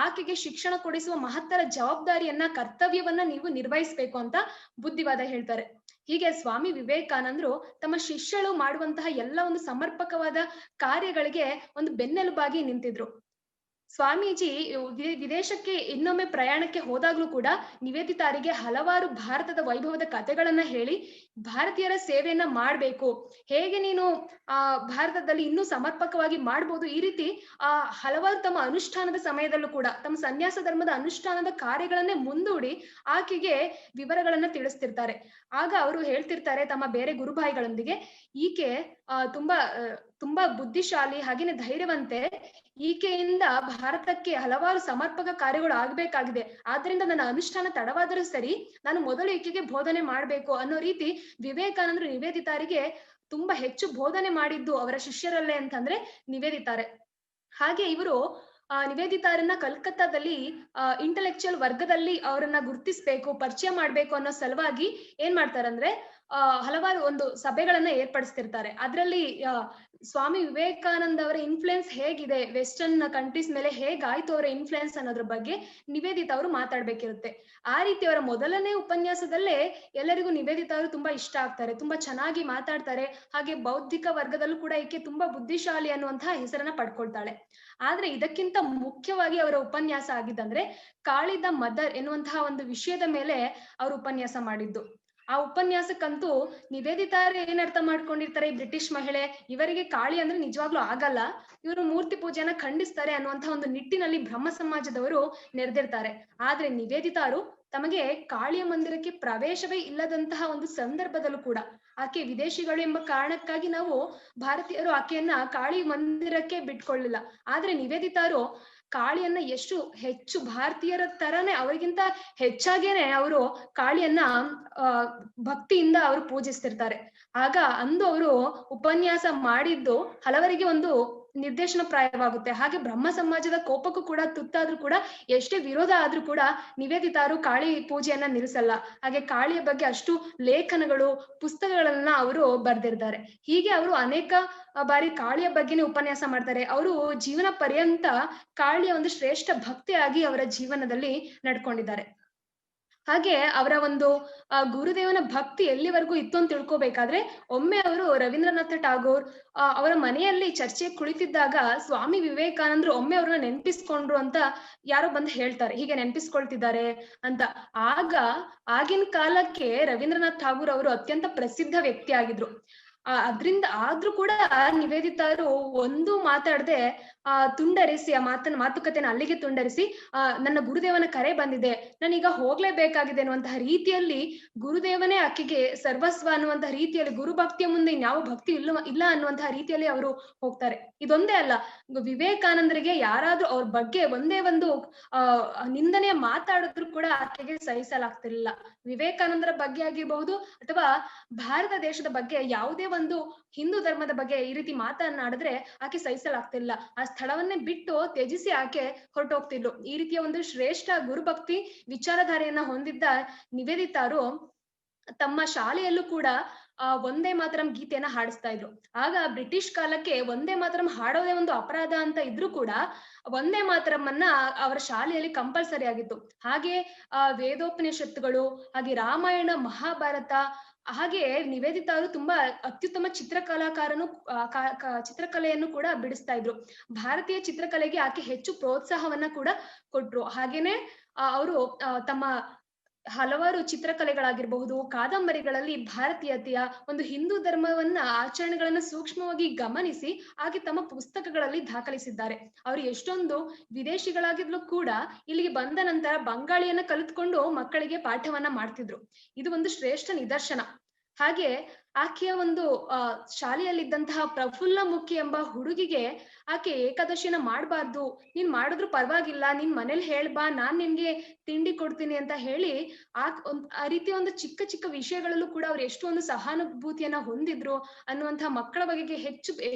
ಆಕೆಗೆ ಶಿಕ್ಷಣ ಕೊಡಿಸುವ ಮಹತ್ತರ ಜವಾಬ್ದಾರಿಯನ್ನ, ಕರ್ತವ್ಯವನ್ನ ನೀವು ನಿರ್ವಹಿಸ್ಬೇಕು ಅಂತ ಬುದ್ಧಿವಾದ ಹೇಳ್ತಾರೆ. ಹೀಗೆ ಸ್ವಾಮಿ ವಿವೇಕಾನಂದರು ತಮ್ಮ ಶಿಷ್ಯಳು ಮಾಡುವಂತಹ ಎಲ್ಲ ಒಂದು ಸಮರ್ಪಕವಾದ ಕಾರ್ಯಗಳಿಗೆ ಒಂದು ಬೆನ್ನೆಲುಬಾಗಿ ನಿಂತಿದ್ರು. ಸ್ವಾಮೀಜಿ ವಿದೇಶಕ್ಕೆ ಇನ್ನೊಮ್ಮೆ ಪ್ರಯಾಣಕ್ಕೆ ಹೋದಾಗ್ಲೂ ಕೂಡ ನಿವೇದಿತಾರಿಗೆ ಹಲವಾರು ಭಾರತದ ವೈಭವದ ಕಥೆಗಳನ್ನ ಹೇಳಿ ಭಾರತೀಯರ ಸೇವೆಯನ್ನ ಮಾಡ್ಬೇಕು, ಹೇಗೆ ನೀನು ಭಾರತದಲ್ಲಿ ಇನ್ನೂ ಸಮರ್ಪಕವಾಗಿ ಮಾಡ್ಬೋದು, ಈ ರೀತಿ ಹಲವಾರು ತಮ್ಮ ಅನುಷ್ಠಾನದ ಸಮಯದಲ್ಲೂ ಕೂಡ ತಮ್ಮ ಸನ್ಯಾಸ ಧರ್ಮದ ಅನುಷ್ಠಾನದ ಕಾರ್ಯಗಳನ್ನೇ ಮುಂದೂಡಿ ಆಕೆಗೆ ವಿವರಗಳನ್ನ ತಿಳಿಸ್ತಿರ್ತಾರೆ. ಆಗ ಅವರು ಹೇಳ್ತಿರ್ತಾರೆ ತಮ್ಮ ಬೇರೆ ಗುರುಭಾಯಿಗಳೊಂದಿಗೆ, ಈಕೆ ತುಂಬಾ ಬುದ್ಧಿಶಾಲಿ, ಹಾಗೇನೆ ಧೈರ್ಯವಂತೆ, ಈಕೆಯಿಂದ ಭಾರತಕ್ಕೆ ಹಲವಾರು ಸಮರ್ಪಕ ಕಾರ್ಯಗಳು ಆಗ್ಬೇಕಾಗಿದೆ, ಆದ್ರಿಂದ ನನ್ನ ಅನುಷ್ಠಾನ ತಡವಾದರೂ ಸರಿ ನಾನು ಮೊದಲು ಈಕೆಗೆ ಬೋಧನೆ ಮಾಡ್ಬೇಕು ಅನ್ನೋ ರೀತಿ ವಿವೇಕಾನಂದರು ನಿವೇದಿತಾರಿಗೆ ತುಂಬಾ ಹೆಚ್ಚು ಬೋಧನೆ ಮಾಡಿದ್ದು ಅವರ ಶಿಷ್ಯರಲ್ಲೇ ಅಂತಂದ್ರೆ ನಿವೇದಿತಾರೆ. ಹಾಗೆ ಇವರು ನಿವೇದಿತಾರನ್ನ ಕಲ್ಕತ್ತಾದಲ್ಲಿ ಇಂಟೆಲೆಕ್ಚುಯಲ್ ವರ್ಗದಲ್ಲಿ ಅವರನ್ನ ಗುರುತಿಸ್ಬೇಕು, ಪರಿಚಯ ಮಾಡ್ಬೇಕು ಅನ್ನೋ ಸಲುವಾಗಿ ಏನ್ ಮಾಡ್ತಾರಂದ್ರೆ ಹಲವಾರು ಒಂದು ಸಭೆಗಳನ್ನ ಏರ್ಪಡಿಸ್ತಿರ್ತಾರೆ. ಅದರಲ್ಲಿ ಸ್ವಾಮಿ ವಿವೇಕಾನಂದ ಅವರ ಇನ್ಫ್ಲುಯೆನ್ಸ್ ಹೇಗಿದೆ, ವೆಸ್ಟರ್ನ್ ಕಂಟ್ರೀಸ್ ಮೇಲೆ ಹೇಗಾಯ್ತು ಅವರ ಇನ್ಫ್ಲುಯೆನ್ಸ್ ಅನ್ನೋದ್ರ ಬಗ್ಗೆ ನಿವೇದಿತಾ ಅವರು ಮಾತಾಡ್ಬೇಕಿರುತ್ತೆ. ಆ ರೀತಿ ಅವರ ಮೊದಲನೇ ಉಪನ್ಯಾಸದಲ್ಲೇ ಎಲ್ಲರಿಗೂ ನಿವೇದಿತಾ ಅವರು ತುಂಬಾ ಇಷ್ಟ ಆಗ್ತಾರೆ, ತುಂಬಾ ಚೆನ್ನಾಗಿ ಮಾತಾಡ್ತಾರೆ. ಹಾಗೆ ಬೌದ್ಧಿಕ ವರ್ಗದಲ್ಲೂ ಕೂಡ ಈಕೆ ತುಂಬಾ ಬುದ್ಧಿಶಾಲಿ ಅನ್ನುವಂತಹ ಹೆಸರನ್ನ ಪಡ್ಕೊಳ್ತಾಳೆ. ಆದ್ರೆ ಇದಕ್ಕಿಂತ ಮುಖ್ಯವಾಗಿ ಅವರ ಉಪನ್ಯಾಸ ಆಗಿದ್ದಂದ್ರೆ ಕಾಳಿ ದ ಮದರ್ ಎನ್ನುವಂತಹ ಒಂದು ವಿಷಯದ ಮೇಲೆ ಅವರು ಉಪನ್ಯಾಸ ಮಾಡಿದ್ದು. ಆ ಉಪನ್ಯಾಸಕ್ಕಂತೂ ನಿವೇದಿತಾರು ಏನ್ ಅರ್ಥ ಮಾಡ್ಕೊಂಡಿರ್ತಾರೆ, ಈ ಬ್ರಿಟಿಷ್ ಮಹಿಳೆ ಇವರಿಗೆ ಕಾಳಿ ಅಂದ್ರೆ ನಿಜವಾಗ್ಲೂ ಆಗಲ್ಲ, ಇವರು ಮೂರ್ತಿ ಪೂಜೆನ ಖಂಡಿಸ್ತಾರೆ ಅನ್ನುವಂತಹ ಒಂದು ನಿಟ್ಟಿನಲ್ಲಿ ಬ್ರಹ್ಮ ಸಮಾಜದವರು ನೆರೆದಿರ್ತಾರೆ. ಆದ್ರೆ ನಿವೇದಿತಾರು ತಮಗೆ ಕಾಳಿಯ ಮಂದಿರಕ್ಕೆ ಪ್ರವೇಶವೇ ಇಲ್ಲದಂತಹ ಒಂದು ಸಂದರ್ಭದಲ್ಲೂ ಕೂಡ ಆಕೆ ವಿದೇಶಿಗಳು ಎಂಬ ಕಾರಣಕ್ಕಾಗಿ ನಾವು ಭಾರತೀಯರು ಆಕೆಯನ್ನ ಕಾಳಿ ಮಂದಿರಕ್ಕೆ ಬಿಟ್ಕೊಳ್ಳಿಲ್ಲ. ಆದ್ರೆ ನಿವೇದಿತಾರು ಕಾಳಿಯನ್ನ ಎಷ್ಟು ಹೆಚ್ಚು ಭಾರತೀಯರ ತರನೇ ಅವರಿಗಿಂತ ಹೆಚ್ಚಾಗೇನೆ ಅವರು ಕಾಳಿಯನ್ನ ಭಕ್ತಿಯಿಂದ ಅವರು ಪೂಜಿಸ್ತಿರ್ತಾರೆ. ಆಗ ಅಂದು ಅವರು ಉಪನ್ಯಾಸ ಮಾಡಿದ್ದು ಹಲವರಿಗೆ ಒಂದು ನಿರ್ದೇಶನ ಪ್ರಾಯವಾಗುತ್ತೆ. ಹಾಗೆ ಬ್ರಹ್ಮ ಸಮಾಜದ ಕೋಪಕ್ಕೂ ಕೂಡ ತುತ್ತಾದ್ರೂ ಕೂಡ, ಎಷ್ಟೇ ವಿರೋಧ ಆದ್ರೂ ಕೂಡ ನಿವೇದಿತಾರು ಕಾಳಿ ಪೂಜೆಯನ್ನ ನಿಲ್ಲಿಸಲ್ಲ. ಹಾಗೆ ಕಾಳಿಯ ಬಗ್ಗೆ ಅಷ್ಟು ಲೇಖನಗಳು, ಪುಸ್ತಕಗಳನ್ನ ಅವರು ಬರ್ದಿರ್ತಾರೆ. ಹೀಗೆ ಅವರು ಅನೇಕ ಬಾರಿ ಕಾಳಿಯ ಬಗ್ಗೆನೇ ಉಪನ್ಯಾಸ ಮಾಡ್ತಾರೆ. ಅವರು ಜೀವನ ಪರ್ಯಂತ ಕಾಳಿಯ ಒಂದು ಶ್ರೇಷ್ಠ ಭಕ್ತಿಯಾಗಿ ಅವರ ಜೀವನದಲ್ಲಿ ನಡ್ಕೊಂಡಿದ್ದಾರೆ. ಹಾಗೆ ಅವರ ಒಂದು ಗುರುದೇವನ ಭಕ್ತಿ ಎಲ್ಲಿವರೆಗೂ ಇತ್ತು ಅಂತ ತಿಳ್ಕೊಬೇಕಾದ್ರೆ, ಒಮ್ಮೆ ಅವರು ರವೀಂದ್ರನಾಥ ಟಾಗೋರ್ ಅವರ ಮನೆಯಲ್ಲಿ ಚರ್ಚೆ ಕುಳಿತಿದ್ದಾಗ ಸ್ವಾಮಿ ವಿವೇಕಾನಂದರು ಒಮ್ಮೆ ಅವ್ರನ್ನ ನೆನಪಿಸ್ಕೊಂಡ್ರು ಅಂತ ಯಾರೋ ಬಂದು ಹೇಳ್ತಾರೆ, ಹೀಗೆ ನೆನಪಿಸ್ಕೊಳ್ತಿದ್ದಾರೆ ಅಂತ. ಆಗಿನ ಕಾಲಕ್ಕೆ ರವೀಂದ್ರನಾಥ್ ಠಾಗೂರ್ ಅವರು ಅತ್ಯಂತ ಪ್ರಸಿದ್ಧ ವ್ಯಕ್ತಿ ಆಗಿದ್ರು. ಅದ್ರಿಂದ ಆದ್ರೂ ಕೂಡ ನಿವೇದಿತಾರು ಒಂದು ಮಾತಾಡದೆ ತುಂಡರಿಸಿ ಆ ಮಾತುಕತೆನ ಅಲ್ಲಿಗೆ ತುಂಡರಿಸಿ, ನನ್ನ ಗುರುದೇವನ ಕರೆ ಬಂದಿದೆ, ನಾನೀಗ ಹೋಗ್ಲೇಬೇಕಾಗಿದೆ ಅನ್ನುವಂತಹ ರೀತಿಯಲ್ಲಿ, ಗುರುದೇವನೇ ಆಕೆಗೆ ಸರ್ವಸ್ವ ಅನ್ನುವಂತಹ ರೀತಿಯಲ್ಲಿ, ಗುರು ಭಕ್ತಿಯ ಮುಂದೆ ಇನ್ಯಾವ ಭಕ್ತಿ ಇಲ್ಲ ಅನ್ನುವಂತಹ ರೀತಿಯಲ್ಲಿ ಅವರು ಹೋಗ್ತಾರೆ. ಇದೊಂದೇ ಅಲ್ಲ, ವಿವೇಕಾನಂದರಿಗೆ ಯಾರಾದ್ರೂ ಅವ್ರ ಬಗ್ಗೆ ಒಂದೇ ಒಂದು ನಿಂದನೆ ಮಾತಾಡಿದ್ರು ಕೂಡ ಆಕೆಗೆ ಸಹಿಸಲಾಗ್ತಿರ್ಲಿಲ್ಲ. ವಿವೇಕಾನಂದರ ಬಗ್ಗೆ ಆಗಿರಬಹುದು ಅಥವಾ ಭಾರತ ದೇಶದ ಬಗ್ಗೆ ಯಾವುದೇ ಒಂದು ಹಿಂದೂ ಧರ್ಮದ ಬಗ್ಗೆ ಈ ರೀತಿ ಮಾತನಾಡಿದ್ರೆ ಆಕೆ ಸಹಿಸಲಾಗ್ತಿಲ್ಲ. ಆ ಸ್ಥಳವನ್ನೇ ಬಿಟ್ಟು ತ್ಯಜಿಸಿ ಆಕೆ ಹೊರಟೋಗ್ತಿದ್ಲು. ಈ ರೀತಿಯ ಒಂದು ಶ್ರೇಷ್ಠ ಗುರುಭಕ್ತಿ ವಿಚಾರಧಾರೆಯನ್ನ ಹೊಂದಿದ್ದ ನಿವೇದಿತಾರು ತಮ್ಮ ಶಾಲೆಯಲ್ಲೂ ಕೂಡ ಒಂದೇ ಮಾತರಂ ಗೀತೆಯನ್ನ ಹಾಡಿಸ್ತಾ ಇದ್ರು. ಆಗ ಬ್ರಿಟಿಷ್ ಕಾಲಕ್ಕೆ ಒಂದೇ ಮಾತರಂ ಹಾಡೋದೇ ಒಂದು ಅಪರಾಧ ಅಂತ ಇದ್ರು ಕೂಡ ಒಂದೇ ಮಾತರಮ್ಮನ್ನ ಅವರ ಶಾಲೆಯಲ್ಲಿ ಕಂಪಲ್ಸರಿ ಆಗಿತ್ತು. ಹಾಗೆ ವೇದೋಪನಿಷತ್ತುಗಳು, ಹಾಗೆ ರಾಮಾಯಣ, ಮಹಾಭಾರತ, ಹಾಗೆ ನಿವೇದಿತಾರು ತುಂಬಾ ಅತ್ಯುತ್ತಮ ಚಿತ್ರಕಲೆಯನ್ನು ಕೂಡ ಬಿಡಿಸ್ತಾ ಇದ್ರು. ಭಾರತೀಯ ಚಿತ್ರಕಲೆಗೆ ಆಕೆ ಹೆಚ್ಚು ಪ್ರೋತ್ಸಾಹವನ್ನ ಕೂಡ ಕೊಟ್ರು. ಹಾಗೇನೆ ಅವರು ತಮ್ಮ ಹಲವಾರು ಚಿತ್ರಕಲೆಗಳಾಗಿರಬಹುದು, ಕಾದಂಬರಿಗಳಲ್ಲಿ ಭಾರತೀಯತೆಯ ಒಂದು ಹಿಂದೂ ಧರ್ಮವನ್ನ ಆಚರಣೆಗಳನ್ನ ಸೂಕ್ಷ್ಮವಾಗಿ ಗಮನಿಸಿ ಹಾಗೆ ತಮ್ಮ ಪುಸ್ತಕಗಳಲ್ಲಿ ದಾಖಲಿಸಿದ್ದಾರೆ. ಅವರು ಎಷ್ಟೊಂದು ವಿದೇಶಿಗಳಾಗಿದ್ಲು ಕೂಡ ಇಲ್ಲಿಗೆ ಬಂದ ನಂತರ ಬಂಗಾಳಿಯನ್ನ ಕಲಿತ್ಕೊಂಡು ಮಕ್ಕಳಿಗೆ ಪಾಠವನ್ನ ಮಾಡ್ತಿದ್ರು. ಇದು ಒಂದು ಶ್ರೇಷ್ಠ ನಿದರ್ಶನ. ಹಾಗೆ ಆಕೆಯ ಒಂದು ಶಾಲೆಯಲ್ಲಿದ್ದಂತಹ ಪ್ರಫುಲ್ಲ ಮುಖಿ ಎಂಬ ಹುಡುಗಿಗೆ ಆಕೆ ಏಕಾದಶಿನ ಮಾಡಬಾರ್ದು, ನೀನ್ ಮಾಡಿದ್ರು ಪರವಾಗಿಲ್ಲ, ನಿನ್ ಮನೇಲಿ ಹೇಳ್ಬಾ, ನಾನ್ ನಿನ್ಗೆ ತಿಂಡಿ ಕೊಡ್ತೀನಿ ಅಂತ ಹೇಳಿ ಆ ರೀತಿ ಒಂದು ಚಿಕ್ಕ ಚಿಕ್ಕ ವಿಷಯಗಳಲ್ಲೂ ಕೂಡ ಅವ್ರು ಎಷ್ಟು ಒಂದು ಸಹಾನುಭೂತಿಯನ್ನ ಹೊಂದಿದ್ರು ಅನ್ನುವಂತಹ ಮಕ್ಕಳ ಬಗೆಗೆ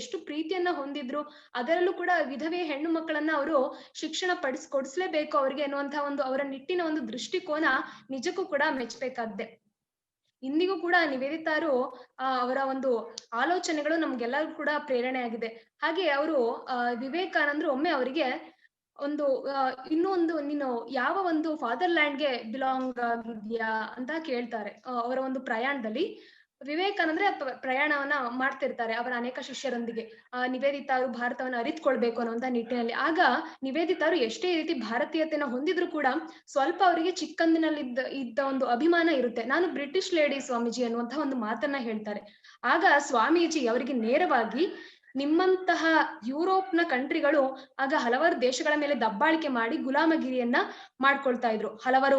ಎಷ್ಟು ಪ್ರೀತಿಯನ್ನ ಹೊಂದಿದ್ರು. ಅದರಲ್ಲೂ ಕೂಡ ವಿಧವೆ ಹೆಣ್ಣು ಮಕ್ಕಳನ್ನ ಅವರು ಶಿಕ್ಷಣ ಕೊಡಿಸ್ಲೇಬೇಕು ಅವ್ರಿಗೆ ಅನ್ನುವಂತಹ ಒಂದು ಅವರ ನಿಟ್ಟಿನ ಒಂದು ದೃಷ್ಟಿಕೋನ ನಿಜಕ್ಕೂ ಕೂಡ ಮೆಚ್ಚಬೇಕಾದ್ದೆ. ಇಂದಿಗೂ ಕೂಡ ನಿವೇದಿತಾರು ಅವರ ಒಂದು ಆಲೋಚನೆಗಳು ನಮ್ಗೆಲ್ಲರಿಗೂ ಕೂಡ ಪ್ರೇರಣೆ ಆಗಿದೆ. ಹಾಗೆ ಅವರು ವಿವೇಕಾನಂದರು ಒಮ್ಮೆ ಅವರಿಗೆ ಇನ್ನೂ ಒಂದು ನೀನು ಯಾವ ಒಂದು ಫಾದರ್ ಲ್ಯಾಂಡ್ಗೆ ಬಿಲಾಂಗ್ ಆಗಿದ್ಯಾ ಅಂತ ಕೇಳ್ತಾರೆ. ಅವರ ಒಂದು ಪ್ರಯಾಣದಲ್ಲಿ ವಿವೇಕಾನಂದ್ರೆ ಪ್ರಯಾಣವನ್ನ ಮಾಡ್ತಿರ್ತಾರೆ ಅವರ ಅನೇಕ ಶಿಷ್ಯರೊಂದಿಗೆ. ನಿವೇದಿತಾರು ಭಾರತವನ್ನ ಅರಿತುಕೊಳ್ಬೇಕು ಅನ್ನುವಂತ ನಿಟ್ಟಿನಲ್ಲಿ. ಆಗ ನಿವೇದಿತಾರು ಎಷ್ಟೇ ರೀತಿ ಭಾರತೀಯತೆನ ಹೊಂದಿದ್ರು ಕೂಡ ಸ್ವಲ್ಪ ಅವರಿಗೆ ಚಿಕ್ಕಂದಿನಲ್ಲಿ ಇದ್ದ ಒಂದು ಅಭಿಮಾನ ಇರುತ್ತೆ. ನಾನು ಬ್ರಿಟಿಷ್ ಲೇಡಿ ಸ್ವಾಮೀಜಿ ಅನ್ನುವಂತಹ ಒಂದು ಮಾತನ್ನ ಹೇಳ್ತಾರೆ. ಆಗ ಸ್ವಾಮೀಜಿ ಅವರಿಗೆ ನೇರವಾಗಿ, ನಿಮ್ಮಂತಹ ಯುರೋಪ್ನ ಕಂಟ್ರಿಗಳು ಆಗ ಹಲವಾರು ದೇಶಗಳ ಮೇಲೆ ದಬ್ಬಾಳಿಕೆ ಮಾಡಿ ಗುಲಾಮಗಿರಿಯನ್ನ ಮಾಡ್ಕೊಳ್ತಾ ಇದ್ರು ಹಲವಾರು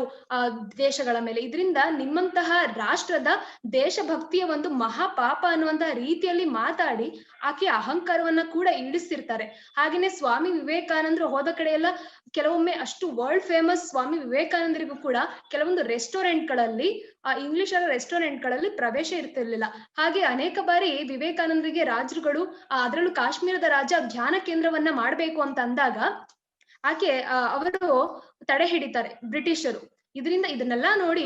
ದೇಶಗಳ ಮೇಲೆ. ಇದರಿಂದ ನಿಮ್ಮಂತಹ ರಾಷ್ಟ್ರದ ದೇಶಭಕ್ತಿಯ ಒಂದು ಮಹಾಪಾಪ ಅನ್ನುವಂತಹ ರೀತಿಯಲ್ಲಿ ಮಾತಾಡಿ ಆಕೆ ಅಹಂಕಾರವನ್ನ ಕೂಡ ಇಳಿಸ್ತಿರ್ತಾರೆ. ಹಾಗೇನೆ ಸ್ವಾಮಿ ವಿವೇಕಾನಂದರು ಹೋದ ಕಡೆ ಎಲ್ಲ ಕೆಲವೊಮ್ಮೆ ಅಷ್ಟು ವರ್ಲ್ಡ್ ಫೇಮಸ್ ಸ್ವಾಮಿ ವಿವೇಕಾನಂದರಿಗೂ ಕೂಡ ಕೆಲವೊಂದು ರೆಸ್ಟೋರೆಂಟ್ಗಳಲ್ಲಿ, ಇಂಗ್ಲಿಷರ ರೆಸ್ಟೋರೆಂಟ್ಗಳಲ್ಲಿ ಪ್ರವೇಶ ಇರ್ತಿರ್ಲಿಲ್ಲ. ಹಾಗೆ ಅನೇಕ ಬಾರಿ ವಿವೇಕಾನಂದರಿಗೆ ರಾಜರುಗಳು, ಅದರಲ್ಲೂ ಕಾಶ್ಮೀರದ ರಾಜ ಧ್ಯಾನ ಕೇಂದ್ರವನ್ನ ಮಾಡ್ಬೇಕು ಅಂತ ಅಂದಾಗ ಆಕೆ ಅವರು ತಡೆ ಹಿಡಿತಾರೆ ಬ್ರಿಟಿಷರು. ಇದನ್ನೆಲ್ಲ ನೋಡಿ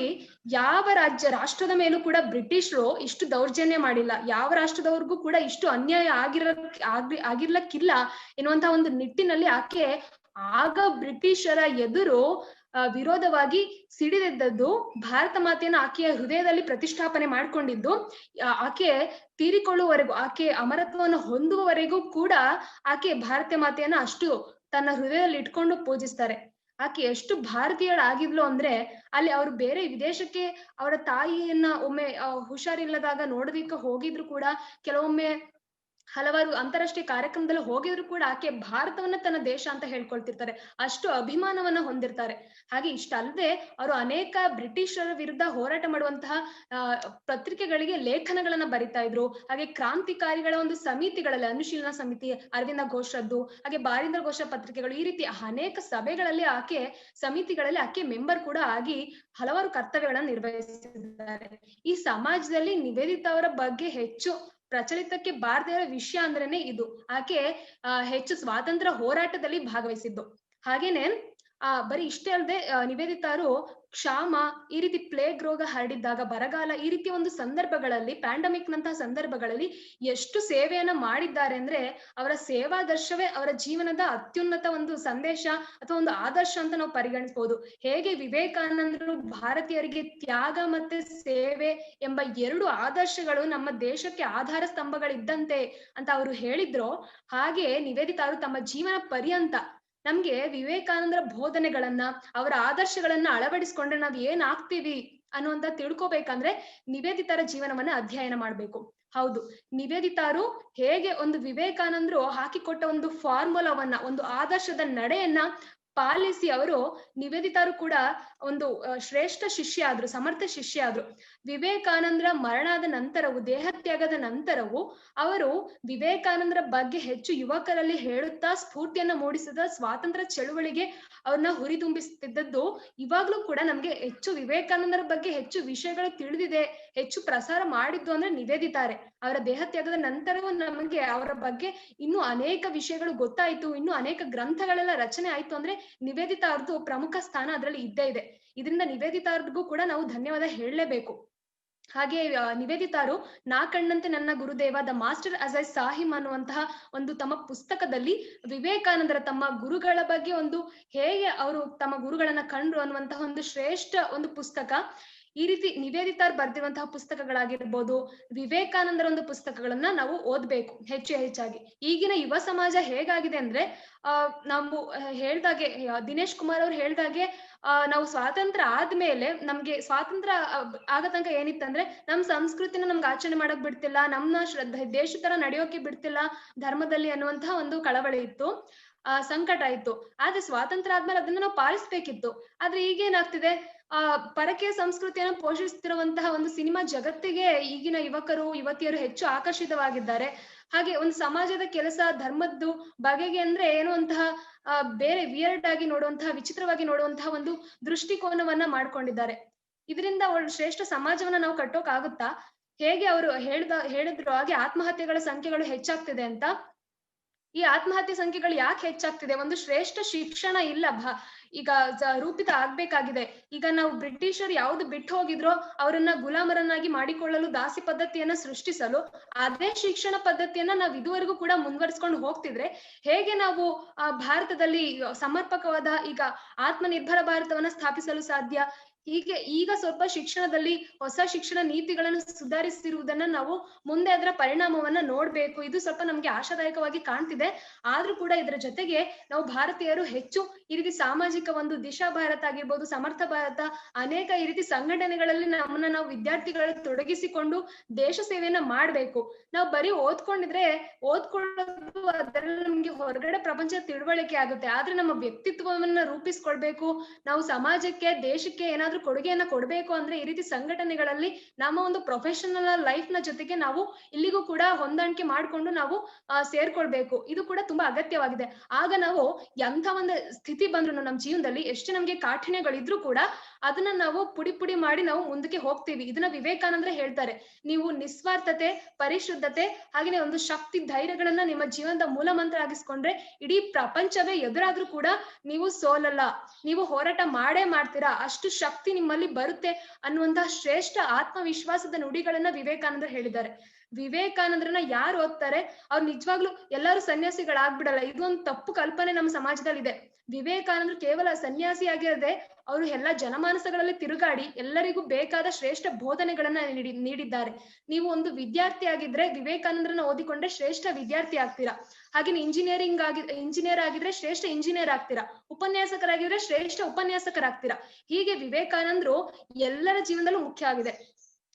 ಯಾವ ರಾಷ್ಟ್ರದ ಮೇಲೂ ಕೂಡ ಬ್ರಿಟಿಷರು ಇಷ್ಟು ದೌರ್ಜನ್ಯ ಮಾಡಿಲ್ಲ, ಯಾವ ರಾಷ್ಟ್ರದವ್ರಿಗೂ ಕೂಡ ಇಷ್ಟು ಅನ್ಯಾಯ ಆಗಿರ್ಲಕ್ಕಿಲ್ಲ ಎನ್ನುವಂತಹ ಒಂದು ನಿಟ್ಟಿನಲ್ಲಿ ಆಕೆ ಆಗ ಬ್ರಿಟಿಷರ ಎದುರು ವಿರೋಧವಾಗಿ ಸಿಡಿದೆದ್ದದ್ದು, ಭಾರತ ಮಾತೆಯನ್ನು ಆಕೆಯ ಹೃದಯದಲ್ಲಿ ಪ್ರತಿಷ್ಠಾಪನೆ ಮಾಡ್ಕೊಂಡಿದ್ದು, ಆಕೆ ತೀರಿಕೊಳ್ಳುವವರೆಗೂ, ಆಕೆ ಅಮರತ್ವವನ್ನು ಹೊಂದುವವರೆಗೂ ಕೂಡ ಆಕೆ ಭಾರತ ಮಾತೆಯನ್ನ ಅಷ್ಟು ತನ್ನ ಹೃದಯದಲ್ಲಿ ಇಟ್ಕೊಂಡು ಪೂಜಿಸ್ತಾರೆ. ಆಕೆ ಎಷ್ಟು ಭಾರತೀಯಳಾಗಿದ್ಲು ಅಂದ್ರೆ ಅಲ್ಲಿ ಅವ್ರು ಬೇರೆ ವಿದೇಶಕ್ಕೆ ಅವರ ತಾಯಿಯನ್ನ ಒಮ್ಮೆ ಹುಷಾರಿಲ್ಲದಾಗ ನೋಡೋದಿಕ್ಕೆ ಹೋಗಿದ್ರು ಕೂಡ, ಕೆಲವೊಮ್ಮೆ ಹಲವಾರು ಅಂತಾರಾಷ್ಟ್ರೀಯ ಕಾರ್ಯಕ್ರಮದಲ್ಲಿ ಹೋಗಿದ್ರು ಕೂಡ ಆಕೆ ಭಾರತವನ್ನ ತನ್ನ ದೇಶ ಅಂತ ಹೇಳ್ಕೊಳ್ತಿರ್ತಾರೆ. ಅಷ್ಟು ಅಭಿಮಾನವನ್ನ ಹೊಂದಿರ್ತಾರೆ. ಹಾಗೆ ಇಷ್ಟಲ್ಲದೆ ಅವರು ಅನೇಕ ಬ್ರಿಟಿಷರ ವಿರುದ್ಧ ಹೋರಾಟ ಮಾಡುವಂತಹ ಪತ್ರಿಕೆಗಳಿಗೆ ಲೇಖನಗಳನ್ನ ಬರಿತಾ ಇದ್ರು. ಹಾಗೆ ಕ್ರಾಂತಿಕಾರಿಗಳ ಒಂದು ಸಮಿತಿಗಳಲ್ಲಿ, ಅನುಶೀಲನ ಸಮಿತಿ, ಅರವಿಂದ ಘೋಷದ್ದು, ಹಾಗೆ ಬಾರೀಂದ್ರ ಘೋಷ ಪತ್ರಿಕೆಗಳು, ಈ ರೀತಿ ಅನೇಕ ಸಭೆಗಳಲ್ಲಿ ಆಕೆ ಸಮಿತಿಗಳಲ್ಲಿ ಆಕೆ ಮೆಂಬರ್ ಕೂಡ ಆಗಿ ಹಲವಾರು ಕರ್ತವ್ಯಗಳನ್ನ ನಿರ್ವಹಿಸಿದ್ದಾರೆ. ಈ ಸಮಾಜದಲ್ಲಿ ನಿವೇದಿತಾ ಅವರ ಬಗ್ಗೆ ಹೆಚ್ಚು ಪ್ರಚಲಿತಕ್ಕೆ ಬಾರದೇ ಇರೋ ವಿಷಯ ಅಂದ್ರೇನೆ ಇದು. ಆಕೆ ಹೆಚ್ಚು ಸ್ವಾತಂತ್ರ್ಯ ಹೋರಾಟದಲ್ಲಿ ಭಾಗವಹಿಸಿದ್ದು. ಹಾಗೇನೆ ಬರೀ ಇಷ್ಟೇ ಅಲ್ಲದೆ ನಿವೇದಿತಾರು ಕ್ಷಾಮ, ಈ ರೀತಿ ಪ್ಲೇಗ್ ರೋಗ ಹರಡಿದ್ದಾಗ, ಬರಗಾಲ, ಈ ರೀತಿ ಒಂದು ಸಂದರ್ಭಗಳಲ್ಲಿ, ಪ್ಯಾಂಡಮಿಕ್ ನಂತಹ ಸಂದರ್ಭಗಳಲ್ಲಿ ಎಷ್ಟು ಸೇವೆಯನ್ನ ಮಾಡಿದ್ದಾರೆ ಅಂದ್ರೆ ಅವರ ಸೇವಾದರ್ಶವೇ ಅವರ ಜೀವನದ ಅತ್ಯುನ್ನತ ಒಂದು ಸಂದೇಶ ಅಥವಾ ಒಂದು ಆದರ್ಶ ಅಂತ ನಾವು ಪರಿಗಣಿಸಬಹುದು. ಹೇಗೆ ವಿವೇಕಾನಂದರು ಭಾರತೀಯರಿಗೆ ತ್ಯಾಗ ಮತ್ತೆ ಸೇವೆ ಎಂಬ 2 ಆದರ್ಶಗಳು ನಮ್ಮ ದೇಶಕ್ಕೆ ಆಧಾರ ಸ್ತಂಭಗಳಿದ್ದಂತೆ ಅಂತ ಅವರು ಹೇಳಿದ್ರು, ಹಾಗೆ ನಿವೇದಿತಾರು ತಮ್ಮ ಜೀವನ ಪರ್ಯಂತ ನಮ್ಗೆ ವಿವೇಕಾನಂದರ ಬೋಧನೆಗಳನ್ನ, ಅವರ ಆದರ್ಶಗಳನ್ನ ಅಳವಡಿಸ್ಕೊಂಡ್ರೆ ನಾವ್ ಏನ್ ಆಗ್ತೀವಿ ಅನ್ನುವಂತ ತಿಳ್ಕೊಬೇಕಂದ್ರೆ ನಿವೇದಿತರ ಜೀವನವನ್ನ ಅಧ್ಯಯನ ಮಾಡ್ಬೇಕು. ಹೌದು, ನಿವೇದಿತಾರು ಹೇಗೆ ಒಂದು ವಿವೇಕಾನಂದರು ಹಾಕಿಕೊಟ್ಟ ಒಂದು ಫಾರ್ಮುಲಾವನ್ನ, ಒಂದು ಆದರ್ಶದ ನಡೆಯನ್ನ ಪಾಲಿಸಿ ಅವರು ನಿವೇದಿತಾರು ಕೂಡ ಒಂದು ಶ್ರೇಷ್ಠ ಶಿಷ್ಯ ಆದ್ರು, ಸಮರ್ಥ ಶಿಷ್ಯ ಆದ್ರು. ವಿವೇಕಾನಂದರ ಮರಣದ ನಂತರವು, ದೇಹತ್ಯಾಗದ ನಂತರವು ಅವರು ವಿವೇಕಾನಂದರ ಬಗ್ಗೆ ಹೆಚ್ಚು ಯುವಕರಲ್ಲಿ ಹೇಳುತ್ತಾ ಸ್ಫೂರ್ತಿಯನ್ನ ಮೂಡಿಸಿದ, ಸ್ವಾತಂತ್ರ್ಯ ಚಳುವಳಿಗೆ ಅವ್ರನ್ನ ಹುರಿದುಂಬಿಸ್ತಿದ್ದದ್ದು. ಇವಾಗ್ಲೂ ಕೂಡ ನಮ್ಗೆ ಹೆಚ್ಚು ವಿವೇಕಾನಂದರ ಬಗ್ಗೆ ಹೆಚ್ಚು ವಿಷಯಗಳು ತಿಳಿದಿದೆ, ಹೆಚ್ಚು ಪ್ರಸಾರ ಮಾಡಿದ್ದು ಅಂದ್ರೆ ನಿವೇದಿತಾರೆ. ಅವರ ದೇಹತ್ಯಾಗದ ನಂತರವೂ ನಮಗೆ ಅವರ ಬಗ್ಗೆ ಇನ್ನೂ ಅನೇಕ ವಿಷಯಗಳು ಗೊತ್ತಾಯ್ತು, ಇನ್ನೂ ಅನೇಕ ಗ್ರಂಥಗಳೆಲ್ಲ ರಚನೆ ಆಯ್ತು ಅಂದ್ರೆ ನಿವೇದಿತಾ ಅವ್ರದ್ದು ಪ್ರಮುಖ ಸ್ಥಾನ ಅದರಲ್ಲಿ ಇದ್ದೇ ಇದೆ. ಇದರಿಂದ ನಿವೇದಿತಾ ಅವ್ರಿಗೂ ಕೂಡ ನಾವು ಧನ್ಯವಾದ ಹೇಳಲೇಬೇಕು. ಹಾಗೆ ನಿವೇದಿತಾರು ನಾ ಕಂಡಂತೆ ನನ್ನ ಗುರುದೇವ, the master as I saw him ಅನ್ನುವಂತಹ ಒಂದು ತಮ್ಮ ಪುಸ್ತಕದಲ್ಲಿ ವಿವೇಕಾನಂದರ ತಮ್ಮ ಗುರುಗಳ ಬಗ್ಗೆ ಒಂದು ಹೇಗೆ ಅವರು ತಮ್ಮ ಗುರುಗಳನ್ನ ಕಂಡ್ರು ಅನ್ನುವಂತಹ ಒಂದು ಶ್ರೇಷ್ಠ ಒಂದು ಪುಸ್ತಕ. ಈ ರೀತಿ ನಿವೇದಿತಾರ್ ಬರ್ದಿರುವಂತಹ ಪುಸ್ತಕಗಳಾಗಿರ್ಬೋದು, ವಿವೇಕಾನಂದರ ಒಂದು ಪುಸ್ತಕಗಳನ್ನ ನಾವು ಓದ್ಬೇಕು ಹೆಚ್ಚಾಗಿ. ಈಗಿನ ಯುವ ಸಮಾಜ ಹೇಗಾಗಿದೆ ಅಂದ್ರೆ ನಾವು ಹೇಳ್ದಾಗೆ, ದಿನೇಶ್ ಕುಮಾರ್ ಅವ್ರು ಹೇಳ್ದಾಗೆ, ನಾವು ಸ್ವಾತಂತ್ರ್ಯ ಆದ್ಮೇಲೆ ನಮ್ಗೆ ಸ್ವಾತಂತ್ರ್ಯ ಆಗ ತನಕ ಏನಿತ್ತಂದ್ರೆ ನಮ್ ಸಂಸ್ಕೃತಿನ ನಮ್ಗೆ ಆಚರಣೆ ಮಾಡಕ್ ಬಿಡ್ತಿಲ್ಲ, ನಮ್ನ ದೇಶ ತರ ನಡೆಯೋಕೆ ಬಿಡ್ತಿಲ್ಲ ಧರ್ಮದಲ್ಲಿ ಅನ್ನುವಂತಹ ಒಂದು ಕಳವಳಿ ಇತ್ತು, ಸಂಕಟ ಇತ್ತು. ಆದ್ರೆ ಸ್ವಾತಂತ್ರ್ಯ ಆದ್ಮೇಲೆ ಅದನ್ನ ನಾವು ಪಾಲಿಸ್ಬೇಕಿತ್ತು. ಆದ್ರೆ ಈಗೇನಾಗ್ತಿದೆ, ಪರಕೀಯ ಸಂಸ್ಕೃತಿಯನ್ನು ಪೋಷಿಸ್ತಿರುವಂತಹ ಒಂದು ಸಿನಿಮಾ ಜಗತ್ತಿಗೆ ಈಗಿನ ಯುವಕರು ಯುವತಿಯರು ಹೆಚ್ಚು ಆಕರ್ಷಿತವಾಗಿದ್ದಾರೆ. ಹಾಗೆ ಒಂದು ಸಮಾಜದ ಕೆಲಸ, ಧರ್ಮದ್ದು ಬಗೆಗೆ ಅಂದ್ರೆ ಏನೋ ಅಂತಹ ಬೇರೆ ವಿಯರ್ಡ್ ಆಗಿ ನೋಡುವಂತಹ, ವಿಚಿತ್ರವಾಗಿ ನೋಡುವಂತಹ ಒಂದು ದೃಷ್ಟಿಕೋನವನ್ನ ಮಾಡ್ಕೊಂಡಿದ್ದಾರೆ. ಇದರಿಂದ ಒಂದು ಶ್ರೇಷ್ಠ ಸಮಾಜವನ್ನ ನಾವು ಕಟ್ಟೋಕ್ ಆಗುತ್ತಾ? ಹೇಗೆ ಅವರು ಹೇಳಿದ್ರು ಹಾಗೆ ಆತ್ಮಹತ್ಯೆಗಳ ಸಂಖ್ಯೆಗಳು ಹೆಚ್ಚಾಗ್ತಿದೆ ಅಂತ. ಈ ಆತ್ಮಹತ್ಯೆ ಸಂಖ್ಯೆಗಳು ಯಾಕೆ ಹೆಚ್ಚಾಗ್ತಿದೆ? ಒಂದು ಶ್ರೇಷ್ಠ ಶಿಕ್ಷಣ ಇಲ್ಲ ಈಗ ರೂಪಿತ ಆಗ್ಬೇಕಾಗಿದೆ. ಈಗ ನಾವು ಬ್ರಿಟಿಷರು ಯಾವ್ದು ಬಿಟ್ಟು ಹೋಗಿದ್ರೋ ಅವರನ್ನ ಗುಲಾಮರನ್ನಾಗಿ ಮಾಡಿಕೊಳ್ಳಲು ದಾಸಿ ಪದ್ಧತಿಯನ್ನ ಸೃಷ್ಟಿಸಲು ಅದೇ ಶಿಕ್ಷಣ ಪದ್ಧತಿಯನ್ನ ನಾವು ಇದುವರೆಗೂ ಕೂಡ ಮುಂದುವರಿಸ್ಕೊಂಡು ಹೋಗ್ತಿದ್ರೆ ಹೇಗೆ ನಾವು ಭಾರತದಲ್ಲಿ ಸಮರ್ಪಕವಾದ ಈಗ ಆತ್ಮನಿರ್ಭರ ಭಾರತವನ್ನ ಸ್ಥಾಪಿಸಲು ಸಾಧ್ಯ? ಹೀಗೆ ಈಗ ಸ್ವಲ್ಪ ಶಿಕ್ಷಣದಲ್ಲಿ ಹೊಸ ಶಿಕ್ಷಣ ನೀತಿಗಳನ್ನು ಸುಧಾರಿಸಿರುವುದನ್ನ ನಾವು ಮುಂದೆ ಅದರ ಪರಿಣಾಮವನ್ನ ನೋಡ್ಬೇಕು. ಇದು ಸ್ವಲ್ಪ ನಮ್ಗೆ ಆಶಾದಾಯಕವಾಗಿ ಕಾಣ್ತಿದೆ. ಆದ್ರೂ ಕೂಡ ಇದರ ಜೊತೆಗೆ ನಾವು ಭಾರತೀಯರು ಹೆಚ್ಚು ಈ ರೀತಿ ಸಾಮಾಜಿಕ ಒಂದು ದಿಶಾ ಭಾರತ ಆಗಿರ್ಬೋದು, ಸಮರ್ಥ ಭಾರತ, ಅನೇಕ ಈ ರೀತಿ ಸಂಘಟನೆಗಳಲ್ಲಿ ನಮ್ಮನ್ನ ನಾವು ವಿದ್ಯಾರ್ಥಿಗಳು ತೊಡಗಿಸಿಕೊಂಡು ದೇಶ ಸೇವೆಯನ್ನ ಮಾಡ್ಬೇಕು. ನಾವು ಬರೀ ಓದ್ಕೊಳ್ಳೋದು ಅದರಲ್ಲಿ ನಮ್ಗೆ ಹೊರಗಡೆ ಪ್ರಪಂಚದ ತಿಳುವಳಿಕೆ ಆಗುತ್ತೆ. ಆದ್ರೆ ನಮ್ಮ ವ್ಯಕ್ತಿತ್ವವನ್ನ ರೂಪಿಸ್ಕೊಳ್ಬೇಕು, ನಾವು ಸಮಾಜಕ್ಕೆ ದೇಶಕ್ಕೆ ಏನಾದ್ರೂ ಕೊಡುಗೆಯನ್ನ ಕೊಡ್ಬೇಕು ಅಂದ್ರೆ ಈ ರೀತಿ ಸಂಘಟನೆಗಳಲ್ಲಿ ನಮ್ಮ ಒಂದು ಪ್ರೊಫೆಷನಲ್ ಲೈಫ್ ನ ಜೊತೆಗೆ ನಾವು ಇಲ್ಲಿಗೂ ಕೂಡ ಹೊಂದಾಣಿಕೆ ಮಾಡ್ಕೊಂಡು ನಾವು ಸೇರ್ಕೊಳ್ಬೇಕು. ಇದು ಕೂಡ ತುಂಬಾ ಅಗತ್ಯವಾಗಿದೆ. ಆಗ ನಾವು ಎಂಥ ಒಂದು ಸ್ಥಿತಿ ಬಂದ್ರು ನಮ್ಮ ಜೀವನದಲ್ಲಿ ಎಷ್ಟೇ ನಮ್ಗೆ ಕಾಠಿಣ್ಯಗಳಿದ್ರು ಕೂಡ ಅದನ್ನ ನಾವು ಪುಡಿ ಮಾಡಿ ನಾವು ಮುಂದಕ್ಕೆ ಹೋಗ್ತೀವಿ. ಇದನ್ನ ವಿವೇಕಾನಂದ್ರ ಹೇಳ್ತಾರೆ, ನೀವು ನಿಸ್ವಾರ್ಥತೆ, ಪರಿಶುದ್ಧತೆ, ಹಾಗೆಯೇ ಒಂದು ಶಕ್ತಿ, ಧೈರ್ಯಗಳನ್ನ ನಿಮ್ಮ ಜೀವನದ ಮೂಲ ಮಂತ್ರ ಆಗಿಸ್ಕೊಂಡ್ರೆ ಇಡೀ ಪ್ರಪಂಚವೇ ಎದುರಾದ್ರೂ ಕೂಡ ನೀವು ಸೋಲಲ್ಲ, ನೀವು ಹೋರಾಟ ಮಾಡೇ ಮಾಡ್ತೀರಾ, ಅಷ್ಟು ಶಕ್ತಿ ನಿಮ್ಮಲ್ಲಿ ಬರುತ್ತೆ ಅನ್ನುವಂತಹ ಶ್ರೇಷ್ಠ ಆತ್ಮವಿಶ್ವಾಸದ ನುಡಿಗಳನ್ನ ವಿವೇಕಾನಂದ್ರ ಹೇಳಿದ್ದಾರೆ. ವಿವೇಕಾನಂದ್ರನ್ನ ಯಾರು ಓದ್ತಾರೆ ಅವ್ರು ನಿಜವಾಗ್ಲೂ ಎಲ್ಲರೂ ಸನ್ಯಾಸಿಗಳಾಗ್ಬಿಡಲ್ಲ. ಇದೊಂದು ತಪ್ಪು ಕಲ್ಪನೆ ನಮ್ಮ ಸಮಾಜದಲ್ಲಿ ಇದೆ. ವಿವೇಕಾನಂದರು ಕೇವಲ ಸನ್ಯಾಸಿ ಆಗಿರದೆ ಅವರು ಎಲ್ಲ ಜನಮಾನಸಗಳಲ್ಲಿ ತಿರುಗಾಡಿ ಎಲ್ಲರಿಗೂ ಬೇಕಾದ ಶ್ರೇಷ್ಠ ಬೋಧನೆಗಳನ್ನ ನೀಡಿದ್ದಾರೆ. ನೀವು ಒಂದು ವಿದ್ಯಾರ್ಥಿ ಆಗಿದ್ರೆ ವಿವೇಕಾನಂದರನ್ನ ಓದಿಕೊಂಡ್ರೆ ಶ್ರೇಷ್ಠ ವಿದ್ಯಾರ್ಥಿ ಆಗ್ತೀರಾ. ಹಾಗೆ ಇಂಜಿನಿಯರ್ ಆಗಿದ್ರೆ ಶ್ರೇಷ್ಠ ಇಂಜಿನಿಯರ್ ಆಗ್ತೀರಾ. ಉಪನ್ಯಾಸಕರಾಗಿದ್ರೆ ಶ್ರೇಷ್ಠ ಉಪನ್ಯಾಸಕರಾಗ್ತೀರಾ. ಹೀಗೆ ವಿವೇಕಾನಂದರು ಎಲ್ಲರ ಜೀವನದಲ್ಲೂ ಮುಖ್ಯ ಆಗಿದೆ.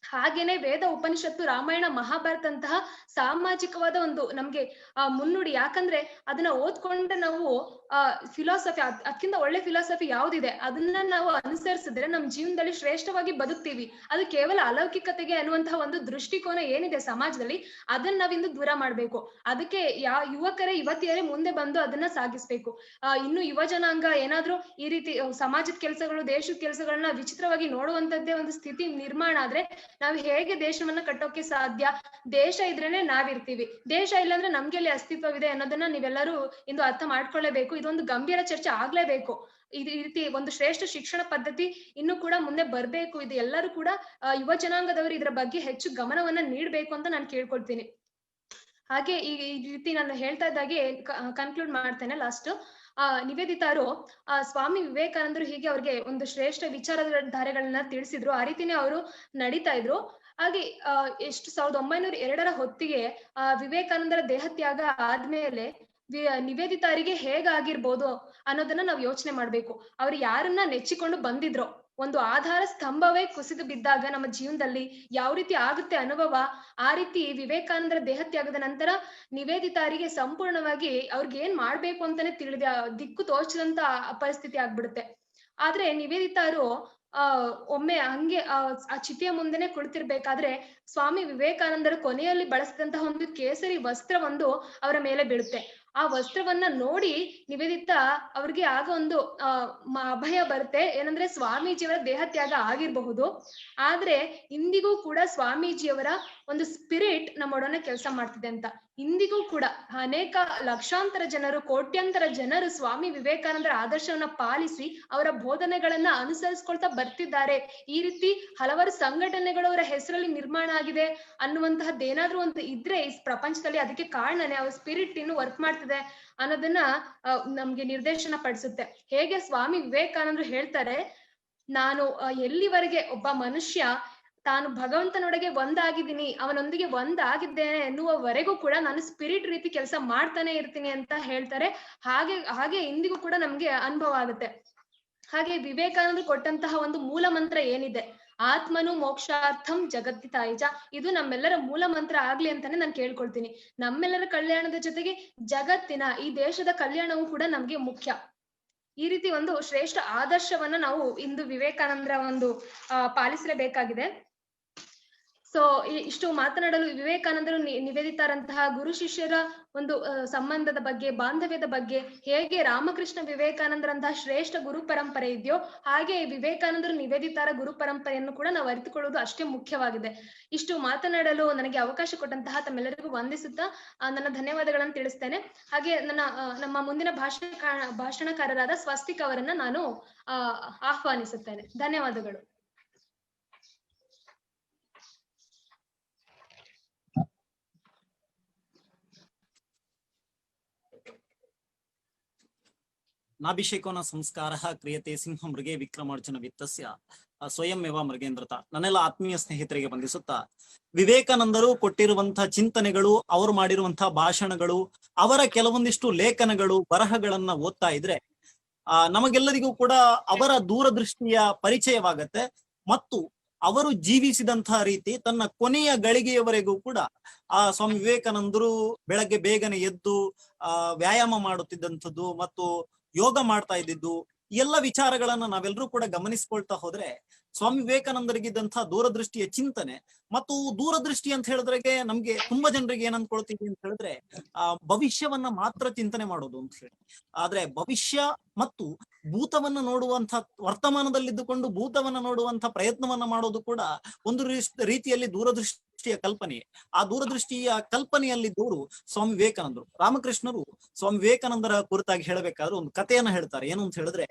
ಹಾಗೇನೆ ವೇದ, ಉಪನಿಷತ್ತು, ರಾಮಾಯಣ, ಮಹಾಭಾರತ ಅಂತಹ ಸಾಮಾಜಿಕವಾದ ಒಂದು ನಮ್ಗೆ ಮುನ್ನುಡಿ. ಯಾಕಂದ್ರೆ ಅದನ್ನ ಓದ್ಕೊಂಡ್ರೆ ನಾವು ಫಿಲಾಸಫಿ, ಅದಕ್ಕಿಂತ ಒಳ್ಳೆ ಫಿಲಾಸಫಿ ಯಾವ್ದಿದೆ ಅದನ್ನ ನಾವು ಅನುಸರಿಸಿದ್ರೆ ನಮ್ ಜೀವನದಲ್ಲಿ ಶ್ರೇಷ್ಠವಾಗಿ ಬದುಕ್ತೀವಿ. ಅದು ಕೇವಲ ಅಲೌಕಿಕತೆಗೆ ಅನ್ನುವಂತಹ ಒಂದು ದೃಷ್ಟಿಕೋನ ಏನಿದೆ ಸಮಾಜದಲ್ಲಿ, ಅದನ್ನ ನಾವಿಂದು ದೂರ ಮಾಡ್ಬೇಕು. ಅದಕ್ಕೆ ಯುವತಿಯರೇ ಮುಂದೆ ಬಂದು ಅದನ್ನ ಸಾಗಿಸ್ಬೇಕು. ಇನ್ನು ಯುವ ಜನಾಂಗ ಏನಾದ್ರೂ ಈ ರೀತಿ ಸಮಾಜದ ಕೆಲಸಗಳು, ದೇಶದ ಕೆಲಸಗಳನ್ನ ವಿಚಿತ್ರವಾಗಿ ನೋಡುವಂತದ್ದೇ ಒಂದು ಸ್ಥಿತಿ ನಿರ್ಮಾಣ ಆದ್ರೆ ನಾವು ಹೇಗೆ ದೇಶವನ್ನ ಕಟ್ಟೋಕೆ ಸಾಧ್ಯ? ದೇಶ ಇದ್ರೇನೆ ನಾವಿರ್ತೀವಿ, ದೇಶ ಇಲ್ಲಾಂದ್ರೆ ನಮ್ಗೆಲ್ಲಿ ಅಸ್ತಿತ್ವವಿದೆ ಅನ್ನೋದನ್ನ ನೀವೆಲ್ಲರೂ ಇಂದು ಅರ್ಥ ಮಾಡ್ಕೊಳ್ಳೇಬೇಕು. ಇದೊಂದು ಗಂಭೀರ ಚರ್ಚೆ ಆಗ್ಲೇಬೇಕು. ಈ ರೀತಿ ಒಂದು ಶ್ರೇಷ್ಠ ಶಿಕ್ಷಣ ಪದ್ಧತಿ ಇನ್ನು ಕೂಡ ಮುಂದೆ ಬರ್ಬೇಕು. ಇದು ಎಲ್ಲರೂ ಕೂಡ ಯುವ ಜನಾಂಗದವರು ಇದ್ರ ಬಗ್ಗೆ ಹೆಚ್ಚು ಗಮನವನ್ನ ನೀಡ್ಬೇಕು ಅಂತ ನಾನು ಕೇಳ್ಕೊಳ್ತೀನಿ. ಹಾಗೆ ಈ ರೀತಿ ನಾನು ಹೇಳ್ತಾ ಇದ್ದಾಗೆ ಕನ್ಕ್ಲೂಡ್ ಮಾಡ್ತೇನೆ. ಲಾಸ್ಟ್ ನಿವೇದಿತಾರು ಸ್ವಾಮಿ ವಿವೇಕಾನಂದರು ಹೀಗೆ ಅವ್ರಿಗೆ ಒಂದು ಶ್ರೇಷ್ಠ ವಿಚಾರಧಾರೆಗಳನ್ನ ತಿಳಿಸಿದ್ರು. ಆ ರೀತಿನೇ ಅವರು ನಡೀತಾ ಇದ್ರು. ಹಾಗೆ 1902 ಹೊತ್ತಿಗೆ ವಿವೇಕಾನಂದರ ದೇಹತ್ಯಾಗ ಆದ್ಮೇಲೆ ನಿವೇದಿತಾರಿಗೆ ಹೇಗಾಗಿರ್ಬೋದು ಅನ್ನೋದನ್ನ ನಾವು ಯೋಚನೆ ಮಾಡ್ಬೇಕು. ಅವ್ರು ಯಾರನ್ನ ನೆಚ್ಚಿಕೊಂಡು ಬಂದಿದ್ರು, ಒಂದು ಆಧಾರ ಸ್ತಂಭವೇ ಕುಸಿದು ಬಿದ್ದಾಗ ನಮ್ಮ ಜೀವನದಲ್ಲಿ ಯಾವ ರೀತಿ ಆಗುತ್ತೆ ಅನುಭವ, ಆ ರೀತಿ ವಿವೇಕಾನಂದರ ದೇಹತ್ಯಾಗದ ನಂತರ ನಿವೇದಿತಾರಿಗೆ ಸಂಪೂರ್ಣವಾಗಿ ಅವ್ರಿಗೆ ಏನ್ ಮಾಡ್ಬೇಕು ಅಂತಾನೆ ತಿಳಿದ ದಿಕ್ಕು ತೋಚದಂತ ಪರಿಸ್ಥಿತಿ ಆಗ್ಬಿಡುತ್ತೆ. ಆದ್ರೆ ನಿವೇದಿತಾರು ಒಮ್ಮೆ ಹಂಗೆ ಆ ಚಿತೆಯ ಮುಂದೆನೆ ಕುಳಿತಿರ್ಬೇಕಾದ್ರೆ ಸ್ವಾಮಿ ವಿವೇಕಾನಂದರ ಕೊನೆಯಲ್ಲಿ ಬಳಸಿದಂತಹ ಒಂದು ಕೇಸರಿ ವಸ್ತ್ರ ಒಂದು ಅವರ ಮೇಲೆ ಬೀಳುತ್ತೆ. ಆ ವಸ್ತ್ರವನ್ನ ನೋಡಿ ನಿವೇದಿತಾ ಅವ್ರಿಗೆ ಆಗ ಒಂದು ಅಭಯ ಬರುತ್ತೆ. ಏನಂದ್ರೆ ಸ್ವಾಮೀಜಿಯವರ ದೇಹತ್ಯಾಗ ಆಗಿರಬಹುದು, ಆದ್ರೆ ಇಂದಿಗೂ ಕೂಡ ಸ್ವಾಮೀಜಿಯವರ ಒಂದು ಸ್ಪಿರಿಟ್ ನಮ್ಮೊಡನೆ ಕೆಲಸ ಮಾಡ್ತಿದೆ ಅಂತ. ಇಂದಿಗೂ ಕೂಡ ಅನೇಕ ಲಕ್ಷಾಂತರ ಜನರು, ಕೋಟ್ಯಾಂತರ ಜನರು ಸ್ವಾಮಿ ವಿವೇಕಾನಂದರ ಆದರ್ಶವನ್ನ ಪಾಲಿಸಿ ಅವರ ಬೋಧನೆಗಳನ್ನ ಅನುಸರಿಸ್ಕೊಳ್ತಾ ಬರ್ತಿದ್ದಾರೆ. ಈ ರೀತಿ ಹಲವಾರು ಸಂಘಟನೆಗಳು ಅವರ ಹೆಸರಲ್ಲಿ ನಿರ್ಮಾಣ ಆಗಿದೆ ಅನ್ನುವಂತಹದ್ದು ಏನಾದ್ರೂ ಒಂದು ಇದ್ರೆ ಈ ಪ್ರಪಂಚದಲ್ಲಿ, ಅದಕ್ಕೆ ಕಾರಣನೇ ಅವ್ರ ಸ್ಪಿರಿಟ್ ಇನ್ನು ವರ್ಕ್ ಮಾಡ್ತಿದೆ ಅನ್ನೋದನ್ನ ನಮ್ಗೆ ನಿರ್ದೇಶನ ಪಡಿಸುತ್ತೆ. ಹೇಗೆ ಸ್ವಾಮಿ ವಿವೇಕಾನಂದರು ಹೇಳ್ತಾರೆ, ನಾನು ಎಲ್ಲಿವರೆಗೆ ಒಬ್ಬ ಮನುಷ್ಯ ತಾನು ಭಗವಂತನೊಳಗೆ ಒಂದಾಗಿದ್ದೀನಿ, ಅವನೊಂದಿಗೆ ಒಂದಾಗಿದ್ದೇನೆ ಎನ್ನುವವರೆಗೂ ಕೂಡ ನಾನು ಸ್ಪಿರಿಟ್ ರೀತಿ ಕೆಲಸ ಮಾಡ್ತಾನೆ ಇರ್ತೀನಿ ಅಂತ ಹೇಳ್ತಾರೆ. ಹಾಗೆ ಇಂದಿಗೂ ಕೂಡ ನಮ್ಗೆ ಅನುಭವ ಆಗುತ್ತೆ. ಹಾಗೆ ವಿವೇಕಾನಂದರು ಕೊಟ್ಟಂತಹ ಒಂದು ಮೂಲ ಮಂತ್ರ ಏನಿದೆ, ಆತ್ಮನು ಮೋಕ್ಷಾರ್ಥಂ ಜಗತ್ತಿತಾಯಜ, ಇದು ನಮ್ಮೆಲ್ಲರ ಮೂಲ ಮಂತ್ರ ಆಗ್ಲಿ ಅಂತಾನೆ ನಾನು ಕೇಳ್ಕೊಳ್ತೀನಿ. ನಮ್ಮೆಲ್ಲರ ಕಲ್ಯಾಣದ ಜೊತೆಗೆ ಜಗತ್ತಿನ, ಈ ದೇಶದ ಕಲ್ಯಾಣವೂ ಕೂಡ ನಮ್ಗೆ ಮುಖ್ಯ. ಈ ರೀತಿ ಒಂದು ಶ್ರೇಷ್ಠ ಆದರ್ಶವನ್ನ ನಾವು ಇಂದು ವಿವೇಕಾನಂದರ ಒಂದು ಪಾಲಿಸಲೇಬೇಕಾಗಿದೆ. ಸೊ ಇಷ್ಟು ಮಾತನಾಡಲು ವಿವೇಕಾನಂದರು ನಿವೇದಿತಾರಂತಹ ಗುರು ಶಿಷ್ಯರ ಒಂದು ಸಂಬಂಧದ ಬಗ್ಗೆ, ಬಾಂಧವ್ಯದ ಬಗ್ಗೆ, ಹೇಗೆ ರಾಮಕೃಷ್ಣ ವಿವೇಕಾನಂದರಂತಹ ಶ್ರೇಷ್ಠ ಗುರು ಪರಂಪರೆ ಇದೆಯೋ ಹಾಗೆ ವಿವೇಕಾನಂದರು ನಿವೇದಿತಾರ ಗುರು ಪರಂಪರೆಯನ್ನು ಕೂಡ ನಾವು ಅರಿತುಕೊಳ್ಳುವುದು ಅಷ್ಟೇ ಮುಖ್ಯವಾಗಿದೆ. ಇಷ್ಟು ಮಾತನಾಡಲು ನನಗೆ ಅವಕಾಶ ಕೊಟ್ಟಂತಹ ತಮ್ಮೆಲ್ಲರಿಗೂ ವಂದಿಸುತ್ತಾ ನನ್ನ ಧನ್ಯವಾದಗಳನ್ನು ತಿಳಿಸ್ತೇನೆ. ಹಾಗೆ ನಮ್ಮ ಮುಂದಿನ ಭಾಷಣಕಾರರಾದ ಸ್ವಸ್ತಿಕ್ ಅವರನ್ನ ನಾನು ಆಹ್ವಾನಿಸುತ್ತೇನೆ. ಧನ್ಯವಾದಗಳು. ನಾಭಿಷೇಕೋನ ಸಂಸ್ಕಾರ ಕ್ರಿಯತೆ ಸಿಂಹ ಮೃಗೆ ವಿಕ್ರಮಾರ್ಜುನ ವಿತ್ತಸ್ಯ ಸ್ವಯಂ ಏವ ಮೃಗೇಂದ್ರತ. ನನ್ನೆಲ್ಲ ಆತ್ಮೀಯ ಸ್ನೇಹಿತರಿಗೆ ಬಂಧಿಸುತ್ತಾ, ವಿವೇಕಾನಂದರು ಕೊಟ್ಟಿರುವಂತಹ ಚಿಂತನೆಗಳು, ಅವರು ಮಾಡಿರುವಂತಹ ಭಾಷಣಗಳು, ಅವರ ಕೆಲವೊಂದಿಷ್ಟು ಲೇಖನಗಳು, ಬರಹಗಳನ್ನ ಓದ್ತಾ ಇದ್ರೆ ನಮಗೆಲ್ಲರಿಗೂ ಕೂಡ ಅವರ ದೂರದೃಷ್ಟಿಯ ಪರಿಚಯವಾಗತ್ತೆ. ಮತ್ತು ಅವರು ಜೀವಿಸಿದಂತಹ ರೀತಿ ತನ್ನ ಕೊನೆಯ ಗಳಿಗೆಯವರೆಗೂ ಕೂಡ ಸ್ವಾಮಿ ವಿವೇಕಾನಂದರು ಬೆಳಗ್ಗೆ ಬೇಗನೆ ಎದ್ದು ವ್ಯಾಯಾಮ ಮಾಡುತ್ತಿದ್ದಂಥದ್ದು ಮತ್ತು ಯೋಗ ಮಾಡ್ತಾ ಇದ್ದಿದ್ದು, ಎಲ್ಲ ವಿಚಾರಗಳನ್ನ ನಾವೆಲ್ಲರೂ ಕೂಡ ಗಮನಿಸ್ಕೊಳ್ತಾ ಹೋದ್ರೆ ಸ್ವಾಮಿ ವಿವೇಕಾನಂದರಿಗಿದ್ದಂತಹ ದೂರದೃಷ್ಟಿಯ ಚಿಂತನೆ ಮತ್ತು ದೂರದೃಷ್ಟಿ ಅಂತ ಹೇಳಿದ್ರೆ ನಮ್ಗೆ ತುಂಬಾ ಜನರಿಗೆ ಏನ್ ಅನ್ಕೊಳ್ತೀವಿ ಅಂತ ಹೇಳಿದ್ರೆ ಭವಿಷ್ಯವನ್ನ ಮಾತ್ರ ಚಿಂತನೆ ಮಾಡೋದು ಅಂತ ಹೇಳಿ. ಆದ್ರೆ ಭವಿಷ್ಯ ಮತ್ತು ಭೂತವನ್ನ ನೋಡುವಂತ, ವರ್ತಮಾನದಲ್ಲಿದ್ದುಕೊಂಡು ಭೂತವನ್ನ ನೋಡುವಂತ ಪ್ರಯತ್ನವನ್ನ ಮಾಡೋದು ಕೂಡ ಒಂದು ರೀತಿಯಲ್ಲಿ ದೂರದೃಷ್ಟಿಯ ಕಲ್ಪನೆ. ಆ ದೂರದೃಷ್ಟಿಯ ಕಲ್ಪನೆಯಲ್ಲಿದ್ದವರು ಸ್ವಾಮಿ ವಿವೇಕಾನಂದರು. ರಾಮಕೃಷ್ಣರು ಸ್ವಾಮಿ ವಿವೇಕಾನಂದರ ಕುರಿತಾಗಿ ಹೇಳಬೇಕಾದ್ರೆ ಒಂದು ಕಥೆಯನ್ನ ಹೇಳ್ತಾರೆ. ಏನು ಅಂತ ಹೇಳಿದ್ರೆ,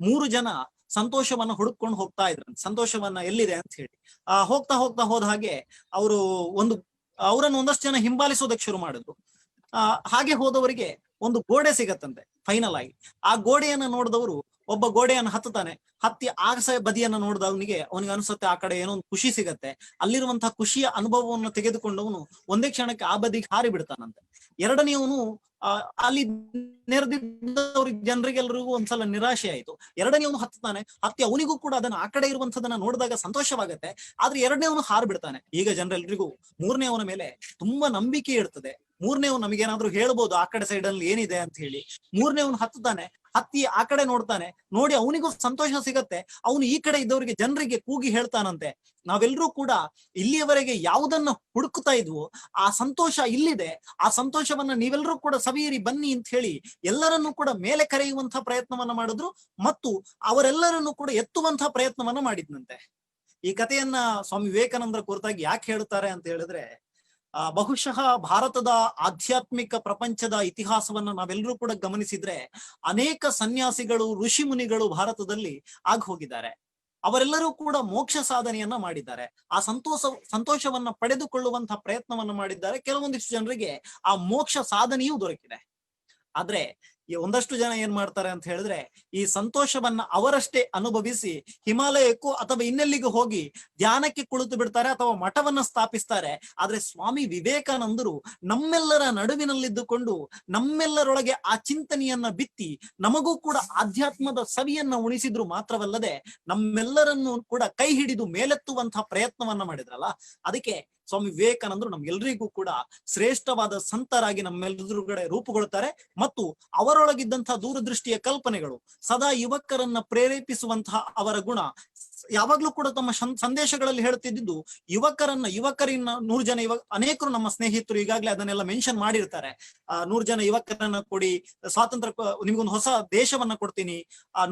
3 ಜನ ಸಂತೋಷವನ್ನ ಹುಡುಕೊಂಡು ಹೋಗ್ತಾ ಇದ್ರು. ಸಂತೋಷವನ್ನ ಎಲ್ಲಿದೆ ಅಂತ ಹೇಳಿ ಹೋಗ್ತಾ ಹೋದ ಹಾಗೆ ಅವರನ್ನು ಒಂದಷ್ಟು ಜನ ಹಿಂಬಾಲಿಸೋದಕ್ಕೆ ಶುರು ಮಾಡಿದ್ರು. ಹಾಗೆ ಹೋದವರಿಗೆ ಒಂದು ಗೋಡೆ ಸಿಗತ್ತಂತೆ. ಫೈನಲ್ ಆಗಿ ಆ ಗೋಡೆಯನ್ನ ನೋಡಿದವರು ಒಬ್ಬ ಗೋಡೆಯನ್ನು ಹತ್ತುತ್ತಾನೆ, ಹತ್ತಿ ಆಗ ಬದಿಯನ್ನ ನೋಡಿದವನಿಗೆ ಅವನಿಗೆ ಅನ್ಸುತ್ತೆ ಆ ಕಡೆ ಏನೋ ಒಂದು ಖುಷಿ ಸಿಗತ್ತೆ. ಅಲ್ಲಿರುವಂತಹ ಖುಷಿಯ ಅನುಭವವನ್ನು ತೆಗೆದುಕೊಂಡವನು ಒಂದೇ ಕ್ಷಣಕ್ಕೆ ಆ ಬದಿಗೆ ಹಾರಿ ಬಿಡ್ತಾನಂತೆ. ಎರಡನೆಯವನು ಅಲ್ಲಿ ನೆರೆದಿದ್ದವ್ರಿಗೆ ಜನರಿಗೆಲ್ಲರಿಗೂ ಒಂದ್ಸಲ ನಿರಾಶೆ ಆಯ್ತು. ಎರಡನೇವನು ಹತ್ತಾನೆ, ಹತ್ತಿ ಅವನಿಗೂ ಕೂಡ ಅದನ್ನ ಆ ಕಡೆ ಇರುವಂತದನ್ನ ನೋಡಿದಾಗ ಸಂತೋಷವಾಗತ್ತೆ. ಆದ್ರೆ ಎರಡನೇವನು ಹಾರು ಬಿಡ್ತಾನೆ. ಈಗ ಜನರೆಲ್ರಿಗೂ ಮೂರನೇವನ ಮೇಲೆ ತುಂಬಾ ನಂಬಿಕೆ ಇರ್ತದೆ. ಮೂರನೇವನು ನಮಗೇನಾದ್ರೂ ಹೇಳ್ಬೋದು ಆ ಕಡೆ ಸೈಡ್ ಅಲ್ಲಿ ಏನಿದೆ ಅಂತ ಹೇಳಿ. ಮೂರನೇವನು ಹತ್ತಾನೆ, ಹತ್ತಿ ಆ ಕಡೆ ನೋಡ್ತಾನೆ, ನೋಡಿ ಅವನಿಗೂ ಸಂತೋಷ ಸಿಗತ್ತೆ. ಅವನು ಈ ಕಡೆ ಇದ್ದವರಿಗೆ ಜನರಿಗೆ ಕೂಗಿ ಹೇಳ್ತಾನಂತೆ, ನಾವೆಲ್ಲರೂ ಕೂಡ ಇಲ್ಲಿಯವರೆಗೆ ಯಾವುದನ್ನ ಹುಡುಕ್ತಾ ಇದ್ವು ಆ ಸಂತೋಷ ಇಲ್ಲಿದೆ, ಆ ಸಂತೋಷವನ್ನ ನೀವೆಲ್ಲರೂ ಕೂಡ ಸವಿಯಿರಿ ಬನ್ನಿ ಅಂತ ಹೇಳಿ ಎಲ್ಲರನ್ನೂ ಕೂಡ ಮೇಲೆ ಕರೆಯುವಂತಹ ಪ್ರಯತ್ನವನ್ನ ಮಾಡಿದ್ರು ಮತ್ತು ಅವರೆಲ್ಲರನ್ನೂ ಕೂಡ ಎತ್ತುವಂತಹ ಪ್ರಯತ್ನವನ್ನ ಮಾಡಿದ್ನಂತೆ. ಈ ಕಥೆಯನ್ನ ಸ್ವಾಮಿ ವಿವೇಕಾನಂದರ ಕುರಿತಾಗಿ ಯಾಕೆ ಹೇಳ್ತಾರೆ ಅಂತ ಹೇಳಿದ್ರೆ, ಬಹುಶಃ ಭಾರತದ ಆಧ್ಯಾತ್ಮಿಕ ಪ್ರಪಂಚದ ಇತಿಹಾಸವನ್ನ ನಾವೆಲ್ಲರೂ ಕೂಡ ಗಮನಿಸಿದ್ರೆ ಅನೇಕ ಸನ್ಯಾಸಿಗಳು ಋಷಿ ಮುನಿಗಳು ಭಾರತದಲ್ಲಿ ಆಗಿ ಹೋಗಿದ್ದಾರೆ. ಅವರೆಲ್ಲರೂ ಕೂಡ ಮೋಕ್ಷ ಸಾಧನೆಯನ್ನ ಮಾಡಿದ್ದಾರೆ. ಆ ಸಂತೋಷವನ್ನ ಪಡೆದುಕೊಳ್ಳುವಂತಹ ಪ್ರಯತ್ನವನ್ನ ಮಾಡಿದ್ದಾರೆ. ಕೆಲವೊಂದಿಷ್ಟು ಜನರಿಗೆ ಆ ಮೋಕ್ಷ ಸಾಧನೆಯೂ ದೊರಕಿದೆ. ಆದ್ರೆ ಒಂದಷ್ಟು ಜನ ಏನ್ ಮಾಡ್ತಾರೆ ಅಂತ ಹೇಳಿದ್ರೆ, ಈ ಸಂತೋಷವನ್ನ ಅವರಷ್ಟೇ ಅನುಭವಿಸಿ ಹಿಮಾಲಯಕ್ಕೂ ಅಥವಾ ಇನ್ನೆಲ್ಲಿಗೂ ಹೋಗಿ ಧ್ಯಾನಕ್ಕೆ ಕುಳಿತು ಬಿಡ್ತಾರೆ ಅಥವಾ ಮಠವನ್ನ ಸ್ಥಾಪಿಸ್ತಾರೆ. ಆದ್ರೆ ಸ್ವಾಮಿ ವಿವೇಕಾನಂದರು ನಮ್ಮೆಲ್ಲರ ನಡುವಿನಲ್ಲಿದ್ದುಕೊಂಡು ನಮ್ಮೆಲ್ಲರೊಳಗೆ ಆ ಚಿಂತನೆಯನ್ನ ಬಿತ್ತಿ ನಮಗೂ ಕೂಡ ಆಧ್ಯಾತ್ಮದ ಸವಿಯನ್ನ ಉಣಿಸಿದ್ರು ಮಾತ್ರವಲ್ಲದೆ ನಮ್ಮೆಲ್ಲರನ್ನು ಕೂಡ ಕೈ ಹಿಡಿದು ಮೇಲೆತ್ತುವಂತಹ ಪ್ರಯತ್ನವನ್ನ ಮಾಡಿದ್ರಲ್ಲ. ಅದಕ್ಕೆ ಸ್ವಾಮಿ ವಿವೇಕಾನಂದರು ನಮ್ಗೆಲ್ರಿಗೂ ಕೂಡ ಶ್ರೇಷ್ಠವಾದ ಸಂತರಾಗಿ ನಮ್ಮೆಲ್ಲರುಗಡೆ ರೂಪುಗೊಳ್ತಾರೆ ಮತ್ತು ಅವರೊಳಗಿದ್ದಂತಹ ದೂರದೃಷ್ಟಿಯ ಕಲ್ಪನೆಗಳು, ಸದಾ ಯುವಕರನ್ನ ಪ್ರೇರೇಪಿಸುವಂತಹ ಅವರ ಗುಣ, ಯಾವಾಗ್ಲೂ ಕೂಡ ತಮ್ಮ ಸಂದೇಶಗಳಲ್ಲಿ ಹೇಳ್ತಿದ್ದು ಯುವಕರನ್ನ 100 ಜನ ಅನೇಕರು ನಮ್ಮ ಸ್ನೇಹಿತರು ಈಗಾಗಲೇ ಅದನ್ನೆಲ್ಲ ಮೆನ್ಷನ್ ಮಾಡಿರ್ತಾರೆ. 100 ಜನ ಯುವಕರನ್ನ ಕೊಡಿ, ಸ್ವಾತಂತ್ರ್ಯ ನಿಮ್ಗೊಂದು ಹೊಸ ದೇಶವನ್ನ ಕೊಡ್ತೀನಿ,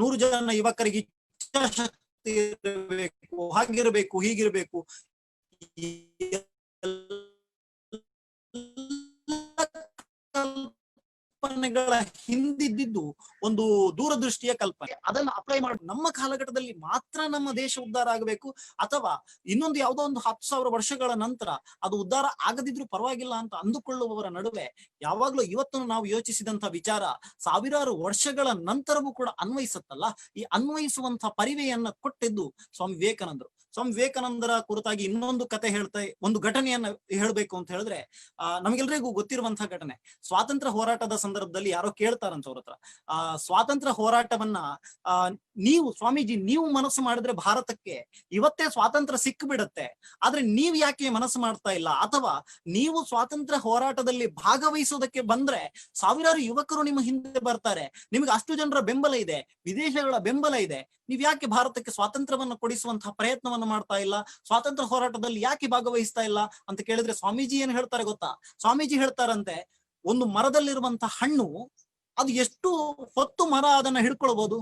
100 ಜನ ಯುವಕರಿಗೆ ಇಚ್ಛಾಶಕ್ತಿ ಇರಬೇಕು, ಹಾಗಿರ್ಬೇಕು ಹೀಗಿರ್ಬೇಕು. ಕಲ್ಪನೆಗಳ ಹಿಂದಿದ್ದು ಒಂದು ದೂರದೃಷ್ಟಿಯ ಕಲ್ಪನೆ. ಅದನ್ನ ಅಪ್ಲೈ ಮಾಡಿ ನಮ್ಮ ಕಾಲಘಟ್ಟದಲ್ಲಿ ಮಾತ್ರ ನಮ್ಮ ದೇಶ ಉದ್ಧಾರ ಆಗಬೇಕು ಅಥವಾ ಇನ್ನೊಂದು ಯಾವುದೋ ಒಂದು 10,000 ವರ್ಷಗಳ ನಂತರ ಅದು ಉದ್ಧಾರ ಆಗದಿದ್ರು ಪರವಾಗಿಲ್ಲ ಅಂತ ಅಂದುಕೊಳ್ಳುವವರ ನಡುವೆ ಯಾವಾಗ್ಲೂ ಇವತ್ತು ನಾವು ಯೋಚಿಸಿದಂತ ವಿಚಾರ ಸಾವಿರಾರು ವರ್ಷಗಳ ನಂತರವೂ ಕೂಡ ಅನ್ವಯಿಸುತ್ತಲ್ಲ. ಈ ಅನ್ವಯಿಸುವಂತಹ ಪರಿವೆಯನ್ನ ಕೊಟ್ಟಿದ್ದು ಸ್ವಾಮಿ ವಿವೇಕಾನಂದರು. ಸ್ವಾಮಿ ವಿವೇಕಾನಂದರ ಕುರಿತಾಗಿ ಇನ್ನೊಂದು ಕತೆ ಒಂದು ಘಟನೆಯನ್ನ ಹೇಳ್ಬೇಕು ಅಂತ ಹೇಳಿದ್ರೆ, ನಮ್ಗೆಲ್ರಿಗೂ ಗೊತ್ತಿರುವಂತಹ ಘಟನೆ. ಸ್ವಾತಂತ್ರ್ಯ ಹೋರಾಟದ ಸಂದರ್ಭದಲ್ಲಿ ಯಾರೋ ಕೇಳ್ತಾರಂತ ಅವ್ರ ಹತ್ರ, ಸ್ವಾತಂತ್ರ್ಯ ಹೋರಾಟವನ್ನ ನೀವು ಸ್ವಾಮೀಜಿ ನೀವು ಮನಸ್ಸು ಮಾಡಿದ್ರೆ ಭಾರತಕ್ಕೆ ಇವತ್ತೇ ಸ್ವಾತಂತ್ರ್ಯ ಸಿಕ್ಕಿಬಿಡತ್ತೆ, ಆದ್ರೆ ನೀವ್ ಯಾಕೆ ಮನಸ್ಸು ಮಾಡ್ತಾ ಇಲ್ಲ? ಅಥವಾ ನೀವು ಸ್ವಾತಂತ್ರ್ಯ ಹೋರಾಟದಲ್ಲಿ ಭಾಗವಹಿಸೋದಕ್ಕೆ ಬಂದ್ರೆ ಸಾವಿರಾರು ಯುವಕರು ನಿಮ್ಮ ಹಿಂದೆ ಬರ್ತಾರೆ, ನಿಮ್ಗೆ ಅಷ್ಟು ಜನರ ಬೆಂಬಲ ಇದೆ, ವಿದೇಶಗಳ ಬೆಂಬಲ ಇದೆ, ನೀವ್ ಯಾಕೆ ಭಾರತಕ್ಕೆ ಸ್ವಾತಂತ್ರ್ಯವನ್ನ ಕೊಡಿಸುವಂತಹ ಪ್ರಯತ್ನವನ್ನ ಮಾಡ್ತಾ ಇಲ್ಲ? ಸ್ವಾತಂತ್ರ್ಯ ಹೋರಾಟದಲ್ಲಿ ಯಾಕೆ ಭಾಗವಹಿಸ್ತಾ ಇಲ್ಲ ಅಂತ ಕೇಳಿದ್ರೆ ಸ್ವಾಮೀಜಿ ಏನ್ ಹೇಳ್ತಾರೆ ಗೊತ್ತಾ? ಸ್ವಾಮೀಜಿ ಹೇಳ್ತಾರಂತೆ, ಒಂದು ಮರದಲ್ಲಿರುವಂತಹ ಹಣ್ಣು ಅದು ಎಷ್ಟು ಹೊತ್ತು ಮರ ಅದನ್ನ ಹಿಡ್ಕೊಳ್ಬಹುದು?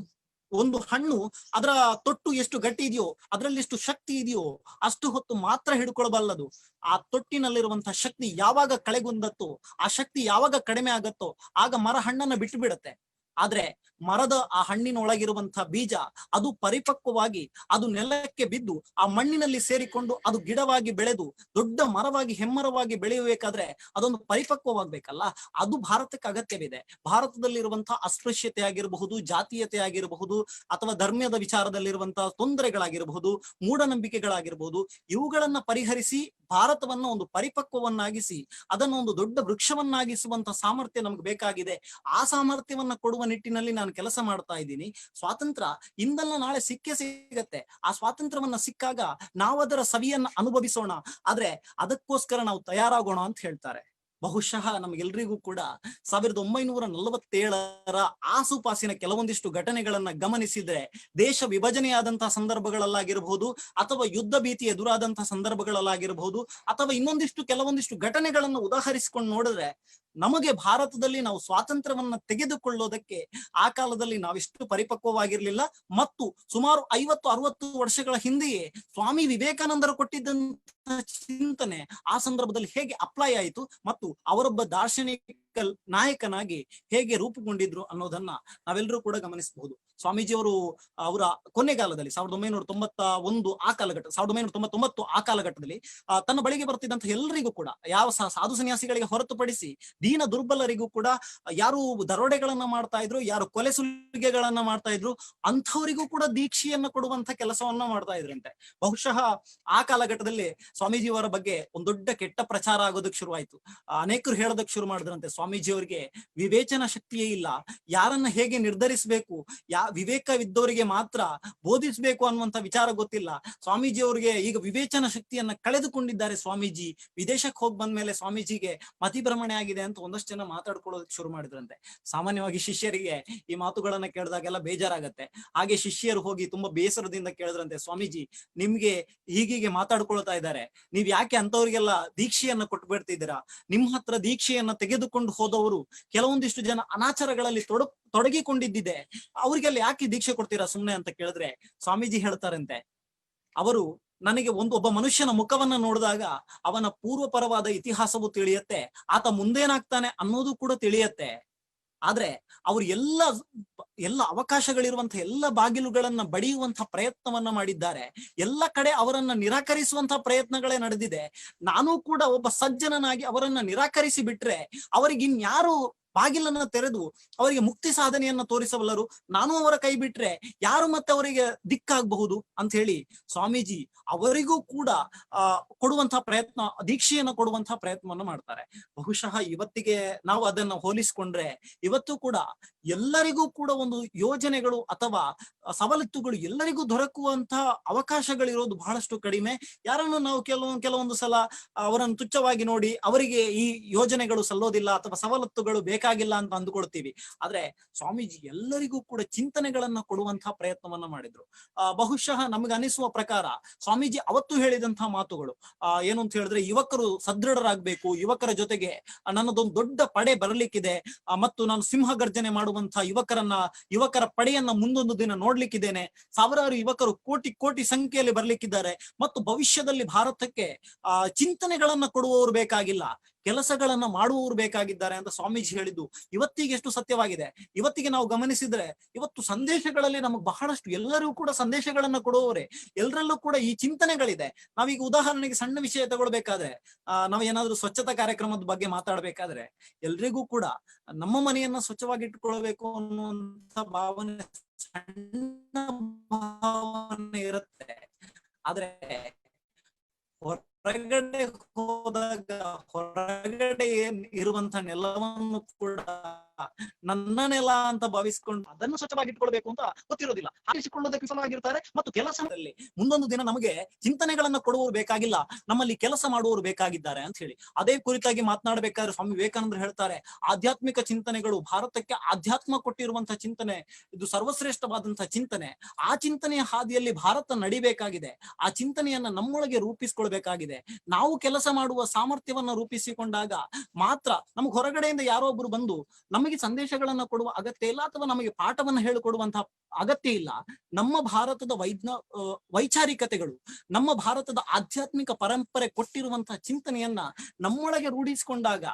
ಒಂದು ಹಣ್ಣು ಅದರ ತೊಟ್ಟು ಎಷ್ಟು ಗಟ್ಟಿ ಇದೆಯೋ, ಅದರಲ್ಲಿ ಎಷ್ಟು ಶಕ್ತಿ ಇದೆಯೋ ಅಷ್ಟು ಹೊತ್ತು ಮಾತ್ರ ಹಿಡ್ಕೊಳ್ಬಲ್ಲದು. ಆ ತೊಟ್ಟಿನಲ್ಲಿರುವಂತಹ ಶಕ್ತಿ ಯಾವಾಗ ಕಳೆಗುಂದತ್ತೋ, ಆ ಶಕ್ತಿ ಯಾವಾಗ ಕಡಿಮೆ ಆಗತ್ತೋ ಆಗ ಮರ ಹಣ್ಣನ್ನ ಬಿಟ್ಟು ಬಿಡತ್ತೆ. ಆದ್ರೆ ಮರದ ಆ ಹಣ್ಣಿನೊಳಗಿರುವಂತಹ ಬೀಜ ಅದು ಪರಿಪಕ್ವವಾಗಿ ಅದು ನೆಲಕ್ಕೆ ಬಿದ್ದು ಆ ಮಣ್ಣಿನಲ್ಲಿ ಸೇರಿಕೊಂಡು ಅದು ಗಿಡವಾಗಿ ಬೆಳೆದು ದೊಡ್ಡ ಮರವಾಗಿ ಹೆಮ್ಮರವಾಗಿ ಬೆಳೆಯಬೇಕಾದ್ರೆ ಅದೊಂದು ಪರಿಪಕ್ವವಾಗ್ಬೇಕಲ್ಲ. ಅದು ಭಾರತಕ್ಕೆ ಅಗತ್ಯವಿದೆ. ಭಾರತದಲ್ಲಿರುವಂತಹ ಅಸ್ಪೃಶ್ಯತೆ ಆಗಿರಬಹುದು, ಜಾತೀಯತೆ ಆಗಿರಬಹುದು, ಅಥವಾ ಧರ್ಮದ ವಿಚಾರದಲ್ಲಿರುವಂತಹ ತೊಂದರೆಗಳಾಗಿರಬಹುದು, ಮೂಢನಂಬಿಕೆಗಳಾಗಿರಬಹುದು, ಇವುಗಳನ್ನ ಪರಿಹರಿಸಿ ಭಾರತವನ್ನ ಒಂದು ಪರಿಪಕ್ವವನ್ನಾಗಿಸಿ ಅದನ್ನ ಒಂದು ದೊಡ್ಡ ವೃಕ್ಷವನ್ನಾಗಿಸುವಂತ ಸಾಮರ್ಥ್ಯ ನಮ್ಗೆ ಬೇಕಾಗಿದೆ. ಆ ಸಾಮರ್ಥ್ಯವನ್ನ ಕೊಡುವ ನಿಟ್ಟಿನಲ್ಲಿ ನಾನು ಕೆಲಸ ಮಾಡ್ತಾ ಇದ್ದೀನಿ. ಸ್ವಾತಂತ್ರ್ಯ ಇಂದಲ್ಲ ನಾಳೆ ಸಿಕ್ಕೇ ಸಿಗತ್ತೆ. ಆ ಸ್ವಾತಂತ್ರ್ಯವನ್ನ ಸಿಕ್ಕಾಗ ನಾವು ಅದರ ಸವಿಯನ್ನ ಅನುಭವಿಸೋಣ, ಆದ್ರೆ ಅದಕ್ಕೋಸ್ಕರ ನಾವು ತಯಾರಾಗೋಣ ಅಂತ ಹೇಳ್ತಾರೆ. ಬಹುಶಃ ನಮ್ಗೆಲ್ರಿಗೂ ಕೂಡ 1947ರ ಆಸುಪಾಸಿನ ಕೆಲವೊಂದಿಷ್ಟು ಘಟನೆಗಳನ್ನ ಗಮನಿಸಿದ್ರೆ, ದೇಶ ವಿಭಜನೆಯಾದಂತಹ ಸಂದರ್ಭಗಳಲ್ಲಾಗಿರಬಹುದು, ಅಥವಾ ಯುದ್ಧ ಭೀತಿ ಎದುರಾದಂತಹ ಸಂದರ್ಭಗಳಲ್ಲಾಗಿರಬಹುದು, ಅಥವಾ ಕೆಲವೊಂದಿಷ್ಟು ಘಟನೆಗಳನ್ನು ಉದಾಹರಿಸಿಕೊಂಡು ನೋಡಿದ್ರೆ ನಮಗೆ ಭಾರತದಲ್ಲಿ ನಾವು ಸ್ವಾತಂತ್ರ್ಯವನ್ನ ತೆಗೆದುಕೊಳ್ಳೋದಕ್ಕೆ ಆ ಕಾಲದಲ್ಲಿ ನಾವಿಷ್ಟು ಪರಿಪಕ್ವವಾಗಿರ್ಲಿಲ್ಲ. ಮತ್ತು ಸುಮಾರು 50-60 ವರ್ಷಗಳ ಹಿಂದೆಯೇ ಸ್ವಾಮಿ ವಿವೇಕಾನಂದರು ಕೊಟ್ಟಿದ್ದಂತ ಚಿಂತನೆ ಆ ಸಂದರ್ಭದಲ್ಲಿ ಹೇಗೆ ಅಪ್ಲೈ ಆಯಿತು ಮತ್ತು ಅವರೊಬ್ಬ ದಾರ್ಶನಿಕ ನಾಯಕನಾಗಿ ಹೇಗೆ ರೂಪುಗೊಂಡಿದ್ರು ಅನ್ನೋದನ್ನ ನಾವೆಲ್ಲರೂ ಕೂಡ ಗಮನಿಸಬಹುದು. ಸ್ವಾಮೀಜಿಯವರು ಅವರ ಕೊನೆಗಾಲದಲ್ಲಿ 1991 ಆ ಕಾಲಘಟ್ಟ 1999 ಆ ಕಾಲಘಟ್ಟದಲ್ಲಿ ತನ್ನ ಬಳಿಗೆ ಬರ್ತಿದ್ದಂತ ಎಲ್ಲರಿಗೂ ಕೂಡ, ಯಾವ ಸಾಧು ಸನ್ಯಾಸಿಗಳಿಗೆ ಹೊರತುಪಡಿಸಿ ದೀನ ದುರ್ಬಲರಿಗೂ ಕೂಡ, ಯಾರು ದರೋಡೆಗಳನ್ನ ಮಾಡ್ತಾ ಇದ್ರು, ಯಾರು ಕೊಲೆ ಸುಲಿಗೆಗಳನ್ನ ಮಾಡ್ತಾ ಇದ್ರು, ಅಂಥವರಿಗೂ ಕೂಡ ದೀಕ್ಷೆಯನ್ನ ಕೊಡುವಂತ ಕೆಲಸವನ್ನ ಮಾಡ್ತಾ ಇದ್ರಂತೆ. ಬಹುಶಃ ಆ ಕಾಲಘಟ್ಟದಲ್ಲಿ ಸ್ವಾಮೀಜಿಯವರ ಬಗ್ಗೆ ಒಂದು ದೊಡ್ಡ ಕೆಟ್ಟ ಪ್ರಚಾರ ಆಗೋದಕ್ಕೆ ಶುರುವಾಯ್ತು. ಅನೇಕರು ಹೇಳೋದಕ್ಕೆ ಶುರು ಮಾಡಿದ್ರಂತೆ, ಸ್ವಾಮೀಜಿಯವರಿಗೆ ವಿವೇಚನ ಶಕ್ತಿಯೇ ಇಲ್ಲ, ಯಾರನ್ನ ಹೇಗೆ ನಿರ್ಧರಿಸಬೇಕು, ವಿವೇಕವಿದ್ದವರಿಗೆ ಮಾತ್ರ ಬೋಧಿಸಬೇಕು ಅನ್ನುವಂತ ವಿಚಾರ ಗೊತ್ತಿಲ್ಲ. ಸ್ವಾಮೀಜಿಯವರಿಗೆ ಈಗ ವಿವೇಚನ ಶಕ್ತಿಯನ್ನ ಕಳೆದುಕೊಂಡಿದ್ದಾರೆ. ಸ್ವಾಮೀಜಿ ವಿದೇಶಕ್ಕೆ ಹೋಗಿ ಬಂದ್ಮೇಲೆ ಸ್ವಾಮೀಜಿಗೆ ಮತಿಭ್ರಮಣೆ ಆಗಿದೆ ಅಂತ ಒಂದಷ್ಟು ಜನ ಮಾತಾಡ್ಕೊಳ್ಳೋದಕ್ಕೆ ಶುರು ಮಾಡಿದ್ರಂತೆ. ಸಾಮಾನ್ಯವಾಗಿ ಶಿಷ್ಯರಿಗೆ ಈ ಮಾತುಗಳನ್ನ ಕೇಳಿದಾಗೆಲ್ಲ ಬೇಜಾರಾಗತ್ತೆ. ಹಾಗೆ ಶಿಷ್ಯರು ಹೋಗಿ ತುಂಬಾ ಬೇಸರದಿಂದ ಕೇಳಿದ್ರಂತೆ, ಸ್ವಾಮೀಜಿ ನಿಮ್ಗೆ ಹೀಗೆ ಮಾತಾಡ್ಕೊಳ್ತಾ ಇದ್ದಾರೆ, ನೀವ್ ಯಾಕೆ ಅಂತವ್ರಿಗೆಲ್ಲ ದೀಕ್ಷೆಯನ್ನ ಕೊಟ್ಟು ಬಿಡ್ತಿದ್ದೀರಾ? ನಿಮ್ ಹತ್ರ ದೀಕ್ಷೆಯನ್ನ ತೆಗೆದುಕೊಂಡು ಹೋದವರು ಕೆಲವೊಂದಿಷ್ಟು ಜನ ಅನಾಚಾರಗಳಲ್ಲಿ ತೊಡಗಿಕೊಂಡಿದ್ದಿದೆ, ಅವ್ರಿಗೆಲ್ಲ ಯಾಕೆ ದೀಕ್ಷೆ ಕೊಡ್ತೀರಾ ಸುಮ್ನೆ ಅಂತ ಕೇಳಿದ್ರೆ ಸ್ವಾಮೀಜಿ ಹೇಳ್ತಾರಂತೆ, ಅವರು ನನಗೆ ಒಬ್ಬ ಮನುಷ್ಯನ ಮುಖವನ್ನ ನೋಡಿದಾಗ ಅವನ ಪೂರ್ವಪರವಾದ ಇತಿಹಾಸವು ತಿಳಿಯತ್ತೆ, ಆತ ಮುಂದೇನಾಗ್ತಾನೆ ಅನ್ನೋದು ಕೂಡ ತಿಳಿಯತ್ತೆ. ಆದ್ರೆ ಅವ್ರು ಎಲ್ಲ ಅವಕಾಶಗಳಿರುವಂತ ಎಲ್ಲ ಬಾಗಿಲುಗಳನ್ನ ಬಡಿಯುವಂತ ಪ್ರಯತ್ನವನ್ನ ಮಾಡಿದ್ದಾರೆ. ಎಲ್ಲ ಕಡೆ ಅವರನ್ನ ನಿರಾಕರಿಸುವಂತ ಪ್ರಯತ್ನಗಳೇ ನಡೆದಿದೆ. ನಾನು ಕೂಡ ಒಬ್ಬ ಸಜ್ಜನನಾಗಿ ಅವರನ್ನ ನಿರಾಕರಿಸಿ ಬಿಟ್ರೆ ಅವರಿಗೆ ಇನ್ಯಾರು ಬಾಗಿಲನ್ನ ತೆರೆದು ಅವರಿಗೆ ಮುಕ್ತಿ ಸಾಧನೆಯನ್ನ ತೋರಿಸಬಲ್ಲರು? ನಾನು ಅವರ ಕೈ ಬಿಟ್ರೆ ಯಾರು ಮತ್ತೆ ಅವರಿಗೆ ದಿಕ್ಕಾಗಬಹುದು ಅಂತ ಹೇಳಿ ಸ್ವಾಮೀಜಿ ಅವರಿಗೂ ಕೂಡ ಕೊಡುವಂತಹ ಪ್ರಯತ್ನ, ದೀಕ್ಷೆಯನ್ನ ಕೊಡುವಂತಹ ಪ್ರಯತ್ನವನ್ನ ಮಾಡ್ತಾರೆ. ಬಹುಶಃ ಇವತ್ತಿಗೆ ನಾವು ಅದನ್ನ ಹೋಲಿಸ್ಕೊಂಡ್ರೆ ಇವತ್ತು ಕೂಡ ಎಲ್ಲರಿಗೂ ಕೂಡ ಒಂದು ಯೋಜನೆಗಳು ಅಥವಾ ಸವಲತ್ತುಗಳು ಎಲ್ಲರಿಗೂ ದೊರಕುವಂತಹ ಅವಕಾಶಗಳಿರೋದು ಬಹಳಷ್ಟು ಕಡಿಮೆ. ಯಾರನ್ನು ನಾವು ಕೆಲವೊಂದು ಸಲ ಅವರನ್ನು ತುಚ್ಛವಾಗಿ ನೋಡಿ ಅವರಿಗೆ ಈ ಯೋಜನೆಗಳು ಸಲ್ಲೋದಿಲ್ಲ ಅಥವಾ ಸವಲತ್ತುಗಳು ಬೇಕಾಗಿಲ್ಲ ಅಂತ ಅಂದುಕೊಳ್ತೀವಿ. ಆದ್ರೆ ಸ್ವಾಮೀಜಿ ಎಲ್ಲರಿಗೂ ಕೂಡ ಚಿಂತನೆಗಳನ್ನ ಕೊಡುವಂತಹ ಪ್ರಯತ್ನವನ್ನ ಮಾಡಿದ್ರು. ಬಹುಶಃ ನಮ್ಗೆ ಅನಿಸುವ ಪ್ರಕಾರ ಸ್ವಾಮೀಜಿ ಅವತ್ತು ಹೇಳಿದಂತಹ ಮಾತುಗಳು ಏನು ಅಂತ ಹೇಳಿದ್ರೆ, ಯುವಕರು ಸದೃಢರಾಗ್ಬೇಕು, ಯುವಕರ ಜೊತೆಗೆ ನನ್ನದೊಂದು ದೊಡ್ಡ ಪಡೆ ಬರಲಿಕ್ಕಿದೆ ಮತ್ತು ನಾನು ಸಿಂಹ ಗರ್ಜನೆ ಮಾಡುವಂತಹ ಯುವಕರ ಪಡೆಯನ್ನ ಮುಂದೊಂದು ದಿನ ನೋಡ್ಲಿಕ್ಕಿದ್ದೇನೆ, ಸಾವಿರಾರು ಯುವಕರು ಕೋಟಿ ಸಂಖ್ಯೆಯಲ್ಲಿ ಬರ್ಲಿಕ್ಕಿದ್ದಾರೆ ಮತ್ತು ಭವಿಷ್ಯದಲ್ಲಿ ಭಾರತಕ್ಕೆ ಚಿಂತನೆಗಳನ್ನ ಕೊಡುವವರು ಬೇಕಾಗಿಲ್ಲ, ಕೆಲಸಗಳನ್ನ ಮಾಡುವವರು ಬೇಕಾಗಿದ್ದಾರೆ ಅಂತ ಸ್ವಾಮೀಜಿ ಹೇಳಿದ್ದು ಇವತ್ತಿಗೆ ಎಷ್ಟು ಸತ್ಯವಾಗಿದೆ. ಇವತ್ತಿಗೆ ನಾವು ಗಮನಿಸಿದ್ರೆ ಇವತ್ತು ಸಂದೇಶಗಳಲ್ಲಿ ನಮಗೆ ಬಹಳಷ್ಟು ಎಲ್ಲರೂ ಕೂಡ ಸಂದೇಶಗಳನ್ನ ಕೊಡುವವರೇ, ಎಲ್ಲರಲ್ಲೂ ಕೂಡ ಈ ಚಿಂತನೆಗಳಿದೆ. ನಾವೀಗ ಉದಾಹರಣೆಗೆ ಸಣ್ಣ ವಿಷಯ ತಗೊಳ್ಬೇಕಾದ್ರೆ, ನಾವು ಏನಾದ್ರೂ ಸ್ವಚ್ಛತಾ ಕಾರ್ಯಕ್ರಮದ ಬಗ್ಗೆ ಮಾತಾಡ್ಬೇಕಾದ್ರೆ ಎಲ್ರಿಗೂ ಕೂಡ ನಮ್ಮ ಮನೆಯನ್ನ ಸ್ವಚ್ಛವಾಗಿ ಇಟ್ಕೊಳ್ಬೇಕು ಅನ್ನುವಂತ ಭಾವನೆ, ಸಣ್ಣ ಭಾವನೆ ಇರುತ್ತೆ. ಆದ್ರೆ ಹೊರಗಡೆ ಹೋದಾಗ ಹೊರಗಡೆ ಇರುವಂತ ನೆಲವನ್ನು ಕೂಡ ನನ್ನ ನೆಲ ಅಂತ ಭಾವಿಸ್ಕೊಂಡು ಅದನ್ನು ಸ್ವಚ್ಛವಾಗಿ ಇಟ್ಕೊಳ್ಬೇಕು ಅಂತ ಗೊತ್ತಿರೋದಿಲ್ಲ, ಆರಿಸಿಕೊಳ್ಳೋದಕ್ಕೆ ವಿಫಲವಾಗಿರ್ತಾರೆ. ಮತ್ತು ಕೆಲಸದಲ್ಲಿ ಮುಂದೊಂದು ದಿನ ನಮಗೆ ಚಿಂತನೆಗಳನ್ನ ಕೊಡುವವರು ಬೇಕಾಗಿಲ್ಲ, ನಮ್ಮಲ್ಲಿ ಕೆಲಸ ಮಾಡುವವರು ಬೇಕಾಗಿದ್ದಾರೆ ಅಂತ ಹೇಳಿ ಅದೇ ಕುರಿತಾಗಿ ಮಾತನಾಡಬೇಕಾದ್ರೆ ಸ್ವಾಮಿ ವಿವೇಕಾನಂದರು ಹೇಳ್ತಾರೆ, ಆಧ್ಯಾತ್ಮಿಕ ಚಿಂತನೆಗಳು, ಭಾರತಕ್ಕೆ ಆಧ್ಯಾತ್ಮ ಕೊಟ್ಟಿರುವಂತಹ ಚಿಂತನೆ ಇದು ಸರ್ವಶ್ರೇಷ್ಠವಾದಂತಹ ಚಿಂತನೆ. ಆ ಚಿಂತನೆಯ ಹಾದಿಯಲ್ಲಿ ಭಾರತ ನಡಿಬೇಕಾಗಿದೆ. ಆ ಚಿಂತನೆಯನ್ನ ನಮ್ಮೊಳಗೆ ರೂಪಿಸ್ಕೊಳ್ಬೇಕಾಗಿದೆ. ನಾವು ಕೆಲಸ ಮಾಡುವ ಸಾಮರ್ಥ್ಯವನ್ನ ರೂಪಿಸಿಕೊಂಡಾಗ ಮಾತ್ರ ನಮಗೆ ಹೊರಗಡೆಯಿಂದ ಯಾರೋ ಒಬ್ರು ಬಂದು ನಮಗೆ ಸಂದೇಶಗಳನ್ನ ಕೊಡುವ ಅಗತ್ಯ ಇಲ್ಲ ಅಥವಾ ನಮಗೆ ಪಾಠವನ್ನ ಹೇಳಿಕೊಡುವಂತಹ ಅಗತ್ಯ ಇಲ್ಲ. ನಮ್ಮ ಭಾರತದ ವೈಚಾರಿಕತೆಗಳು, ನಮ್ಮ ಭಾರತದ ಆಧ್ಯಾತ್ಮಿಕ ಪರಂಪರೆ ಕೊಟ್ಟಿರುವಂತಹ ಚಿಂತನೆಯನ್ನ ನಮ್ಮೊಳಗೆ ರೂಪಿಸಿಕೊಂಡಾಗ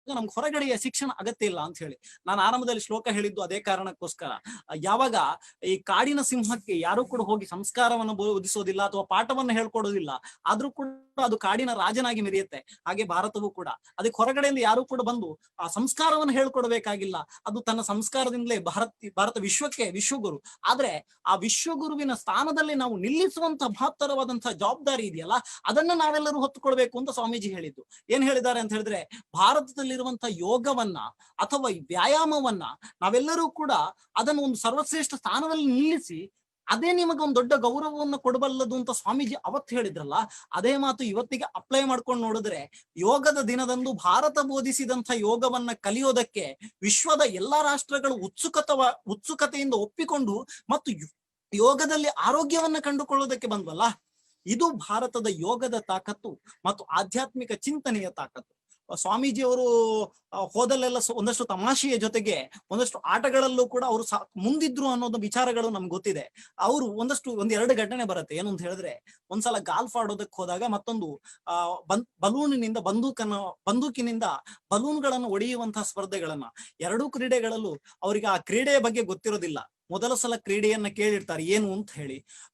ನಮ್ಗೆ ಹೊರಗಡೆಯ ಶಿಕ್ಷಣ ಅಗತ್ಯ ಇಲ್ಲ ಅಂತ ಹೇಳಿ ನಾನು ಆರಂಭದಲ್ಲಿ ಶ್ಲೋಕ ಹೇಳಿದ್ದು ಅದೇ ಕಾರಣಕ್ಕೋಸ್ಕರ. ಯಾವಾಗ ಈ ಕಾಡಿನ ಸಿಂಹಕ್ಕೆ ಯಾರು ಕೂಡ ಹೋಗಿ ಸಂಸ್ಕಾರವನ್ನು ಬೋಧಿಸೋದಿಲ್ಲ ಅಥವಾ ಪಾಠವನ್ನು ಹೇಳ್ಕೊಡೋದಿಲ್ಲ, ಆದ್ರೂ ಕೂಡ ಅದು ಕಾಡಿನ ರಾಜನಾಗಿ ಮೆರೆಯುತ್ತೆ. ಹಾಗೆ ಭಾರತವೂ ಕೂಡ ಅದಕ್ಕೆ ಹೊರಗಡೆಯಿಂದ ಯಾರು ಕೂಡ ಬಂದು ಆ ಸಂಸ್ಕಾರವನ್ನು ಹೇಳ್ಕೊಡ್ಬೇಕಾಗಿಲ್ಲ. ಅದು ತನ್ನ ಸಂಸ್ಕಾರದಿಂದಲೇ ಭಾರತ ವಿಶ್ವಗುರು. ಆದ್ರೆ ಆ ವಿಶ್ವಗುರುವಿನ ಸ್ಥಾನದಲ್ಲಿ ನಾವು ನಿಲ್ಲಿಸುವಂತ ಮಹತ್ತರವಾದಂತಹ ಜವಾಬ್ದಾರಿ ಇದೆಯಲ್ಲ, ಅದನ್ನ ನಾವೆಲ್ಲರೂ ಹೊತ್ತುಕೊಳ್ಬೇಕು ಅಂತ ಸ್ವಾಮೀಜಿ ಹೇಳಿದ್ದು. ಏನ್ ಹೇಳಿದ್ದಾರೆ ಅಂತ ಹೇಳಿದ್ರೆ, ಭಾರತದಲ್ಲಿರುವಂತಹ ಯೋಗವನ್ನ ಅಥವಾ ವ್ಯಾಯಾಮವನ್ನ ನಾವೆಲ್ಲರೂ ಕೂಡ ಅದನ್ನು ಒಂದು ಸರ್ವಶ್ರೇಷ್ಠ ಸ್ಥಾನದಲ್ಲಿ ನಿಲ್ಲಿಸಿ ಅದೇ ನಿಮಗೊಂದು ದೊಡ್ಡ ಗೌರವವನ್ನು ಕೊಡಬಲ್ಲದು ಅಂತ ಸ್ವಾಮೀಜಿ ಅವತ್ತು ಹೇಳಿದ್ರಲ್ಲ, ಅದೇ ಮಾತು ಇವತ್ತಿಗೆ ಅಪ್ಲೈ ಮಾಡ್ಕೊಂಡು ನೋಡಿದ್ರೆ ಯೋಗದ ದಿನದಂದು ಭಾರತ ಬೋಧಿಸಿದಂತ ಯೋಗವನ್ನ ಕಲಿಯೋದಕ್ಕೆ ವಿಶ್ವದ ಎಲ್ಲಾ ರಾಷ್ಟ್ರಗಳು ಉತ್ಸುಕತೆಯಿಂದ ಒಪ್ಪಿಕೊಂಡು ಮತ್ತು ಯೋಗದಲ್ಲಿ ಆರೋಗ್ಯವನ್ನ ಕಂಡುಕೊಳ್ಳೋದಕ್ಕೆ ಬಂದ್ವಲ್ಲ, ಇದು ಭಾರತದ ಯೋಗದ ತಾಕತ್ತು ಮತ್ತು ಆಧ್ಯಾತ್ಮಿಕ ಚಿಂತನೆಯ ತಾಕತ್ತು. ಸ್ವಾಮೀಜಿಯವರು ಹೋದಲ್ಲೆಲ್ಲ ಒಂದಷ್ಟು ತಮಾಷೆಯ ಜೊತೆಗೆ ಒಂದಷ್ಟು ಆಟಗಳಲ್ಲೂ ಕೂಡ ಅವರು ಮುಂದಿದ್ರು ಅನ್ನೋದು ವಿಚಾರಗಳು ನಮ್ಗೆ ಗೊತ್ತಿದೆ. ಅವರು ಒಂದೆರಡು ಘಟನೆ ಬರುತ್ತೆ. ಏನು ಅಂತ ಹೇಳಿದ್ರೆ, ಒಂದ್ಸಲ ಗಾಲ್ಫ್ ಆಡೋದಕ್ಕೆ ಹೋದಾಗ ಮತ್ತೊಂದು ಬಲೂನಿನಿಂದ ಬಂದೂಕಿನಿಂದ ಬಲೂನ್ಗಳನ್ನು ಒಡೆಯುವಂತಹ ಸ್ಪರ್ಧೆಗಳನ್ನ, ಎರಡೂ ಕ್ರೀಡೆಗಳಲ್ಲೂ ಅವರಿಗೆ ಆ ಕ್ರೀಡೆಯ ಬಗ್ಗೆ ಗೊತ್ತಿರೋದಿಲ್ಲ. ಮೊದಲ ಸಲ ಕ್ರೀಡೆಯನ್ನ ಕೇಳಿರ್ತಾರೆ ಏನು ಅಂತ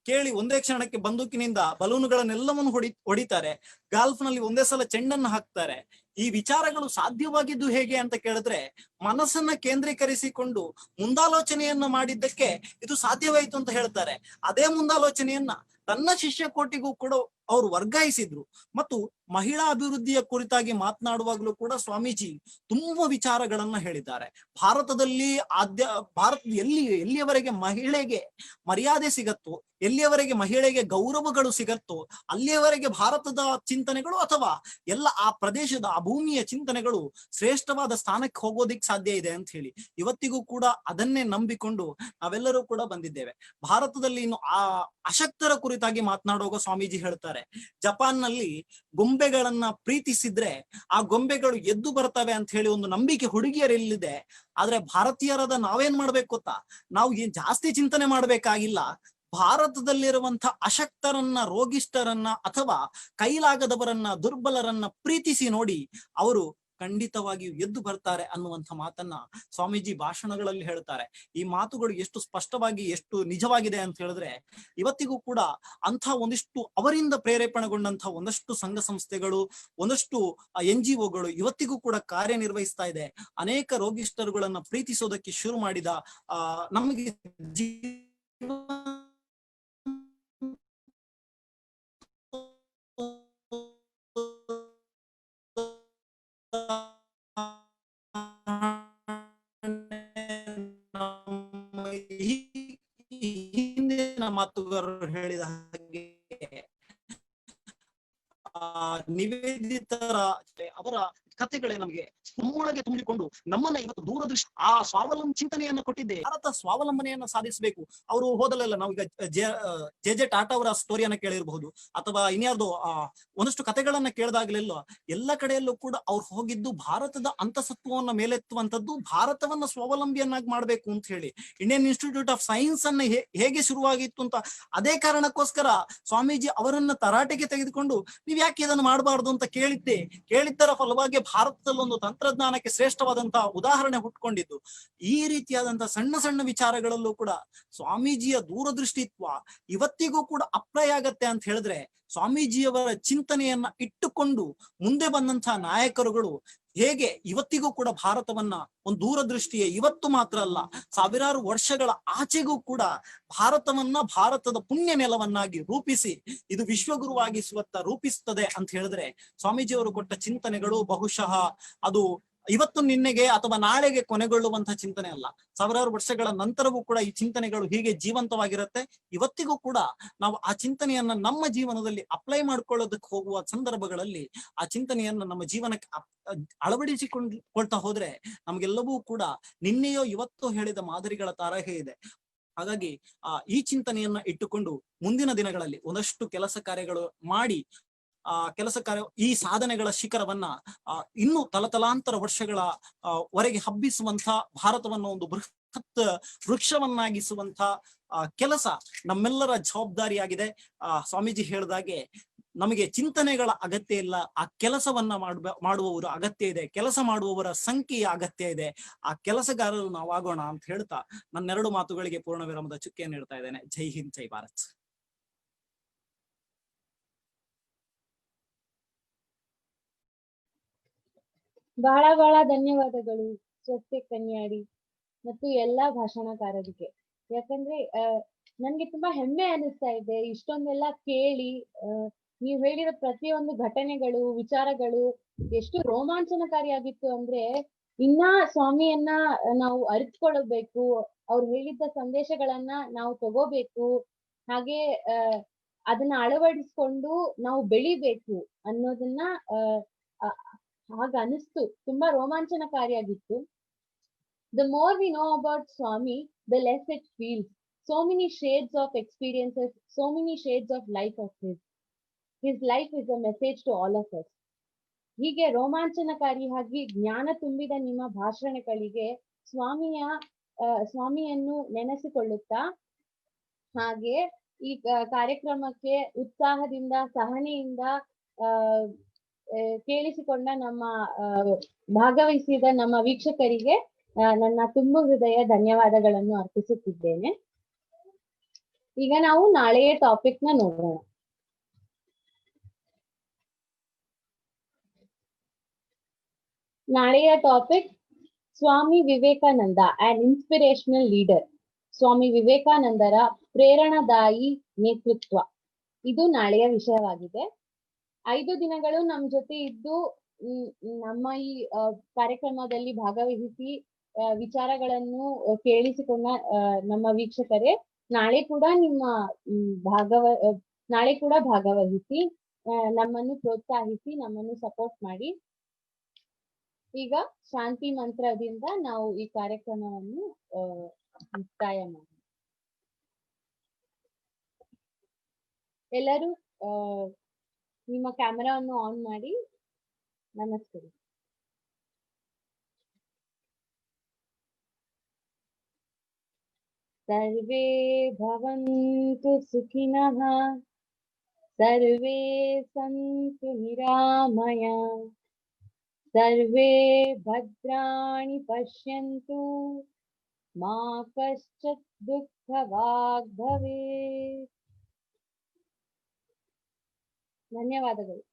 ಕೇಳಿ ಒಂದೇ ಕ್ಷಣಕ್ಕೆ ಬಂದೂಕಿನಿಂದ ಬಲೂನ್ಗಳನ್ನೆಲ್ಲವನ್ನು ಹೊಡಿತಾರೆ. ಗಾಲ್ಫ್ ನಲ್ಲಿ ಒಂದೇ ಸಲ ಚೆಂಡನ್ನು ಹಾಕ್ತಾರೆ. ಈ ವಿಚಾರಗಳು ಸಾಧ್ಯವಾಗಿದ್ದು ಹೇಗೆ ಅಂತ ಕೇಳಿದ್ರೆ, ಮನಸ್ಸನ್ನ ಕೇಂದ್ರೀಕರಿಸಿಕೊಂಡು ಮುಂದಾಲೋಚನೆಯನ್ನ ಮಾಡಿದ್ದಕ್ಕೆ ಇದು ಸಾಧ್ಯವಾಯಿತು ಅಂತ ಹೇಳ್ತಾರೆ. ಅದೇ ಮುಂದಾಲೋಚನೆಯನ್ನ ತನ್ನ ಶಿಷ್ಯ ಕೋಟಿಗೂ ಕೂಡ ಅವರು ವರ್ಗಾಯಿಸಿದ್ರು. ಮತ್ತು ಮಹಿಳಾ ಅಭಿವೃದ್ಧಿಯ ಕುರಿತಾಗಿ ಮಾತನಾಡುವಾಗಲೂ ಕೂಡ ಸ್ವಾಮೀಜಿ ತುಂಬಾ ವಿಚಾರಗಳನ್ನ ಹೇಳಿದ್ದಾರೆ. ಭಾರತದಲ್ಲಿ ಎಲ್ಲಿಯವರೆಗೆ ಮಹಿಳೆಗೆ ಮರ್ಯಾದೆ ಸಿಗತ್ತೋ, ಎಲ್ಲಿಯವರೆಗೆ ಮಹಿಳೆಗೆ ಗೌರವಗಳು ಸಿಗತ್ತೋ, ಅಲ್ಲಿಯವರೆಗೆ ಭಾರತದ ಚಿಂತನೆಗಳು ಅಥವಾ ಎಲ್ಲ ಆ ಪ್ರದೇಶದ ಆ ಭೂಮಿಯ ಚಿಂತನೆಗಳು ಶ್ರೇಷ್ಠವಾದ ಸ್ಥಾನಕ್ಕೆ ಹೋಗೋದಿಕ್ ಸಾಧ್ಯ ಇದೆ ಅಂತ ಹೇಳಿ ಇವತ್ತಿಗೂ ಕೂಡ ಅದನ್ನೇ ನಂಬಿಕೊಂಡು ನಾವೆಲ್ಲರೂ ಕೂಡ ಬಂದಿದ್ದೇವೆ. ಭಾರತದಲ್ಲಿ ಇನ್ನು ಆ ಅಶಕ್ತರ ಕುರಿತಾಗಿ ಮಾತನಾಡುವಾಗ ಸ್ವಾಮೀಜಿ ಹೇಳ್ತಾರೆ, ಜಪಾನ್ ನಲ್ಲಿ ಗೊಂಬೆಗಳನ್ನ ಪ್ರೀತಿಸಿದ್ರೆ ಆ ಗೊಂಬೆಗಳು ಎದ್ದು ಬರ್ತವೆ ಅಂತ ಹೇಳಿ ಒಂದು ನಂಬಿಕೆ ಹುಡುಗಿಯರಲ್ಲಿದೆ. ಆದ್ರೆ ಭಾರತೀಯರಾದ ನಾವೇನ್ ಮಾಡ್ಬೇಕು ಗೊತ್ತಾ, ನಾವು ಏನ್ ಜಾಸ್ತಿ ಚಿಂತನೆ ಮಾಡ್ಬೇಕಾಗಿಲ್ಲ. ಭಾರತದಲ್ಲಿರುವಂತ ಅಶಕ್ತರನ್ನ, ರೋಗಿಷ್ಠರನ್ನ ಅಥವಾ ಕೈಲಾಗದವರನ್ನ, ದುರ್ಬಲರನ್ನ ಪ್ರೀತಿಸಿ ನೋಡಿ, ಅವರು ಖಂಡಿತವಾಗಿಯೂ ಎದ್ದು ಬರ್ತಾರೆ ಅನ್ನುವಂಥ ಮಾತನ್ನ ಸ್ವಾಮೀಜಿ ಭಾಷಣಗಳಲ್ಲಿ ಹೇಳ್ತಾರೆ. ಈ ಮಾತುಗಳು ಎಷ್ಟು ಸ್ಪಷ್ಟವಾಗಿ, ಎಷ್ಟು ನಿಜವಾಗಿದೆ ಅಂತ ಹೇಳಿದ್ರೆ, ಇವತ್ತಿಗೂ ಕೂಡ ಅಂಥ ಒಂದಿಷ್ಟು ಅವರಿಂದ ಪ್ರೇರೇಪಣೆಗೊಂಡಂತಹ ಒಂದಷ್ಟು ಸಂಘ ಸಂಸ್ಥೆಗಳು, ಒಂದಷ್ಟು NGOಗಳು ಇವತ್ತಿಗೂ ಕೂಡ ಕಾರ್ಯನಿರ್ವಹಿಸ್ತಾ ಇದೆ. ಅನೇಕ ರೋಗಿಷ್ಠರುಗಳನ್ನ ಪ್ರೀತಿಸೋದಕ್ಕೆ ಶುರು ಮಾಡಿದ ನಮಗೆ ಹಿಂದಿನ ಮಾತುಗಾರರು ಹೇಳಿದ ಹಾಗೆ ನಿವೇದಿತರ ಅವರ ಕಥೆಗಳೇ ನಮಗೆ ನಮ್ಮೊಳಗೆ ತುಂಬಿಕೊಂಡು ನಮ್ಮನ್ನ ಇವತ್ತು ದೂರದೃಷ್ಟಿ ಆ ಸ್ವಾವಲಂಬ ಚಿಂತನೆಯನ್ನ ಕೊಟ್ಟಿದ್ದೆ. ಭಾರತ ಸ್ವಾವಲಂಬನೆಯನ್ನ ಸಾಧಿಸಬೇಕು. ಅವರು ಹೋದಲೆಲ್ಲ ನಾವೀಗ ಜೆ ಟಾಟಾ ಅವರ ಸ್ಟೋರಿಯನ್ನ ಕೇಳಿರಬಹುದು, ಅಥವಾ ಇನ್ಯಾರ್ದು ಒಂದಷ್ಟು ಕಥೆಗಳನ್ನ ಕೇಳಿದಾಗಲೆಲ್ಲ ಎಲ್ಲ ಕಡೆಯಲ್ಲೂ ಕೂಡ ಅವ್ರು ಹೋಗಿದ್ದು ಭಾರತದ ಅಂತಸತ್ವವನ್ನ ಮೇಲೆತ್ತುವಂಥದ್ದು, ಭಾರತವನ್ನ ಸ್ವಾವಲಂಬಿಯನ್ನಾಗಿ ಮಾಡ್ಬೇಕು ಅಂತ ಹೇಳಿ. ಇಂಡಿಯನ್ ಇನ್ಸ್ಟಿಟ್ಯೂಟ್ ಆಫ್ ಸೈನ್ಸ್ ಅನ್ನ ಹೇಗೆ ಶುರುವಾಗಿತ್ತು ಅಂತ ಅದೇ ಕಾರಣಕ್ಕೋಸ್ಕರ ಸ್ವಾಮೀಜಿ ಅವರನ್ನ ತರಾಟೆಗೆ ತೆಗೆದುಕೊಂಡು ನೀವ್ ಯಾಕೆ ಇದನ್ನು ಮಾಡಬಾರ್ದು ಅಂತ ಕೇಳಿದ್ದರ ಫಲವಾಗಿ ಭಾರತದಲ್ಲಿ ಒಂದು ತಂತ್ರಜ್ಞಾನಕ್ಕೆ ಶ್ರೇಷ್ಠವಾದಂತಹ ಉದಾಹರಣೆ ಹುಟ್ಕೊಂಡಿದ್ದು. ಈ ರೀತಿಯಾದಂತಹ ಸಣ್ಣ ಸಣ್ಣ ವಿಚಾರಗಳಲ್ಲೂ ಕೂಡ ಸ್ವಾಮೀಜಿಯ ದೂರದೃಷ್ಟಿತ್ವ ಇವತ್ತಿಗೂ ಕೂಡ ಅಪ್ಲೈ ಆಗತ್ತೆ ಅಂತ ಹೇಳಿದ್ರೆ, ಸ್ವಾಮೀಜಿಯವರ ಚಿಂತನೆಯನ್ನ ಇಟ್ಟುಕೊಂಡು ಮುಂದೆ ಬಂದಂತಹ ನಾಯಕರುಗಳು ಹೇಗೆ ಇವತ್ತಿಗೂ ಕೂಡ ಭಾರತವನ್ನ ಒಂದು ದೂರದೃಷ್ಟಿಯ, ಇವತ್ತು ಮಾತ್ರ ಅಲ್ಲ ಸಾವಿರಾರು ವರ್ಷಗಳ ಆಚೆಗೂ ಕೂಡ ಭಾರತದ ಪುಣ್ಯ ನೆಲವನ್ನಾಗಿ ರೂಪಿಸಿ ಇದು ವಿಶ್ವಗುರುವಾಗಿಸುವತ್ತ ರೂಪಿಸುತ್ತದೆ ಅಂತ ಹೇಳಿದ್ರೆ, ಸ್ವಾಮೀಜಿಯವರು ಕೊಟ್ಟ ಚಿಂತನೆಗಳು ಬಹುಶಃ ಅದು ಇವತ್ತು ನಿನ್ನೆಗೆ ಅಥವಾ ನಾಳೆಗೆ ಕೊನೆಗೊಳ್ಳುವಂತಹ ಚಿಂತನೆ ಅಲ್ಲ. ಸಾವಿರಾರು ವರ್ಷಗಳ ನಂತರವೂ ಕೂಡ ಈ ಚಿಂತನೆಗಳು ಹೀಗೆ ಜೀವಂತವಾಗಿರುತ್ತೆ. ಇವತ್ತಿಗೂ ಕೂಡ ನಾವು ಆ ಚಿಂತನೆಯನ್ನ ನಮ್ಮ ಜೀವನದಲ್ಲಿ ಅಪ್ಲೈ ಮಾಡ್ಕೊಳ್ಳೋದಕ್ಕೆ ಹೋಗುವ ಸಂದರ್ಭಗಳಲ್ಲಿ ಆ ಚಿಂತನೆಯನ್ನ ನಮ್ಮ ಜೀವನಕ್ಕೆ ಅಳವಡಿಸಿಕೊಳ್ತಾ ಹೋದ್ರೆ ನಮ್ಗೆಲ್ಲವೂ ಕೂಡ ನಿನ್ನೆಯೋ ಇವತ್ತೋ ಹೇಳಿದ ಮಾದರಿಗಳ ತರಹೇ ಇದೆ. ಹಾಗಾಗಿ ಈ ಚಿಂತನೆಯನ್ನ ಇಟ್ಟುಕೊಂಡು ಮುಂದಿನ ದಿನಗಳಲ್ಲಿ ಒಂದಷ್ಟು ಕೆಲಸ ಕಾರ್ಯಗಳು ಮಾಡಿ ಈ ಸಾಧನೆಗಳ ಶಿಖರವನ್ನ ಇನ್ನೂ ತಲತಲಾಂತರ ವರ್ಷಗಳ ವರೆಗೆ ಹಬ್ಬಿಸುವಂತ, ಭಾರತವನ್ನ ಒಂದು ಬೃಹತ್ ವೃಕ್ಷವನ್ನಾಗಿಸುವಂತ ಕೆಲಸ ನಮ್ಮೆಲ್ಲರ ಜವಾಬ್ದಾರಿಯಾಗಿದೆ. ಸ್ವಾಮೀಜಿ ಹೇಳಿದಾಗೆ ನಮಗೆ ಚಿಂತನೆಗಳ ಅಗತ್ಯ ಇಲ್ಲ, ಆ ಕೆಲಸವನ್ನ ಮಾಡುವವರ ಅಗತ್ಯ ಇದೆ, ಕೆಲಸ ಮಾಡುವವರ ಸಂಖ್ಯೆಯ ಅಗತ್ಯ ಇದೆ. ಆ ಕೆಲಸಗಾರರು ನಾವಾಗೋಣ ಅಂತ ಹೇಳ್ತಾ ನನ್ನೆರಡು ಮಾತುಗಳಿಗೆ ಪೂರ್ಣ ವಿರಾಮದ ಚುಕ್ಕೆಯನ್ನು ನೀಡ್ತಾ ಇದ್ದೇನೆ. ಜೈ ಹಿಂದ್, ಜೈ ಭಾರತ್. ಬಹಳ ಬಹಳ ಧನ್ಯವಾದಗಳು ಸ್ವಸ್ತಿ ಕನ್ಯಾಡಿ ಮತ್ತು ಎಲ್ಲಾ ಭಾಷಣಕಾರರಿಗೆ. ಯಾಕಂದ್ರೆ ನನ್ಗೆ ತುಂಬಾ ಹೆಮ್ಮೆ ಅನಿಸ್ತಾ ಇದೆ ಇಷ್ಟೊಂದೆಲ್ಲ ಕೇಳಿ. ನೀವ್ ಹೇಳಿರೋ ಪ್ರತಿಯೊಂದು ಘಟನೆಗಳು, ವಿಚಾರಗಳು ಎಷ್ಟು ರೋಮಾಂಚನಕಾರಿಯಾಗಿತ್ತು ಅಂದ್ರೆ, ಇನ್ನ ಸ್ವಾಮಿಯನ್ನ ನಾವು ಅರಿತುಕೊಳ್ಳಬೇಕು, ಅವ್ರು ಹೇಳಿದ್ದ ಸಂದೇಶಗಳನ್ನ ನಾವು ತಗೋಬೇಕು, ಹಾಗೆ ಅದನ್ನ ಅಳವಡಿಸ್ಕೊಂಡು ನಾವು ಬೆಳಿಬೇಕು ಅನ್ನೋದನ್ನ ಹಾಗ ಅನಿಸ್ತು. ತುಂಬಾ ರೋಮಾಂಚನಕಾರಿಯಾಗಿತ್ತು. The more we know about Swami, the less it feels. So many shades of experiences, so many shades of life of his. His life is a message to all of us. ಹೀಗೆ ರೋಮಾಂಚನಕಾರಿಯಾಗಿ ಜ್ಞಾನ ತುಂಬಿದ ನಿಮ್ಮ ಭಾಷಣಗಳಿಗೆ ಸ್ವಾಮಿಯನ್ನು ನೆನೆಸಿಕೊಳ್ಳುತ್ತಾ, ಹಾಗೆ ಈ ಕಾರ್ಯಕ್ರಮಕ್ಕೆ ಉತ್ಸಾಹದಿಂದ ಸಹನೆಯಿಂದ ಕೇಳಿಸಿಕೊಂಡ ನಮ್ಮ ಭಾಗವಹಿಸಿದ ನಮ್ಮ ವೀಕ್ಷಕರಿಗೆ ನನ್ನ ತುಂಬು ಹೃದಯ ಧನ್ಯವಾದಗಳನ್ನು ಅರ್ಪಿಸುತ್ತಿದ್ದೇನೆ. ಈಗ ನಾವು ನಾಳೆಯ ಟಾಪಿಕ್ ನ ನೋಡೋಣ. ನಾಳೆಯ topic Swami Vivekananda, an inspirational leader. Swami ವಿವೇಕಾನಂದರ ಪ್ರೇರಣಾದಾಯಿ ನೇತೃತ್ವ, ಇದು ನಾಳೆಯ ವಿಷಯವಾಗಿದೆ. 5 ದಿನಗಳು ನಮ್ಮ ಜೊತೆ ಇದ್ದು ನಮ್ಮ ಈ ಕಾರ್ಯಕ್ರಮದಲ್ಲಿ ಭಾಗವಹಿಸಿ ವಿಚಾರಗಳನ್ನು ಕೇಳಿಸಿಕೊಂಡ ನಮ್ಮ ವೀಕ್ಷಕರೇ, ನಾಳೆ ಕೂಡ ಭಾಗವಹಿಸಿ ನಮ್ಮನ್ನು ಪ್ರೋತ್ಸಾಹಿಸಿ ನಮ್ಮನ್ನು ಸಪೋರ್ಟ್ ಮಾಡಿ. ಈಗ ಶಾಂತಿ ಮಂತ್ರದಿಂದ ನಾವು ಈ ಕಾರ್ಯಕ್ರಮವನ್ನು ಮುಕ್ತಾಯ ಮಾಡೋಣ. ಎಲ್ಲರೂ ನಿಮ್ಮ ಕ್ಯಾಮೆರಾವನ್ನು ಆನ್ ಮಾಡಿ ನಮಸ್ಕಾರ. ಸರ್ವೇ ಭವಂತು ಸುಖಿನಃ, ಸರ್ವೇ ಸಂತು ನಿರಾಮಯ, ಸರ್ವೇ ಭದ್ರಾಣಿ ಪಶ್ಯಂತು, ಮಾ ಕಶ್ಚಿತ್ ದುಃಖವಾಗ್ ಭವೇತ್. ಧನ್ಯವಾದಗಳು.